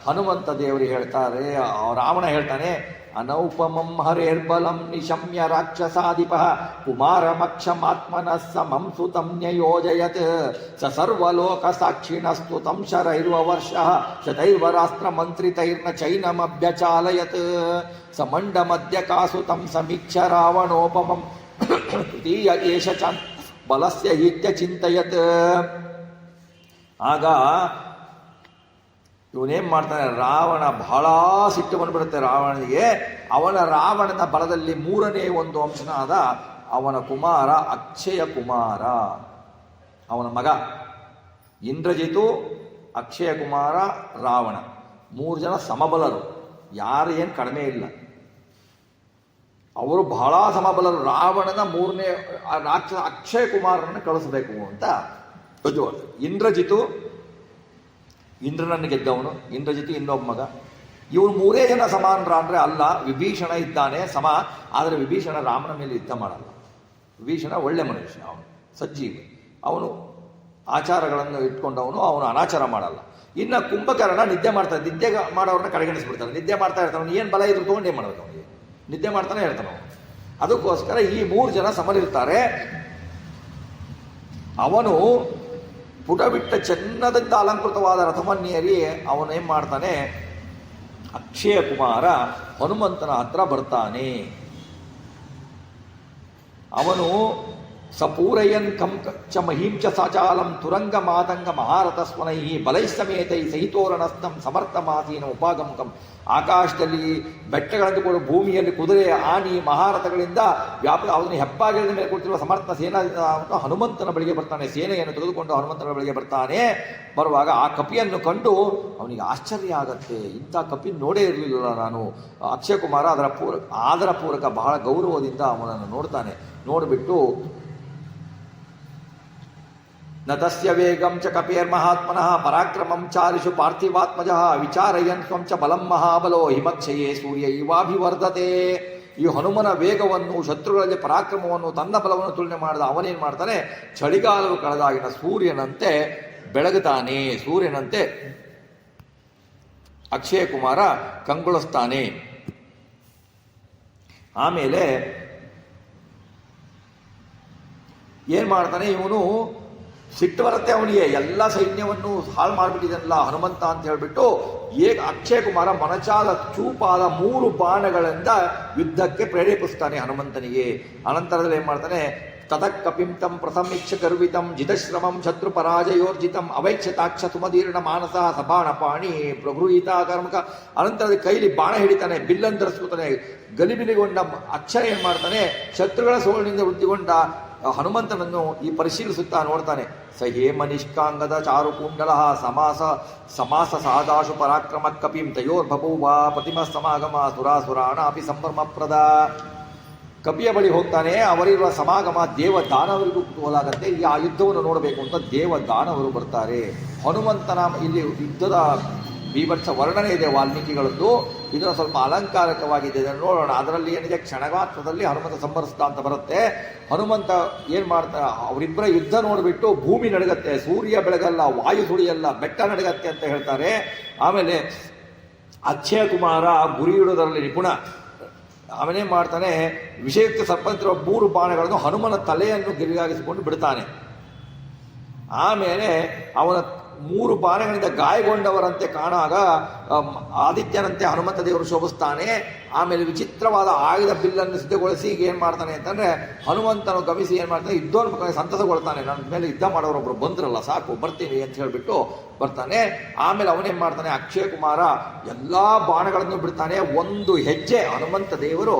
ಹನುಮಂತ ದೇವರು ಹೇಳ್ತಾರೆ, ರಾವಣ ಹೇಳ್ತಾನೆ, ಅನೌಪಮಂ ಹರೇರ್ಬಲಂ ನಿಶಮ್ಯ ರಾಕ್ಷಸಾಧಿಪ ಕುಮಾರಮಕ್ಷಮಾತ್ಮನಃ ಸಮಂ ಸುತಂ ನ್ಯಯೋಜಯತ್ ಸ ಸರ್ವಲೋಕ ಸಾಕ್ಷಿಣಸ್ತು ತಂ ಶರೈರ್ವರ್ಷ ಶತೈರ್ವರಾಸ್ತ್ರ ಮಂತ್ರಿತೈರ್ನ ಚೈನಮಭ್ಯಚಾಲಯತ್ ಸ ಮಂಡ ಮಧ್ಯ ಕಾಸು ತಂ ಸಮೀಕ್ಷ ರಾವಣೋಪಮಂ ತೃತೀಯ ಏಷ ಚ ಬಲಸ್ಯ ಹಿತ್ಯ ಚಿಂತಯತ್. ಆಗ ಇವನೇನ್ ಮಾಡ್ತಾನೆ, ರಾವಣ ಬಹಳ ಸಿಟ್ಟು ಬಂದ್ಬಿಡುತ್ತೆ ರಾವಣನಿಗೆ. ರಾವಣನ ಬಲದಲ್ಲಿ ಮೂರನೇ ಒಂದು ಅಂಶನಾದ ಅವನ ಕುಮಾರ ಅಕ್ಷಯ ಕುಮಾರ, ಅವನ ಮಗ ಇಂದ್ರಜಿತು, ಅಕ್ಷಯ ಕುಮಾರ, ರಾವಣ, 3 ಜನ ಸಮಬಲರು, ಯಾರು ಏನು ಕಡಿಮೆ ಇಲ್ಲ, ಅವರು ಬಹಳ ಸಮಬಲರು. ರಾವಣನ 3ನೇ ರಾಕ್ಷಸ ಅಕ್ಷಯ ಕುಮಾರನನ್ನು ಕಳಿಸಬೇಕು ಅಂತ ಇಂದ್ರಜಿತು, ಇಂದ್ರನನ್ನು ಗೆದ್ದವನು ಇಂದ್ರಜಿತು, ಇನ್ನೊಬ್ಬ ಮಗ. ಇವರು 3 ಜನ ಸಮಾನರ ಅಂದರೆ ಅಲ್ಲ. ವಿಭೀಷಣ ಇದ್ದಾನೆ ಸಮ, ಆದರೆ ವಿಭೀಷಣ ರಾಮನ ಮೇಲೆ ಯುದ್ಧ ಮಾಡಲ್ಲ. ವಿಭೀಷಣ ಒಳ್ಳೆ ಮನುಷ್ಯ, ಅವನು ಸಜ್ಜೀವಿ, ಅವನು ಆಚಾರಗಳನ್ನು ಇಟ್ಕೊಂಡವನು, ಅವನು ಅನಾಚಾರ ಮಾಡಲ್ಲ. ಇನ್ನು ಕುಂಭಕರ್ಣ ನಿದ್ದೆ ಮಾಡ್ತಾನೆ, ನಿದ್ದೆ ಮಾಡೋರನ್ನ ಕಡೆಗಣಿಸ್ಬಿಡ್ತಾನೆ. ನಿದ್ದೆ ಮಾಡ್ತಾ ಇರ್ತಾನೆ, ಅವನು ಏನು ಬಲ ಇದ್ರು ತೊಗೊಂಡೇ ಮಾಡಬೇಕು, ಅವನಿಗೆ ನಿದ್ದೆ ಮಾಡ್ತಾನೆ ಇರ್ತಾನೆ ಅವನು. ಅದಕ್ಕೋಸ್ಕರ ಈ 3 ಜನ ಸಮರಿರ್ತಾರೆ. ಅವನು ಪುಟ ಬಿಟ್ಟ ಚೆನ್ನದಿಂದ ಅಲಂಕೃತವಾದ ರಥವನ್ನೇರಿ ಅವನೇನು ಮಾಡ್ತಾನೆ, ಅಕ್ಷಯ ಕುಮಾರ ಹನುಮಂತನ ಹತ್ರ ಬರ್ತಾನೆ. ಅವನು ಸಪೂರಯನ್ ಕಂ ಚ ಮಹೀಂ ಚ ಸಾಚಾಲಂ ತುರಂಗ ಮಾತಂಗ ಮಹಾರಥಸ್ವನೈ ಬಲೈ ಸಮೇತೈ ಸಹಿತೋರಣಸ್ಥಂ ಸಮರ್ಥಮಾಸೀನ ಉಪಾಗಮಕಂ. ಆಕಾಶದಲ್ಲಿ ಬೆಟ್ಟಗಳನ್ನು ಕೂಡ ಭೂಮಿಯಲ್ಲಿ ಕುದುರೆ ಆನಿ ಮಹಾರಥಗಳಿಂದ ವ್ಯಾಪಕ ಅವನು ಹೆಪ್ಪಾಗಿರದ ಮೇಲೆ ಕೊಡ್ತಿರುವ ಸಮರ್ಥ ಸೇನಾ ಹನುಮಂತನ ಬಳಿಗೆ ಬರ್ತಾನೆ. ಸೇನೆಯನ್ನು ತೆಗೆದುಕೊಂಡು ಹನುಮಂತನ ಬಳಿಗೆ ಬರ್ತಾನೆ. ಬರುವಾಗ ಆ ಕಪಿಯನ್ನು ಕಂಡು ಅವನಿಗೆ ಆಶ್ಚರ್ಯ ಆಗತ್ತೆ, ಇಂಥ ಕಪಿ ನೋಡೇ ಇರಲಿಲ್ಲ ನಾನು. ಅಕ್ಷಯ ಕುಮಾರ ಆದರ ಪೂರ್ವಕ ಬಹಳ ಗೌರವದಿಂದ ಅವನನ್ನು ನೋಡ್ತಾನೆ. ನೋಡಿಬಿಟ್ಟು ನ ತಸ್ಯ ವೇಗಂ ಚ ಕಪೇರ್ಮಹಾತ್ಮನಃ ಪರಾಕ್ರಮಂ ಚಾರಿಷು ಪಾರ್ಥಿವಾತ್ಮಜಃ ವಿಚಾರಯನ್ ಸ್ವಂ ಚ ಬಲಂ ಮಹಾಬಲೋ ಹಿಮಕ್ಷಯೇ ಸೂರ್ಯ ಇವಾಭಿವರ್ಧತೆ. ಈ ಹನುಮನ ವೇಗವನ್ನು, ಶತ್ರುಗಳಲ್ಲಿ ಪರಾಕ್ರಮವನ್ನು, ತನ್ನ ಬಲವನ್ನು ತುಲನೆ ಮಾಡಿದ ಅವನೇನು ಮಾಡ್ತಾನೆ, ಚಳಿಗಾಲವು ಕಳೆದಾಗಿನ ಸೂರ್ಯನಂತೆ ಬೆಳಗುತ್ತಾನೆ. ಸೂರ್ಯನಂತೆ ಅಕ್ಷಯ ಕುಮಾರ ಕಂಗೊಳಿಸ್ತಾನೆ. ಆಮೇಲೆ ಏನು ಮಾಡ್ತಾನೆ ಇವನು, ಸಿಟ್ಟು ಬರುತ್ತೆ ಅವನಿಗೆ, ಎಲ್ಲ ಸೈನ್ಯವನ್ನು ಹಾಳು ಮಾಡಿಬಿಟ್ಟಿದನಲ್ಲ ಹನುಮಂತ ಅಂತ ಹೇಳಿಬಿಟ್ಟು ಅಕ್ಷಯ ಕುಮಾರ ಮನಚಾದ ಚೂಪಾದ 3 ಬಾಣಗಳಿಂದ ಯುದ್ಧಕ್ಕೆ ಪ್ರೇರೇಪಿಸ್ತಾನೆ ಹನುಮಂತನಿಗೆ. ಅನಂತರದಲ್ಲಿ ಏನು ಮಾಡ್ತಾನೆ, ತತಃ ಕಪಿಂತಂ ಪ್ರಸಮೀಕ್ಷ ಗರ್ವಿತಂ ಜಿತಶ್ರಮಂ ಶತ್ರು ಪರಾಜಯೋರ್ಜಿತಂ ಅವೈಕ್ಷತಾಕ್ಷ ಸುಮದೀರ್ಣ ಮಾನಸ ಸಬಾಣಪಾಣಿ ಪ್ರಗೃಹೀತ ಕರ್ಮಕ. ಅನಂತರದ ಕೈಲಿ ಬಾಣ ಹಿಡಿತಾನೆ, ಬಿಲ್ಲನ್ನು ಧರಿಸ್ಕೊತಾನೆ. ಗಲಿಬಿಲಿಗೊಂಡ ಅಕ್ಷಯ ಏನು ಮಾಡ್ತಾನೆ, ಶತ್ರುಗಳ ಸೋಲಿನಿಂದ ವೃದ್ಧಿಗೊಂಡ ಹನುಮಂತನನ್ನು ಈ ಪರಿಶೀಲಿಸುತ್ತಾ ನೋಡ್ತಾನೆ. ಸ ಹೇಮ ನಿಷ್ಕಾಂಗದ ಚಾರುಕುಂಡಲ ಸಮಾಸ ಸಾದಾಶು ಪರಾಕ್ರಮ ಕಪಿಂ ತಯೋರ್ಬಭೂವ ಪ್ರತಿಮ ಸಮಾಗಮ ಸುರಾಸುರಾಣ ಅಪಿ ಸಂಭ್ರಮಪ್ರದ. ಕಪಿಯ ಬಳಿ ಹೋಗ್ತಾನೆ. ಅವರಿರುವ ಸಮಾಗಮ ದೇವ ದಾನವರಿಗೂ ಕುತೂಹಲಾಗತ್ತೆ. ಆ ಯುದ್ಧವನ್ನು ನೋಡಬೇಕು ಅಂತ ದೇವ ದಾನವರು ಬರ್ತಾರೆ. ಹನುಮಂತನ ಇಲ್ಲಿ ಯುದ್ಧದ ಬೀಭತ್ಸ ವರ್ಣನೆ ಇದೆ ವಾಲ್ಮೀಕಿಗಳದ್ದು. ಇದನ್ನು ಸ್ವಲ್ಪ ಅಲಂಕಾರಕವಾಗಿದೆ, ಇದನ್ನು ನೋಡೋಣ. ಅದರಲ್ಲಿ ಏನಿದೆ, ಕ್ಷಣಗಾತ್ರದಲ್ಲಿ ಹನುಮಂತ ಸಂಹರಿಸ್ತಾ ಅಂತ ಬರುತ್ತೆ. ಹನುಮಂತ ಏನು ಮಾಡ್ತಾ, ಅವರಿಬ್ಬರ ಯುದ್ಧ ನೋಡಿಬಿಟ್ಟು ಭೂಮಿ ನಡಗತ್ತೆ, ಸೂರ್ಯ ಬೆಳಗಲ್ಲ, ವಾಯು ಸುಳಿಯಲ್ಲ, ಬೆಟ್ಟ ನಡಗತ್ತೆ ಅಂತ ಹೇಳ್ತಾರೆ. ಆಮೇಲೆ ಅಕ್ಷಯ ಕುಮಾರ ಗುರಿ ಇಡೋದರಲ್ಲಿ ನಿಪುಣ. ಅವನೇನು ಮಾಡ್ತಾನೆ, ವಿಷಯಕ್ಕೆ ಸಂಬಂಧಿಸಿರುವ 3 ಬಾಣಗಳನ್ನು ಹನುಮನ ತಲೆಯನ್ನು ಗಿರಿಗಾಗಿಸಿಕೊಂಡು ಬಿಡ್ತಾನೆ. ಆಮೇಲೆ ಅವನ 3 ಬಾಣಗಳಿಂದ ಗಾಯಗೊಂಡವರಂತೆ ಕಾಣಾಗ ಆದಿತ್ಯನಂತೆ ಹನುಮಂತ ದೇವರು ಶೋಭಿಸ್ತಾನೆ. ಆಮೇಲೆ ವಿಚಿತ್ರವಾದ ಆಯುಧ ಬಿಲ್ಲನ್ನು ಸಿದ್ಧಗೊಳಿಸಿ ಏನು ಮಾಡ್ತಾನೆ ಅಂತಂದರೆ, ಹನುಮಂತನು ಗಮಿಸಿ ಏನು ಮಾಡ್ತಾನೆ, ಯುದ್ಧೋನ್ಮುಖ ಸಂತಸಗೊಳ್ತಾನೆ. ನನ್ನ ಮೇಲೆ ಯುದ್ಧ ಮಾಡೋರೊಬ್ಬರು ಬಂದ್ರಲ್ಲ, ಸಾಕು ಬರ್ತೀನಿ ಅಂತ ಹೇಳಿಬಿಟ್ಟು ಬರ್ತಾನೆ. ಆಮೇಲೆ ಅವನೇನು ಮಾಡ್ತಾನೆ, ಅಕ್ಷಯ ಕುಮಾರ ಎಲ್ಲ ಬಾಣಗಳನ್ನು ಬಿಡ್ತಾನೆ. 1 ಹೆಜ್ಜೆ ಹನುಮಂತ ದೇವರು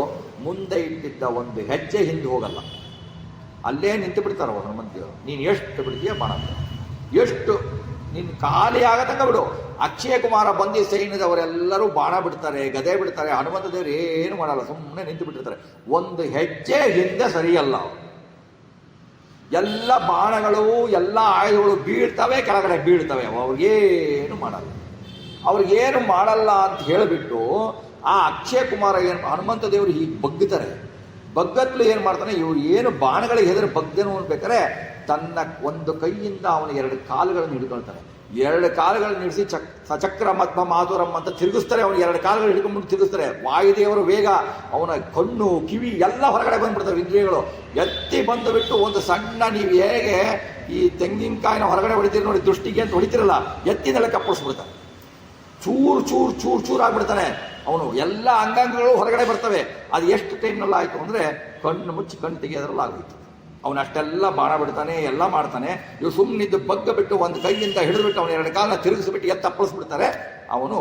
ಮುಂದೆ ಇಟ್ಟಿದ್ದ 1 ಹೆಜ್ಜೆ ಹಿಂದೆ ಹೋಗಲ್ಲ, ಅಲ್ಲೇ ನಿಂತು ಬಿಡ್ತಾರೆ ಅವರು ಹನುಮಂತ ದೇವರು. ನೀನು ಎಷ್ಟು ಬಿಡ್ತೀಯ ಬಾಣ, ಎಷ್ಟು ನಿನ್ನ ಖಾಲಿ ಆಗತಕ್ಕ ಬಿಡು. ಅಕ್ಷಯ ಕುಮಾರ ಬಂದು ಸೈನ್ಯದವರೆಲ್ಲರೂ ಬಾಣ ಬಿಡ್ತಾರೆ, ಗದೆ ಬಿಡ್ತಾರೆ. ಹನುಮಂತ ದೇವರು ಏನು ಮಾಡಲ್ಲ, ಸುಮ್ಮನೆ ನಿಂತು ಬಿಟ್ಟಿರ್ತಾರೆ. 1 ಹೆಜ್ಜೆ ಹಿಂದೆ ಸರಿಯಲ್ಲ. ಎಲ್ಲ ಬಾಣಗಳು, ಎಲ್ಲ ಆಯುಧಗಳು ಬೀಳ್ತವೆ, ಕೆಳಗಡೆ ಬೀಳ್ತವೆ. ಅವ್ರಿಗೇನು ಮಾಡಲ್ಲ, ಅವ್ರಿಗೇನು ಮಾಡಲ್ಲ ಅಂತ ಹೇಳಿಬಿಟ್ಟು ಆ ಅಕ್ಷಯ ಕುಮಾರ ಏನು, ಹನುಮಂತ ದೇವರು ಹೀಗೆ ಬಗ್ಗುತ್ತಾರೆ. ಬಗ್ಗತ್ಲು ಏನು ಮಾಡ್ತಾನೆ, ಇವ್ರು ಏನು ಬಾಣಗಳಿಗೆ ಹೆದರಿ ಬಗ್ಗನು ಅನ್ಬೇಕಾರೆ ತನ್ನ 1 ಕೈಯಿಂದ ಅವನ 2 ಕಾಲುಗಳನ್ನು ಹಿಡ್ಕೊಳ್ತಾನೆ. ಎರಡು ಕಾಲುಗಳು ನಿಲ್ಲಿಸಿ ಸಚಕ್ರ ಮಧ್ವ ಮಾಧುರಂ ಅಂತ ತಿರುಗಿಸ್ತಾರೆ. ಅವನು ಎರಡು ಕಾಲುಗಳು ಹಿಡ್ಕೊಂಡು ತಿರುಗಿಸ್ತಾರೆ. ವಾಯುದೇವರು ವೇಗ, ಅವನ ಕಣ್ಣು ಕಿವಿ ಎಲ್ಲ ಹೊರಗಡೆ ಬಂದ್ಬಿಡ್ತವೆ. ಇಂದ್ರಿಯಗಳು ಎತ್ತಿ ಬಂದು ಬಿಟ್ಟು ಒಂದು ಸಣ್ಣ, ನೀವು ಹೇಗೆ ಈ ತೆಂಗಿನಕಾಯಿನ ಹೊರಗಡೆ ಹೊಡಿತೀರಿ ನೋಡಿ, ದೃಷ್ಟಿಗೆ ಅಂತ ಹೊಡಿತಿರಲ್ಲ, ಎತ್ತಿನೆಲ್ಲ ಕಪ್ಪಳಿಸ್ಬಿಡ್ತಾನೆ. ಚೂರು ಚೂರು ಚೂರು ಚೂರು ಆಗ್ಬಿಡ್ತಾನೆ. ಅವನು ಎಲ್ಲ ಅಂಗಾಂಗಗಳು ಹೊರಗಡೆ ಬರ್ತವೆ. ಅದು ಎಷ್ಟು ಟೈಮ್ನಲ್ಲಿ ಆಯಿತು ಅಂದರೆ ಕಣ್ಣು ಮುಚ್ಚಿ ಕಣ್ಣು ತೆಗೆಯೋದ್ರಲ್ಲಿ ಆಗೋಯ್ತು. ಅವನು ಅಷ್ಟೆಲ್ಲ ಬಾಣ ಬಿಡ್ತಾನೆ, ಎಲ್ಲ ಮಾಡ್ತಾನೆ. ಇವು ಸುಮ್ಮನಿದ್ದು ಬಗ್ಗ ಬಿಟ್ಟು ಒಂದು ಕೈಯಿಂದ ಹಿಡಿದುಬಿಟ್ಟು ಅವನ ಎರಡು ಕಾಲನ್ನ ತಿರುಗಿಸ್ಬಿಟ್ಟು ಎತ್ತಪ್ಪಳಿಸ್ಬಿಡ್ತಾರೆ. ಅವನು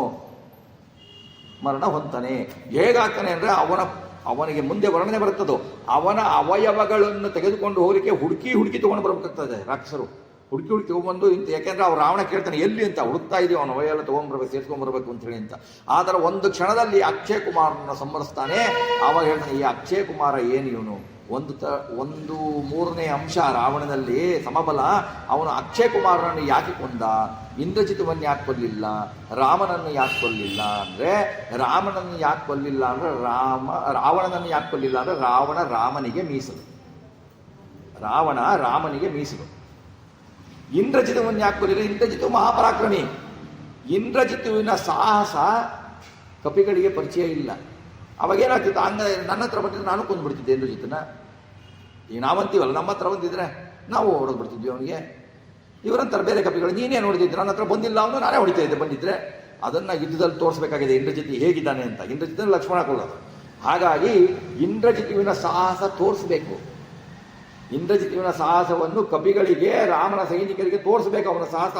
ಮರಣ ಹೊಂತಾನೆ. ಹೇಗಾಗ್ತಾನೆ ಅಂದರೆ ಅವನಿಗೆ ಮುಂದೆ ವರ್ಣನೆ ಬರುತ್ತದೋ, ಅವನ ಅವಯವಗಳನ್ನು ತೆಗೆದುಕೊಂಡು ಹೋಗಲಿಕ್ಕೆ ಹುಡುಕಿ ತೊಗೊಂಡು ಬರಬೇಕಾಗ್ತದೆ ರಾಕ್ಷಸರು. ಹುಡುಕಿ ತೊಗೊಂಬಂದು ಇಂತ, ಯಾಕೆಂದ್ರೆ ಅವ್ರು ರಾವಣ ಕೇಳ್ತಾನೆ ಎಲ್ಲಿ ಅಂತ, ಹುಡುಕ್ತಾ ಇದೀವಿ ಅವನ ಅವಯೆಲ್ಲ ತೊಗೊಂಡ್ಬರ್ಬೇಕು, ಸೇರ್ಸ್ಕೊಂಡ್ಬರ್ಬೇಕು ಅಂತ ಹೇಳಿ ಅಂತ. ಆದರೆ ಒಂದು ಕ್ಷಣದಲ್ಲಿ ಅಕ್ಷಯ ಕುಮಾರನ ಸಂಹರಿಸ್ತಾನೆ. ಆವಾಗ ಹೇಳ್ತಾನೆ, ಈ ಅಕ್ಷಯ ಕುಮಾರ ಏನು ಇವನು, ಒಂದು ಮೂರನೇ ಅಂಶ ರಾವಣನಲ್ಲಿ ಸಮಬಲ. ಅವನು ಅಕ್ಷಯ ಕುಮಾರನನ್ನು ಯಾಕೆ ಕೊಂದ, ಇಂದ್ರಜಿತುವನ್ನು ಯಾಕೆ ಕೊಲ್ಲಿಲ್ಲ, ರಾಮನನ್ನು ಯಾಕೆ ಕೊಲ್ಲಿಲ್ಲ ಅಂದರೆ, ರಾವಣನನ್ನು ಯಾಕೆ ಕೊಲ್ಲಿಲ್ಲ ಅಂದರೆ ರಾವಣ ರಾಮನಿಗೆ ಮೀಸಲು. ಇಂದ್ರಜಿತುವನ್ನು ಯಾಕೆ ಕೊಲ್ಲಿಲ್ಲ, ಇಂದ್ರಜಿತು ಮಹಾಪರಾಕ್ರಮಿ. ಇಂದ್ರಜಿತುವಿನ ಸಾಹಸ ಕಪಿಗಳಿಗೆ ಪರಿಚಯ ಇಲ್ಲ. ಅವಾಗೇನಾಗ್ತಿತ್ತು, ನನ್ನ ಹತ್ರ ಬಂದಿದ್ರೆ ನಾನು ಕೊಂದುಬಿಡ್ತಿದ್ದೆ ಇಂದ್ರಜಿತನ. ಈಗ ನಾವಂತೀವಲ್ಲ, ನಮ್ಮ ಹತ್ರ ಬಂದಿದ್ರೆ ನಾವು ಹೊಡೆದ್ಬಿಡ್ತಿದ್ವಿ ಅವನಿಗೆ. ಇವರಂತಾರೆ ಬೇರೆ ಕಪಿಗಳು, ನೀನೇ ನೋಡಿದ್ರೆ ನನ್ನ ಹತ್ರ ಬಂದಿಲ್ಲ, ಅವನು ನಾನೇ ಹೊಡಿತಾ ಇದ್ದೆ ಬಂದಿದ್ರೆ. ಅದನ್ನು ಯುದ್ಧದಲ್ಲಿ ತೋರಿಸಬೇಕಾಗಿದೆ ಇಂದ್ರಜಿತ್ ಹೇಗಿದ್ದಾನೆ ಅಂತ. ಇಂದ್ರಜಿತನ ಲಕ್ಷ್ಮಣ ಕೊಲ್ಲೋದು. ಹಾಗಾಗಿ ಇಂದ್ರಜಿತುವಿನ ಸಾಹಸ ತೋರಿಸ್ಬೇಕು. ಇಂದ್ರಜಿತುವಿನ ಸಾಹಸವನ್ನು ಕಪಿಗಳಿಗೆ, ರಾಮನ ಸೈನಿಕರಿಗೆ ತೋರಿಸ್ಬೇಕು ಅವನ ಸಾಹಸ.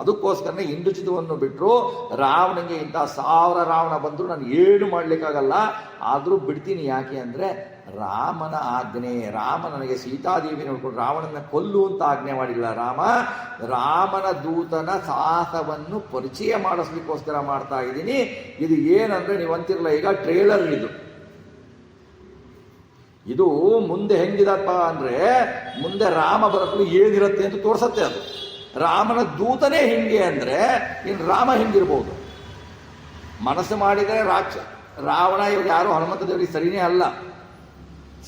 ಅದಕ್ಕೋಸ್ಕರನೇ ಇಂದ್ರಜಿತುವನ್ನು ಬಿಟ್ಟರು. ರಾವಣನಿಗೆ ಇಂಥ 1000 ರಾವಣ ಬಂದರೂ ನಾನು ಏನು ಮಾಡಲಿಕ್ಕಾಗಲ್ಲ, ಆದರೂ ಬಿಡ್ತೀನಿ. ಯಾಕೆ ಅಂದರೆ ರಾಮನ ಆಜ್ಞೆ. ರಾಮ ನನಗೆ ಸೀತಾದೇವಿ ನೋಡ್ಕೊಂಡು ರಾವಣನ ಕೊಲ್ಲುವಂತ ಆಜ್ಞೆ ಮಾಡಿಲ್ಲ. ರಾಮನ ದೂತನ ಸಾಹಸವನ್ನು ಪರಿಚಯ ಮಾಡಿಸ್ಲಿಕ್ಕೋಸ್ಕರ ಮಾಡ್ತಾ ಇದ್ದೀನಿ. ಇದು ಏನಂದ್ರೆ ನೀವು ಅಂತಿರಲ್ಲ, ಈಗ ಟ್ರೇಲರ್ ಇದು ಮುಂದೆ ಹೆಂಗಿದಪ್ಪ ಅಂದರೆ, ಮುಂದೆ ರಾಮ ಬರಲು ಏನಿರುತ್ತೆ ಅಂತ ತೋರಿಸತ್ತೆ. ಅದು ರಾಮನ ದೂತನೇ ಹಿಂಗೆ ಅಂದರೆ ಇನ್ನು ರಾಮ ಹೆಂಗಿರ್ಬೋದು. ಮನಸ್ಸು ಮಾಡಿದರೆ ರಾವಣ ಇವಾಗ ಯಾರು ಹನುಮಂತ ದೇವರಿಗೆ ಸರಿನೇ ಅಲ್ಲ,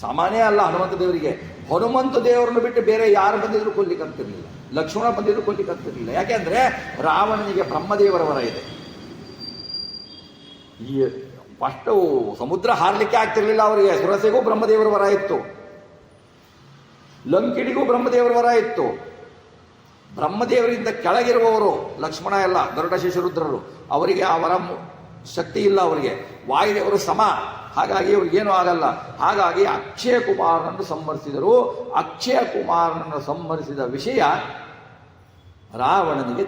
ಸಾಮಾನ್ಯ ಅಲ್ಲ ಹನುಮಂತ ದೇವರಿಗೆ. ಹನುಮಂತ ದೇವರನ್ನು ಬಿಟ್ಟು ಬೇರೆ ಯಾರು ಬಂದಿದ್ರು ಕೊಲ್ಲಿಕ್ಕಂತಿರ್ಲಿಲ್ಲ, ಲಕ್ಷ್ಮಣ ಬಂದಿದ್ರು ಕೊಲ್ಲಿಕ್ಕಂತಿರ್ಲಿಲ್ಲ. ಯಾಕೆಂದ್ರೆ ರಾವಣನಿಗೆ ಬ್ರಹ್ಮದೇವರ ವರ ಇದೆ. ಈ ಫಸ್ಟು ಸಮುದ್ರ ಹಾರಲಿಕ್ಕೆ ಆಗ್ತಿರ್ಲಿಲ್ಲ ಅವರಿಗೆ. ಸುರಸೆಗೂ ಬ್ರಹ್ಮದೇವರ ವರ ಇತ್ತು, ಲಂಕಿಡಿಗೂ ಬ್ರಹ್ಮದೇವರ ವರ ಇತ್ತು. ಬ್ರಹ್ಮದೇವರಿಂದ ಕೆಳಗಿರುವವರು ಲಕ್ಷ್ಮಣ ಎಲ್ಲ ಗರುಡ ಶೇಷರುದ್ರರು, ಅವರಿಗೆ ಆ ವರ ಶಕ್ತಿ ಇಲ್ಲ ಅವರಿಗೆ. ವಾಯುದೇವರು ಸಮ, ಹಾಗಾಗಿ ಅವ್ರಿಗೇನು ಆಗಲ್ಲ. ಹಾಗಾಗಿ ಅಕ್ಷಯ ಕುಮಾರನನ್ನು ಸಂಹರಿಸಿದರು. ಅಕ್ಷಯ ಕುಮಾರನನ್ನು ಸಂಹರಿಸಿದ ವಿಷಯ ರಾವಣನಿಗೆ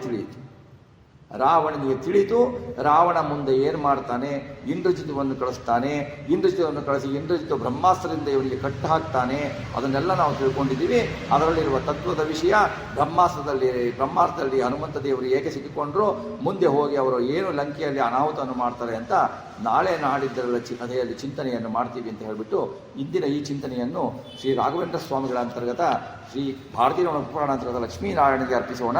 ತಿಳಿಯಿತು. ರಾವಣ ಮುಂದೆ ಏನು ಮಾಡ್ತಾನೆ, ಇಂದ್ರಜಿತುವನ್ನು ಕಳಿಸ್ತಾನೆ. ಇಂದ್ರಜಿತುವನ್ನು ಕಳಿಸಿ ಇಂದ್ರಜಿತು ಬ್ರಹ್ಮಾಸ್ತ್ರದಿಂದ ಇವರಿಗೆ ಕಟ್ಟು ಹಾಕ್ತಾನೆ. ಅದನ್ನೆಲ್ಲ ನಾವು ತಿಳ್ಕೊಂಡಿದ್ದೀವಿ. ಅದರಲ್ಲಿರುವ ತತ್ವದ ವಿಷಯ, ಬ್ರಹ್ಮಾಸ್ತ್ರದಲ್ಲಿ ಹನುಮಂತ ದೇವರು ಏಕೆ ಸಿಕ್ಕಿಕೊಂಡ್ರು, ಮುಂದೆ ಹೋಗಿ ಅವರು ಏನು ಲಂಕೆಯಲ್ಲಿ ಅನಾಹುತವನ್ನು ಮಾಡ್ತಾರೆ ಅಂತ ನಾಳೆ ನಾಡಿದ್ದರೆಲ್ಲ ಕಥೆಯಲ್ಲಿ ಚಿಂತನೆಯನ್ನು ಮಾಡ್ತೀವಿ ಅಂತ ಹೇಳಿಬಿಟ್ಟು ಇಂದಿನ ಈ ಚಿಂತನೆಯನ್ನು ಶ್ರೀ ರಾಘವೇಂದ್ರ ಸ್ವಾಮಿಗಳ ಅಂತರ್ಗತ ಶ್ರೀ ಭಾರತೀಯ ಪುರಾಣ ಅಂತರ್ಗತ ಲಕ್ಷ್ಮೀನಾರಾಯಣಗೆ ಅರ್ಪಿಸೋಣ.